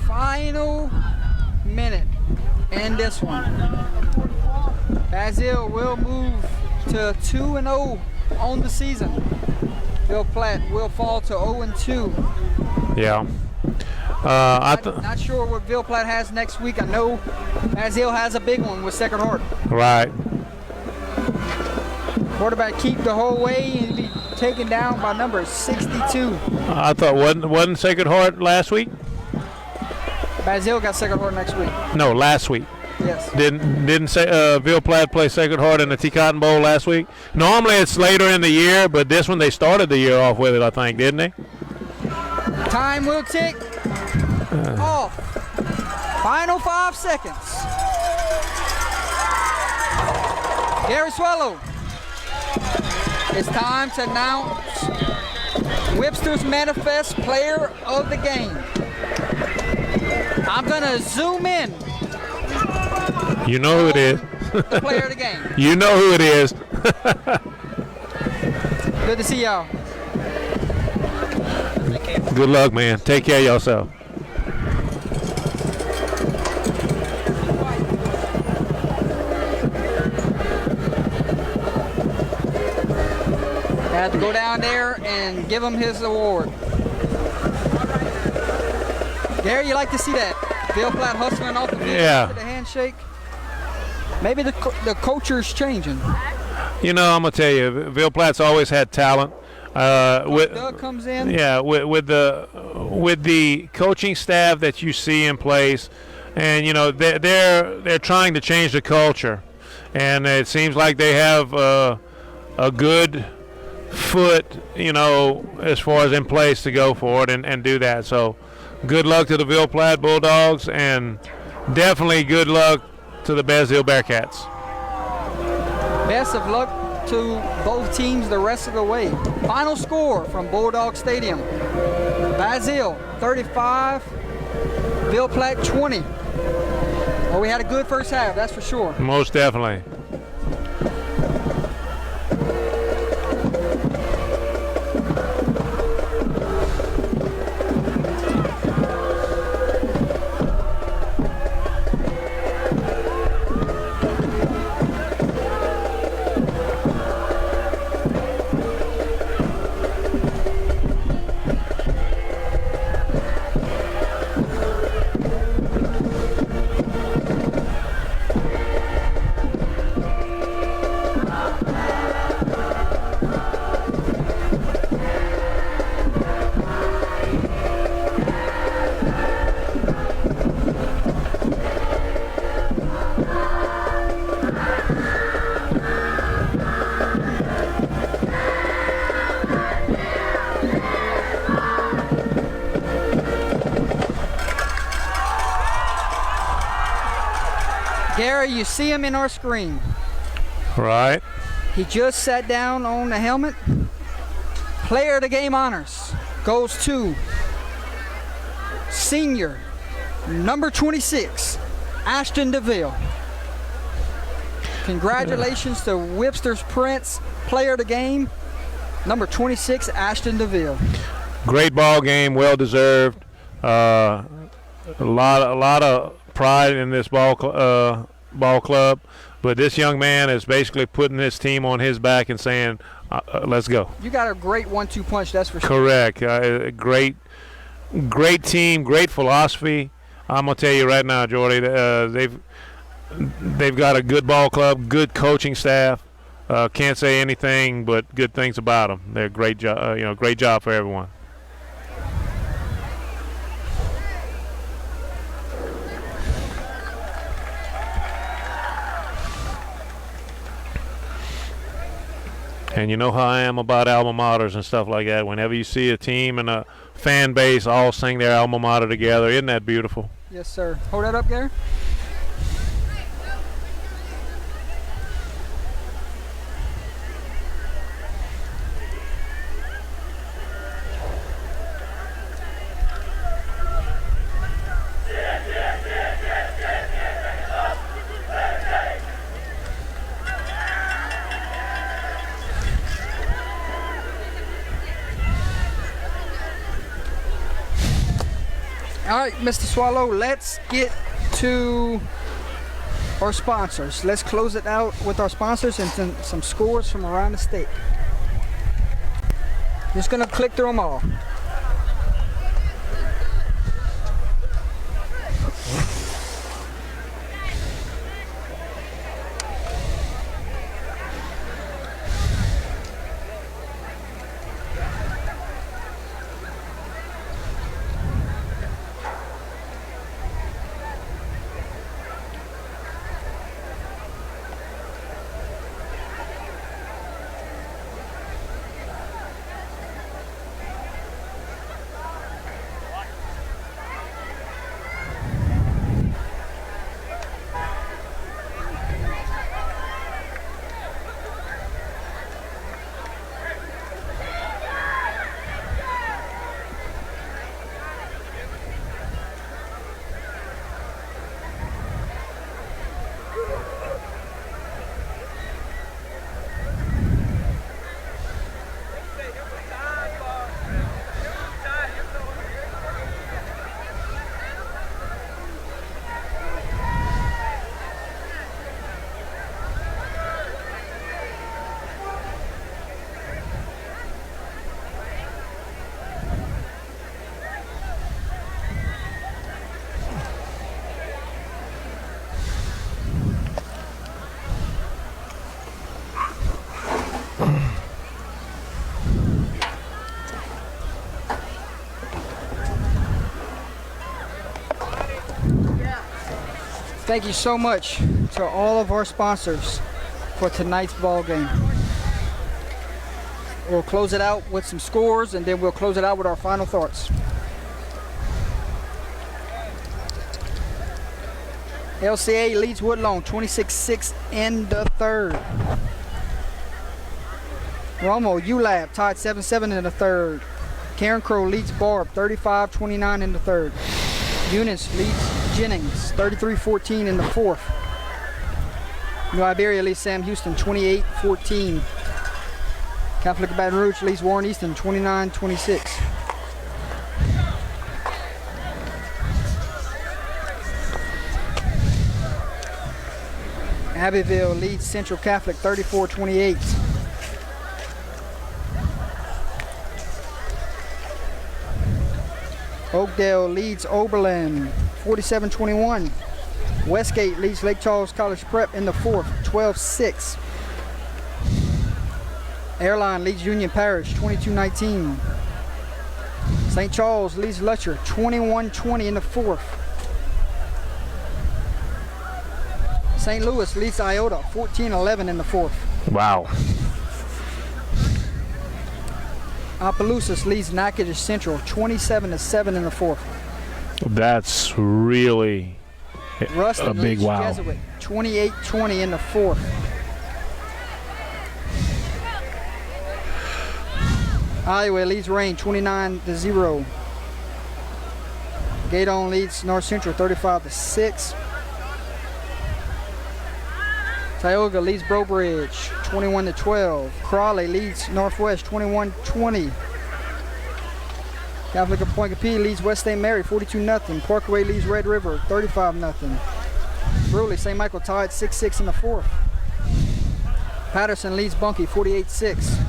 Final minute in this one. Basile will move to 2-0 on the season. Ville Platte will fall to 0-2.
Yeah.
Not sure what Ville Platte has next week. I know Basile has a big one with Sacred Heart.
Right.
Quarterback keep the whole way and be taken down by number 62.
I thought wasn't Sacred Heart last week?
Basile got Sacred Heart next week.
No, last week.
Yes.
Didn't say Ville Platte play Sacred Heart in the T Cotton Bowl last week? Normally it's later in the year, but this one they started the year off with it, I think, didn't they?
Time will tick off. Final 5 seconds. Gary Swallow. It's time to announce Webster's Manifest Player of the Game. I'm gonna zoom in.
You know who it is.
The player of the game.
You know who it is.
Good to see y'all.
Good luck, man. Take care of yourself.
Had to go down there and give him his award. Gary, you like to see that? Ville Platte hustling off the field
Yeah.
with the handshake. Maybe the culture's changing.
You know, I'm gonna tell you, Ville Platte's always had talent.
Doug comes in.
Yeah, with the coaching staff that you see in place, and you know they're trying to change the culture, and it seems like they have a good foot, you know, as far as in place to go for it and do that. So, good luck to the Ville Platte Bulldogs, and definitely good luck to the Basile Bearcats.
Best of luck to both teams the rest of the way. Final score from Bulldog Stadium. Basile 35, Ville Platte 20. Well, we had a good first half, that's for sure.
Most definitely.
Gary, you see him in our screen.
Right.
He just sat down on the helmet. Player of the game honors goes to senior number 26, Ashton DeVille. Congratulations to Webster's Prince, player of the game, number 26, Ashton DeVille.
Great ball game, well deserved. A lot of pride in this ball club, but this young man is basically putting this team on his back and saying, "Let's go."
You got a great 1-2 punch, that's for sure.
Correct. Great team, great philosophy. I'm gonna tell you right now, Jordy, they've got a good ball club, good coaching staff. Can't say anything but good things about them. They're great job. Great job for everyone. And you know how I am about alma maters and stuff like that. Whenever you see a team and a fan base all sing their alma mater together, isn't that beautiful?
Yes, sir. Hold that up, Gary. All right, Mr. Swallow, let's get to our sponsors. Let's close it out with our sponsors and some scores from around the state. Just gonna click through them all. Thank you so much to all of our sponsors for tonight's ball game. We'll close it out with some scores and then we'll close it out with our final thoughts. LCA leads Woodlawn 26-6 in the third. Romo ULAB tied 7-7 in the third. Karen Crow leads Barb 35-29 in the third. Eunice leads Jennings 33-14 in the fourth. New Iberia leads Sam Houston 28-14. Catholic of Baton Rouge leads Warren Easton 29-26. Abbeville leads Central Catholic 34-28. Oakdale leads Oberlin 47-21. Westgate leads Lake Charles College Prep in the fourth 12-6. Airline leads Union Parish 22-19. St. Charles leads Lutcher 21-20 in the fourth. St. Louis leads Iota 14-11 in the fourth.
Wow.
Opelousas leads Natchitoches Central 27-7 in the fourth.
That's really
Ruston
a big
leads
wow.
Jesuit 28-20 in the fourth. Iowa leads Rain 29-0. Gaydon leads North Central 35-6. Tioga leads Brobridge 21-12. Crawley leads Northwest 21-20. Catholic of Point Capee leads West St. Mary 42-0. Parkway leads Red River 35-0. Bruley St. Michael tied 6-6 in the fourth. Patterson leads Bunkie 48-6.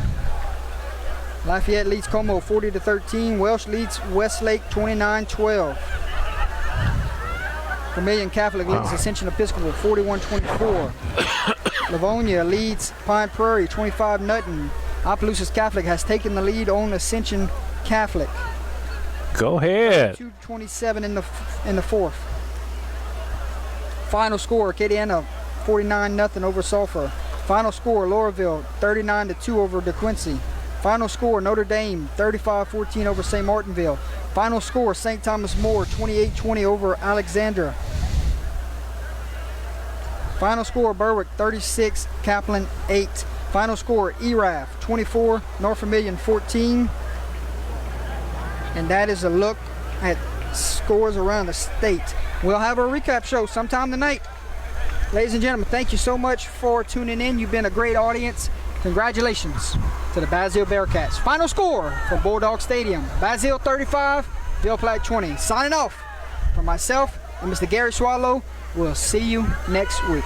Lafayette leads Como 40-13. Welsh leads Westlake 29-12. Vermilion Catholic leads Ascension Episcopal 41-24. Livonia leads Pine Prairie 25-0. Opelousas Catholic has taken the lead on Ascension Catholic.
Go ahead.
2-27 in the fourth. Final score: Acadiana 49-0 over Sulphur. Final score: Laurelville 39-2 over DeQuincy. Final score: Notre Dame 35-14 over St. Martinville. Final score: St. Thomas More 28-20 over Alexandra. Final score: Berwick 36, Kaplan 8. Final score: ERAF 24, North Vermilion 14. And that is a look at scores around the state. We'll have a recap show sometime tonight. Ladies and gentlemen, thank you so much for tuning in. You've been a great audience. Congratulations to the Basile Bearcats. Final score from Bulldog Stadium: Basile 35, Ville Platte 20. Signing off from myself and Mr. Gary Swallow. We'll see you next week.